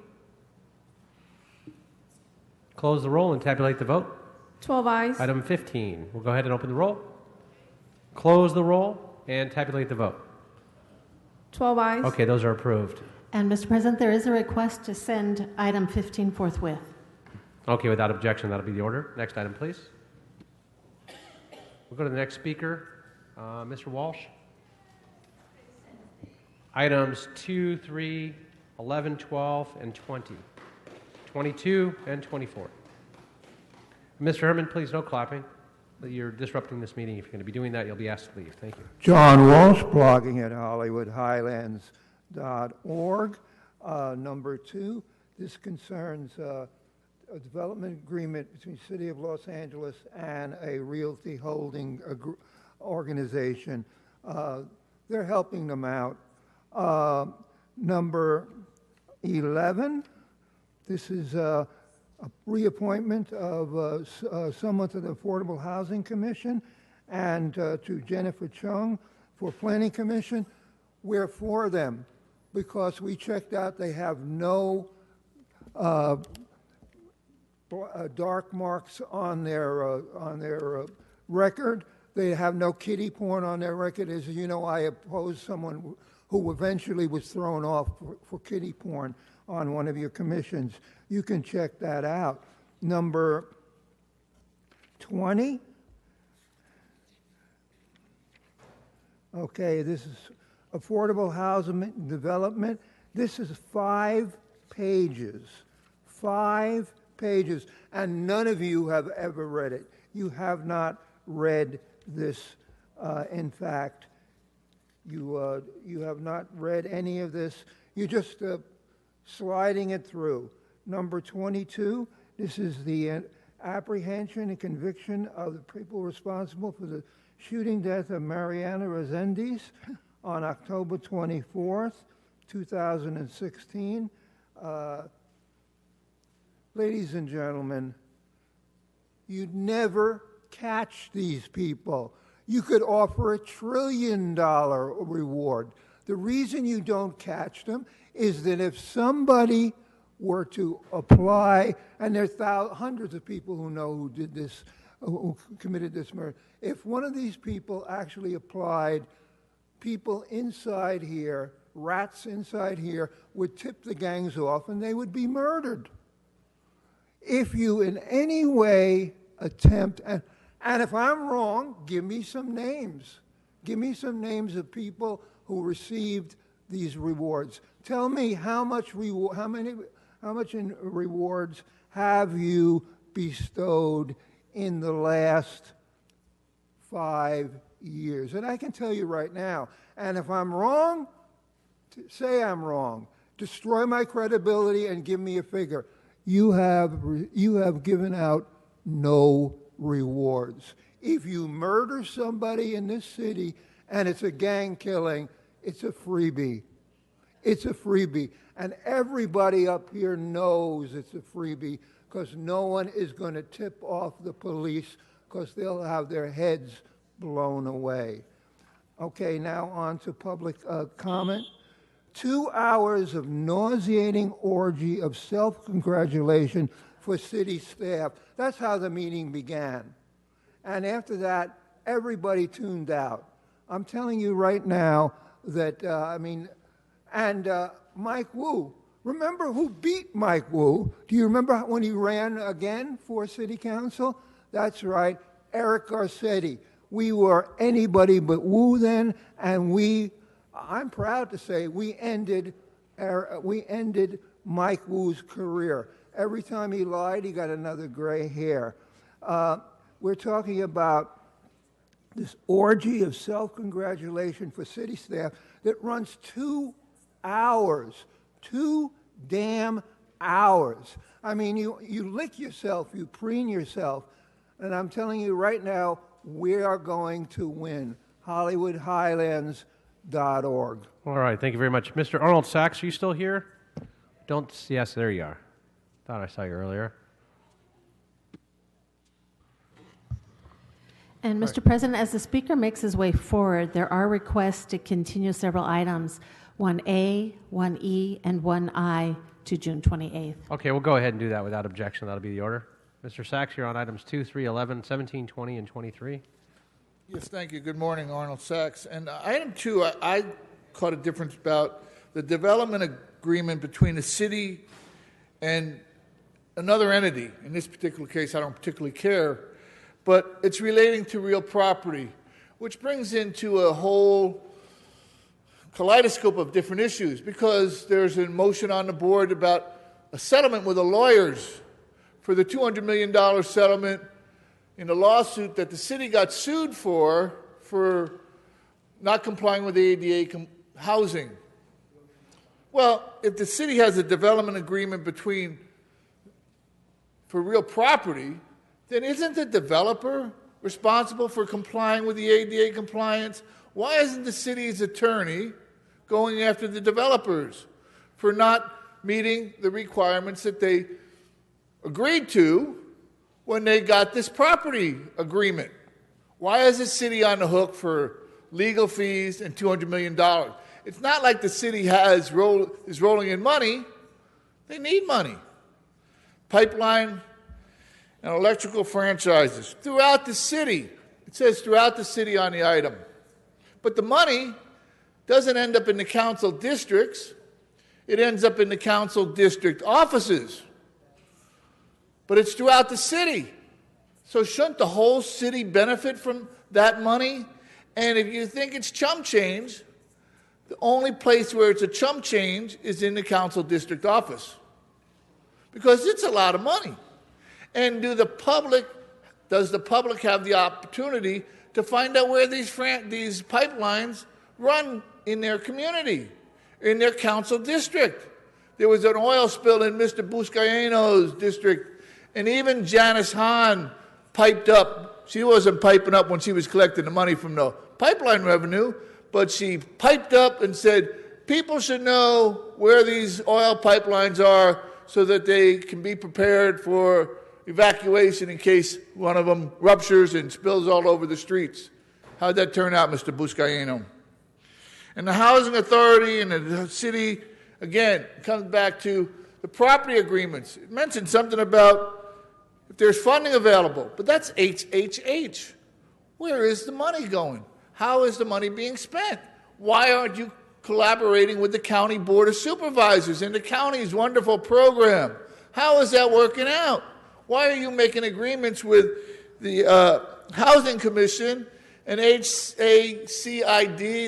Close the roll and tabulate the vote. 12 ayes. Item 15. We'll go ahead and open the roll, close the roll, and tabulate the vote. 12 ayes. Okay, those are approved. And Mr. President, there is a request to send item 15 forthwith. Okay, without objection, that'll be the order. Next item, please. We'll go to the next speaker, Mr. Walsh. Items 2, 3, 11, 12, and 20. 22 and 24. Mr. Herman, please no clapping. You're disrupting this meeting. If you're going to be doing that, you'll be asked to leave. Thank you. John Walsh, blogging at HollywoodHighlands.org. Number 2, this concerns a development agreement between the City of Los Angeles and a realty holding organization. They're helping them out. Number 11, this is a reappointment of someone to the Affordable Housing Commission and to Jennifer Chung for Planning Commission. We're for them because we checked out they have no dark marks on their record. They have no kiddie porn on their record. As you know, I opposed someone who eventually was thrown off for kiddie porn on one of your commissions. You can check that out. Number 20. Okay, this is affordable housing development. This is 5 pages. 5 pages. And none of you have ever read it. You have not read this. In fact, you have not read any of this. You're just sliding it through. Number 22, this is the apprehension and conviction of the people responsible for the shooting death of Mariana Resendiz on October 24th, 2016. Ladies and gentlemen, you'd never catch these people. You could offer $1 trillion reward. The reason you don't catch them is that if somebody were to apply, and there's hundreds of people who know who did this, who committed this murder. If one of these people actually applied, people inside here, rats inside here, would tip the gangs off and they would be murdered. If you in any way attempt, and if I'm wrong, give me some names. Give me some names of people who received these rewards. Tell me how much in rewards have you bestowed in the last 5 years? And I can tell you right now, and if I'm wrong, say I'm wrong. Destroy my credibility and give me a figure. You have given out no rewards. If you murder somebody in this city and it's a gang killing, it's a freebie. It's a freebie. And everybody up here knows it's a freebie because no one is going to tip off the police because they'll have their heads blown away. Okay, now on to public comment. 2 hours of nauseating orgy of self-congratulation for city staff. That's how the meeting began. And after that, everybody tuned out. I'm telling you right now that, Mike Wu. Remember who beat Mike Wu? Do you remember when he ran again for city council? That's right, Eric Garcetti. We were anybody but Wu then, and I'm proud to say we ended Mike Wu's career. Every time he lied, he got another gray hair. We're talking about this orgy of self-congratulation for city staff that runs 2 hours. 2 damn hours. I mean, you lick yourself, you preen yourself, and I'm telling you right now, we are going to win. HollywoodHighlands.org. All right, thank you very much. Mr. Arnold Sachs, are you still here? Yes, there you are. Thought I saw you earlier. And Mr. President, as the speaker makes his way forward, there are requests to continue several items, 1A, 1E, and 1I to June 28th. Okay, we'll go ahead and do that without objection. That'll be the order. Mr. Sachs, you're on items 2, 3, 11, 17, 20, and 23. Yes, thank you. Good morning, Arnold Sachs. And item 2, I caught a difference about the development agreement between the city and another entity. In this particular case, I don't particularly care, but it's relating to real property, which brings into a whole kaleidoscope of different issues, because there's a motion on the board about a settlement with the lawyers for the $200 million settlement in a lawsuit that the city got sued for not complying with the ADA housing. Well, if the city has a development agreement for real property, then isn't the developer responsible for complying with the ADA compliance? Why isn't the city's attorney going after the developers for not meeting the requirements that they agreed to when they got this property agreement? Why is the city on the hook for legal fees and $200 million? It's not like the city is rolling in money. They need money. Pipeline and electrical franchises throughout the city. It says throughout the city on the item. But the money doesn't end up in the council districts. It ends up in the council district offices. But it's throughout the city. So shouldn't the whole city benefit from that money? And if you think it's chump change, the only place where it's a chump change is in the council district office, because it's a lot of money. And does the public have the opportunity to find out where these pipelines run in their community, in their council district? There was an oil spill in Mr. Buscaino's district, and even Janice Hahn piped up. She wasn't piping up when she was collecting the money from the pipeline revenue, but she piped up and said, people should know where these oil pipelines are so that they can be prepared for evacuation in case one of them ruptures and spills all over the streets. How'd that turn out, Mr. Buscaino? And the housing authority and the city, again, comes back to the property agreements. It mentioned something about if there's funding available, but that's HHH. Where is the money going? How is the money being spent? Why aren't you collaborating with the county board of supervisors and the county's wonderful program? How is that working out? Why are you making agreements with the Housing Commission and HACID,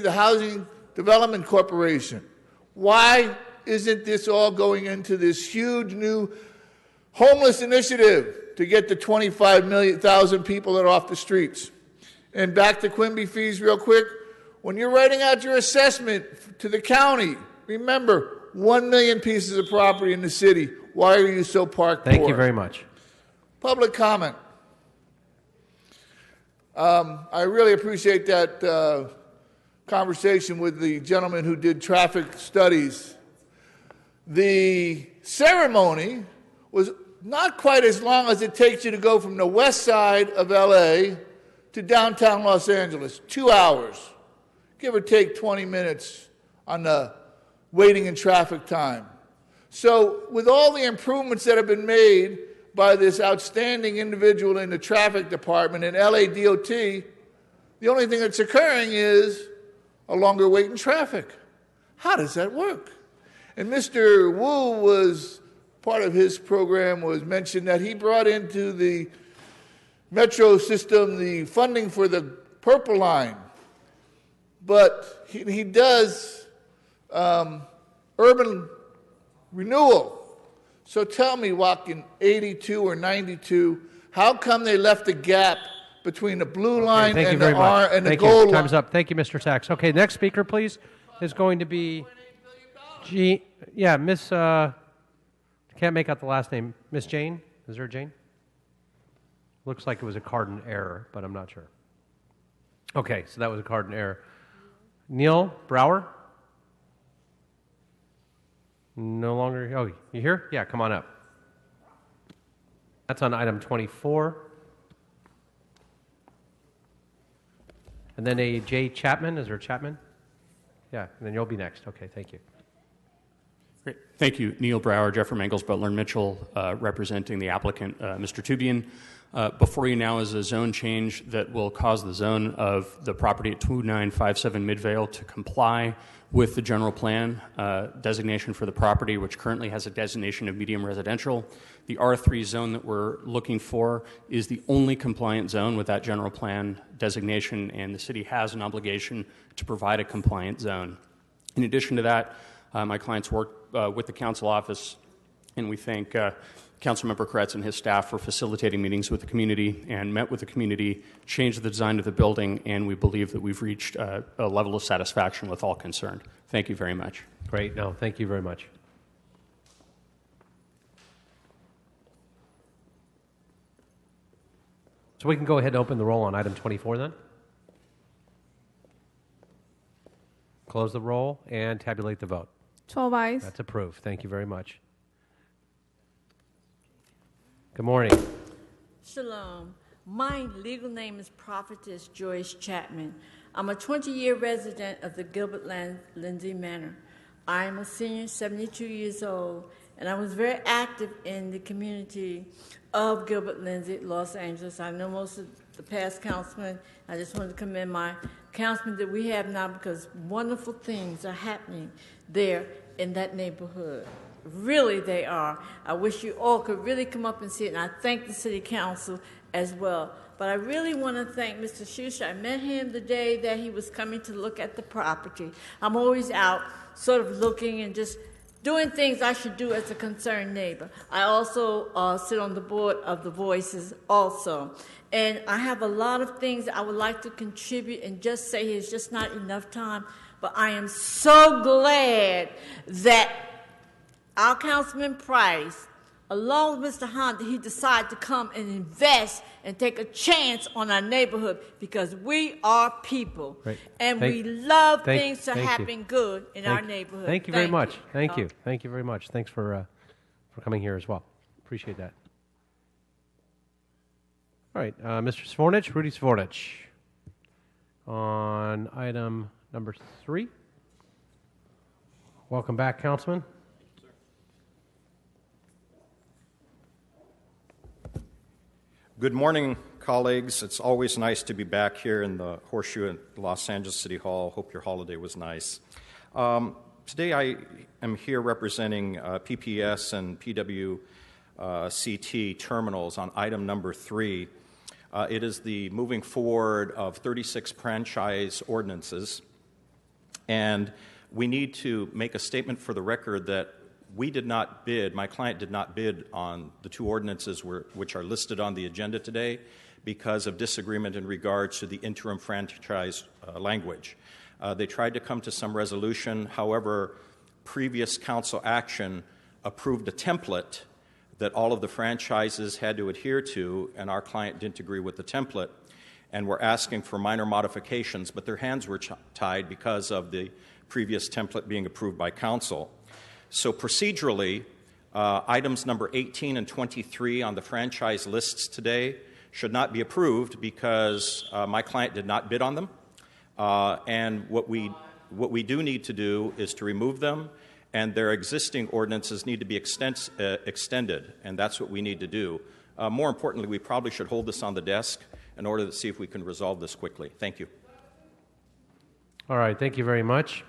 the Housing Development Corporation? Why isn't this all going into this huge new homeless initiative to get the 25,000 people that are off the streets? And back to Quimby fees real quick. When you're writing out your assessment to the county, remember, 1 million pieces of property in the city. Why are you so park poor? Thank you very much. Public comment. I really appreciate that conversation with the gentleman who did traffic studies. The ceremony was not quite as long as it takes you to go from the west side of LA to downtown Los Angeles, 2 hours, give or take 20 minutes on the waiting and traffic time. So with all the improvements that have been made by this outstanding individual in the traffic department in LA DOT, the only thing that's occurring is a longer wait in traffic. How does that work? And Mr. Wu was, part of his program was mentioned that he brought into the metro system the funding for the Purple Line. But he does urban renewal. So tell me, Joaquin, 82 or 92, how come they left a gap between the blue line and the R and the gold line? Time's up. Thank you, Mr. Sachs. Okay, next speaker, please, is going to be Miss, can't make out the last name. Miss Jane? Is there a Jane? Looks like it was a card in error, but I'm not sure. Okay, so that was a card in error. Neil Brower? No longer. Oh, you here? Yeah, come on up. That's on item 24. And then a J. Chapman. Is there a Chapman? Yeah, and then you'll be next. Okay, thank you. Great. Thank you. Neil Brower, Jeffrey Mangels, Butler and Mitchell, representing the applicant, Mr. Tubian. Before you now is a zone change that will cause the zone of the property at 2957 Midvale to comply with the general plan designation for the property, which currently has a designation of medium residential. The R3 zone that we're looking for is the only compliant zone with that general plan designation, and the city has an obligation to provide a compliant zone. In addition to that, my clients worked with the council office, and we thank Councilmember Kretz and his staff for facilitating meetings with the community and met with the community, changed the design of the building, and we believe that we've reached a level of satisfaction with all concerned. Thank you very much. Great. No, thank you very much. So we can go ahead and open the roll on item 24 then. Close the roll and tabulate the vote. 12 ayes. That's approved. Thank you very much. Good morning. Shalom. My legal name is Prophetess Joyce Chapman. I'm a 20-year resident of the Gilbert Lindsay Manor. I am a senior, 72 years old, and I was very active in the community of Gilbert Lindsay, Los Angeles. I know most of the past councilmen. I just wanted to commend my councilmen that we have now, because wonderful things are happening there in that neighborhood. Really, they are. I wish you all could really come up and see it, and I thank the city council as well. But I really want to thank Mr. Shusha. I met him the day that he was coming to look at the property. I'm always out sort of looking and just doing things I should do as a concerned neighbor. I also sit on the board of the Voices also. And I have a lot of things I would like to contribute and just say it's just not enough time. But I am so glad that our Councilman Price, along with Mr. Honda, he decided to come and invest and take a chance on our neighborhood, because we are people. Right. And we love things to thank happen you. good in our neighborhood. Thank you very much. Thank you. Thank you very much. Thanks for coming here as well. Appreciate that. All right, Mr. Svornich, Rudy Svornich, on item number 3. Welcome back, Councilman. Good morning, colleagues. It's always nice to be back here in the Horseshoe at Los Angeles City Hall. Hope your holiday was nice. Today I am here representing PPS and PWCT terminals on item number 3. It is the moving forward of 36 franchise ordinances. And we need to make a statement for the record that we did not bid, my client did not bid on the 2 ordinances which are listed on the agenda today because of disagreement in regards to the interim franchise language. They tried to come to some resolution. However, previous council action approved a template that all of the franchises had to adhere to, and our client didn't agree with the template, and were asking for minor modifications, but their hands were tied because of the previous template being approved by council. So procedurally, items number 18 and 23 on the franchise lists today should not be approved because my client did not bid on them. And what we do need to do is to remove them, and their existing ordinances need to be extended, and that's what we need to do. More importantly, we probably should hold this on the desk in order to see if we can resolve this quickly. Thank you. All right, thank you very much.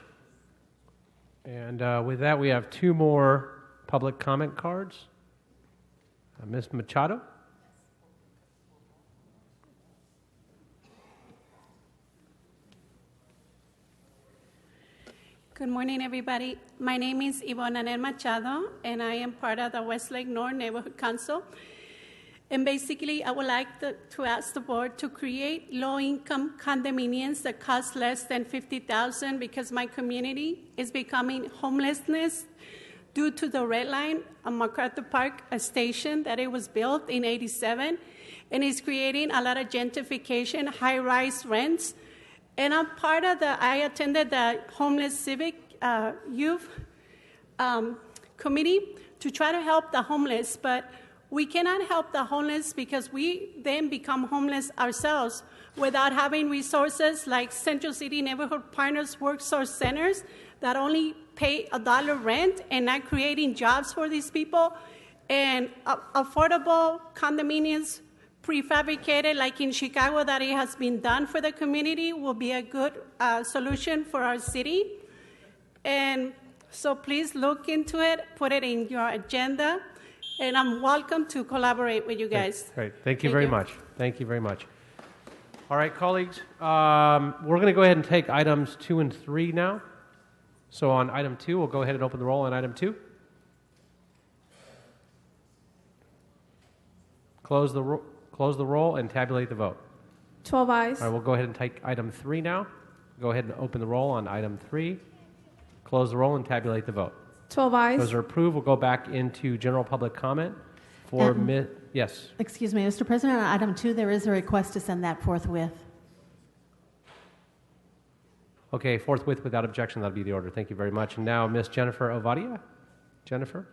And with that, we have 2 more public comment cards. Ms. Machado. Good morning, everybody. My name is Yvonne Anel Machado, and I am part of the Westlake North Neighborhood Council. And basically, I would like to ask the board to create low-income condominiums that cost less than $50,000, because my community is becoming homelessness due to the Red Line on MacArthur Park, a station that it was built in '87, and is creating a lot of gentrification, high-rise rents. And I attended the homeless civic youth committee to try to help the homeless, but we cannot help the homeless because we then become homeless ourselves without having resources like Central City Neighborhood Partners Workforce Centers that only pay $1 rent and not creating jobs for these people. And affordable condominiums, prefabricated, like in Chicago, that it has been done for the community, will be a good solution for our city. And so please look into it, put it in your agenda, and I'm welcome to collaborate with you guys. Great. Thank you very much. Thank you very much. All right, colleagues, we're going to go ahead and take items 2 and 3 now. So on item 2, we'll go ahead and open the roll on item 2. Close the roll and tabulate the vote. 12 ayes. All right, we'll go ahead and take item 3 now. Go ahead and open the roll on item 3. Close the roll and tabulate the vote. 12 ayes. Those are approved. We'll go back into general public comment for yes. Excuse me, Mr. President, on item 2, there is a request to send that forthwith. Okay, forthwith without objection. That'll be the order. Thank you very much. And now, Ms. Jennifer Ovadia. Jennifer?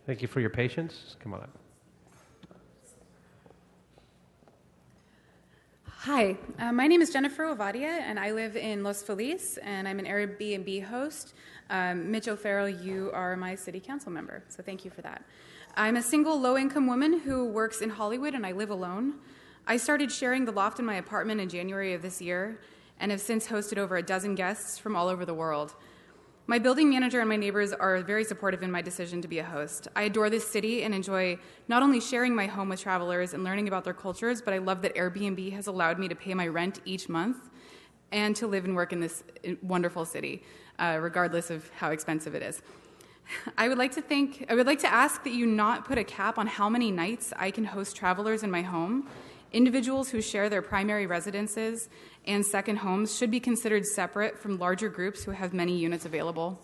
Thank you for your patience. Come on up. Hi, my name is Jennifer Ovadia, and I live in Los Feliz, and I'm an Airbnb host. Mitch O'Farrell, you are my city council member, so thank you for that. I'm a single low-income woman who works in Hollywood, and I live alone. I started sharing the loft in my apartment in January of this year, and have since hosted over a dozen guests from all over the world. My building manager and my neighbors are very supportive in my decision to be a host. I adore this city and enjoy not only sharing my home with travelers and learning about their cultures, but I love that Airbnb has allowed me to pay my rent each month and to live and work in this wonderful city, regardless of how expensive it is. I would like to ask that you not put a cap on how many nights I can host travelers in my home. Individuals who share their primary residences and second homes should be considered separate from larger groups who have many units available.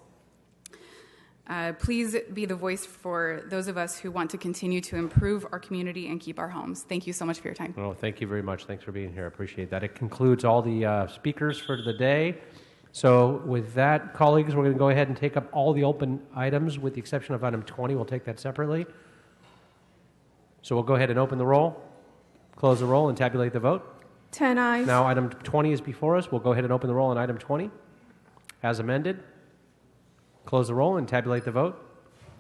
Please be the voice for those of us who want to continue to improve our community and keep our homes. Thank you so much for your time. Oh, thank you very much. Thanks for being here. I appreciate that. It concludes all the speakers for the day. So with that, colleagues, we're going to go ahead and take up all the open items with the exception of item 20. We'll take that separately. So we'll go ahead and open the roll, close the roll, and tabulate the vote. 10 ayes. Now item 20 is before us. We'll go ahead and open the roll on item 20 as amended. Close the roll and tabulate the vote.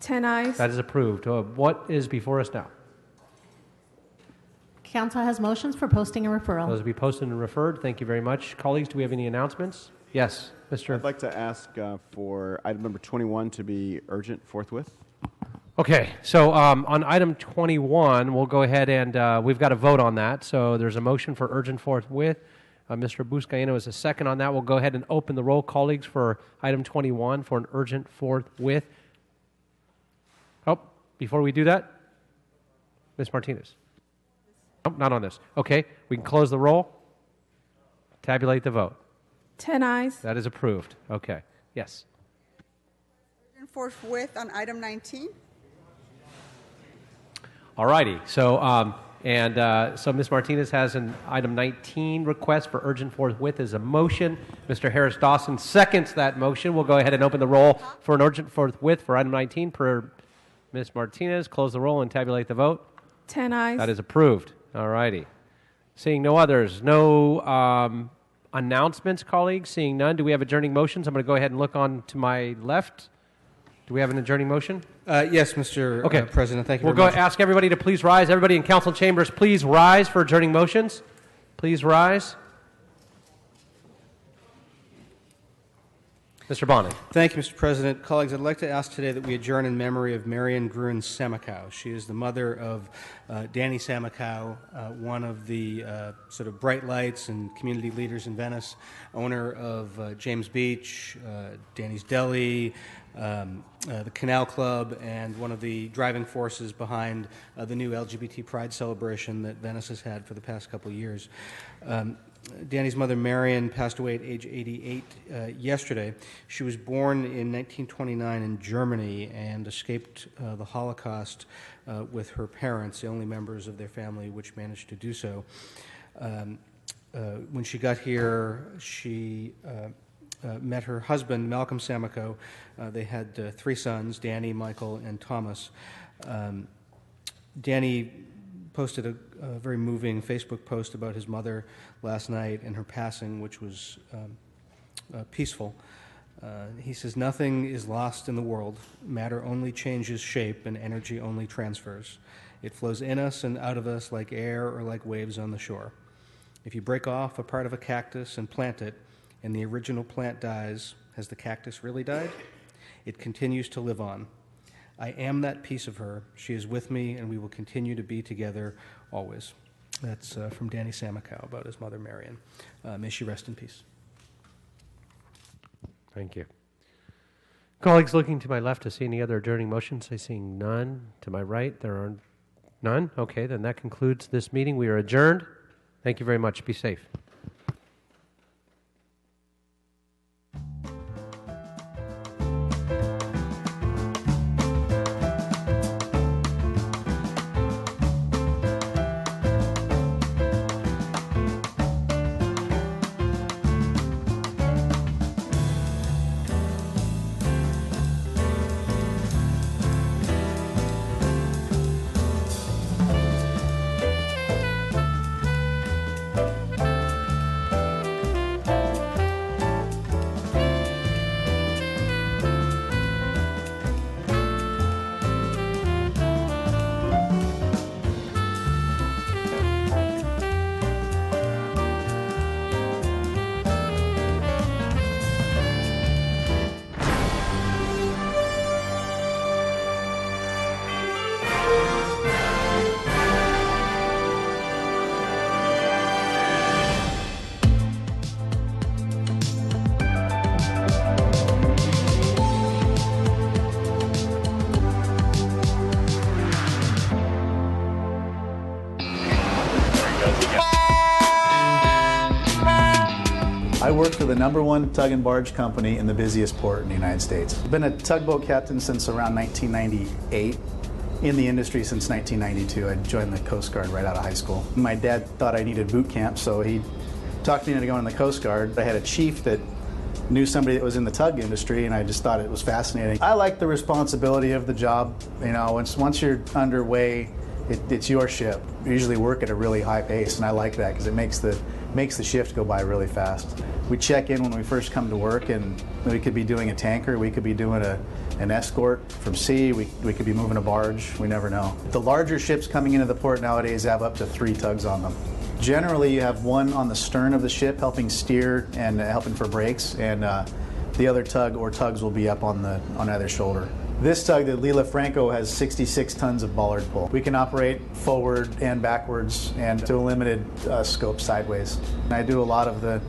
10 ayes. That is approved. What is before us now? Council has motions for posting and referral. Those will be posted and referred. Thank you very much. Colleagues, do we have any announcements? Yes, Mr. I'd like to ask for item number 21 to be urgent forthwith. Okay, so on item 21, we'll go ahead and we've got to vote on that. So there's a motion for urgent forthwith. Mr. Buscaino is a second on that. We'll go ahead and open the roll, colleagues, for item 21 for an urgent forthwith. Oh, before we do that, Ms. Martinez. Oh, not on this. Okay, we can close the roll, tabulate the vote. 10 ayes. That is approved. Okay, yes. Urgent forthwith on item 19. All righty. So, so Ms. Martinez has an item 19 request for urgent forthwith as a motion. Mr. Harris Dawson seconds that motion. We'll go ahead and open the roll for an urgent forthwith for item 19 per Ms. Martinez. Close the roll and tabulate the vote. 10 ayes. That is approved. All righty. Seeing no others, no announcements, colleagues. Seeing none, do we have adjourning motions? I'm going to go ahead and look on to my left. Do we have an adjourning motion? Yes, Mr. President. Thank you We'll very much. go ask everybody to please rise. Everybody in council chambers, please rise for adjourning motions. Please rise. Mr. Bonin. Thank you, Mr. President. Colleagues, I'd like to ask today that we adjourn in memory of Marian Gruen Samukow. She is the mother of Danny Samukow, one of the sort of bright lights and community leaders in Venice, owner of James Beach, Danny's Deli, the Canal Club, and one of the driving forces behind the new LGBT Pride celebration that Venice has had for the past couple of years. Danny's mother, Marian, passed away at age 88 yesterday. She was born in 1929 in Germany and escaped the Holocaust with her parents, the only members of their family which managed to do so. When she got here, she met her husband, Malcolm Samukow. They had 3 sons, Danny, Michael, and Thomas. Danny posted a very moving Facebook post about his mother last night and her passing, which was peaceful. He says, "Nothing is lost in the world. Matter only changes shape and energy only transfers. It flows in us and out of us like air or like waves on the shore. If you break off a part of a cactus and plant it, and the original plant dies, has the cactus really died? It continues to live on. I am that piece of her. She is with me, and we will continue to be together always." That's from Danny Samakow about his mother, Marion. May she rest in peace. Thank you. Colleagues, looking to my left to see any other adjourning motions, I see none. To my right, there are none. Okay, then that concludes this meeting. We are adjourned. Thank you very much. Be safe. I work for the #1 tug and barge company in the busiest port in the United States. I've been a tugboat captain since around 1998. In the industry since 1992. I joined the Coast Guard right out of high school. My dad thought I needed boot camp, so he talked me into going to the Coast Guard. I had a chief that knew somebody that was in the tug industry, and I just thought it was fascinating. I like the responsibility of the job. You know, once you're underway, it's your ship. You usually work at a really high pace, and I like that because it makes the shift go by really fast. We check in when we first come to work, and we could be doing a tanker, we could be doing an escort from sea, we could be moving a barge, we never know. The larger ships coming into the port nowadays have up to 3 tugs on them. Generally, you have one on the stern of the ship helping steer and helping for brakes, and the other tug or tugs will be up on either shoulder. This tug, the Lila Franco, has 66 tons of bollard pull. We can operate forward and backwards and to a limited scope sideways. I do a lot of the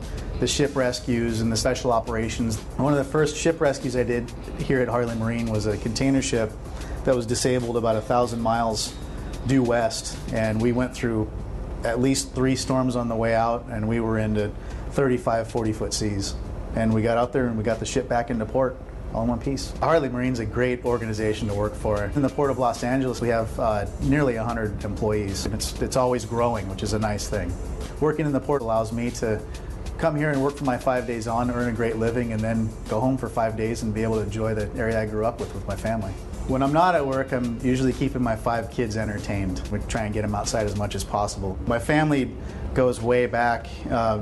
ship rescues and the special operations. One of the first ship rescues I did here at Harley Marine was a container ship that was disabled about 1,000 miles due west, and we went through at least 3 storms on the way out, and we were into 35, 40-foot seas. And we got out there and we got the ship back into port all in one piece. Harley Marine's a great organization to work for. In the Port of Los Angeles, we have nearly 100 employees. It's always growing, which is a nice thing. Working in the port allows me to come here and work for my 5 days on, earn a great living, and then go home for 5 days and be able to enjoy the area I grew up with my family. When I'm not at work, I'm usually keeping my 5 kids entertained. We try and get them outside as much as possible. My family goes way back,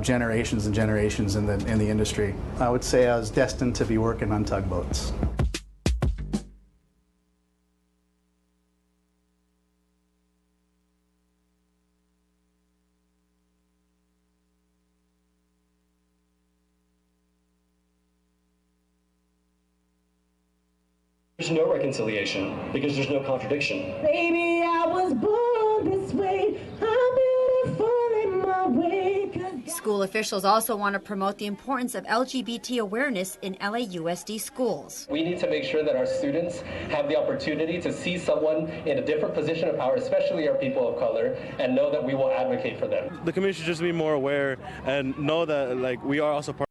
generations and generations in the industry. I would say I was destined to be working on tugboats. There's no reconciliation because there's no contradiction. Baby, I was born this way. I'm beautiful in my way. School officials also want to promote the importance of LGBT awareness in LAUSD schools. We need to make sure that our students have the opportunity to see someone in a different position of power, especially our people of color, and know that we will advocate for them. The community should just be more aware and know that we are also part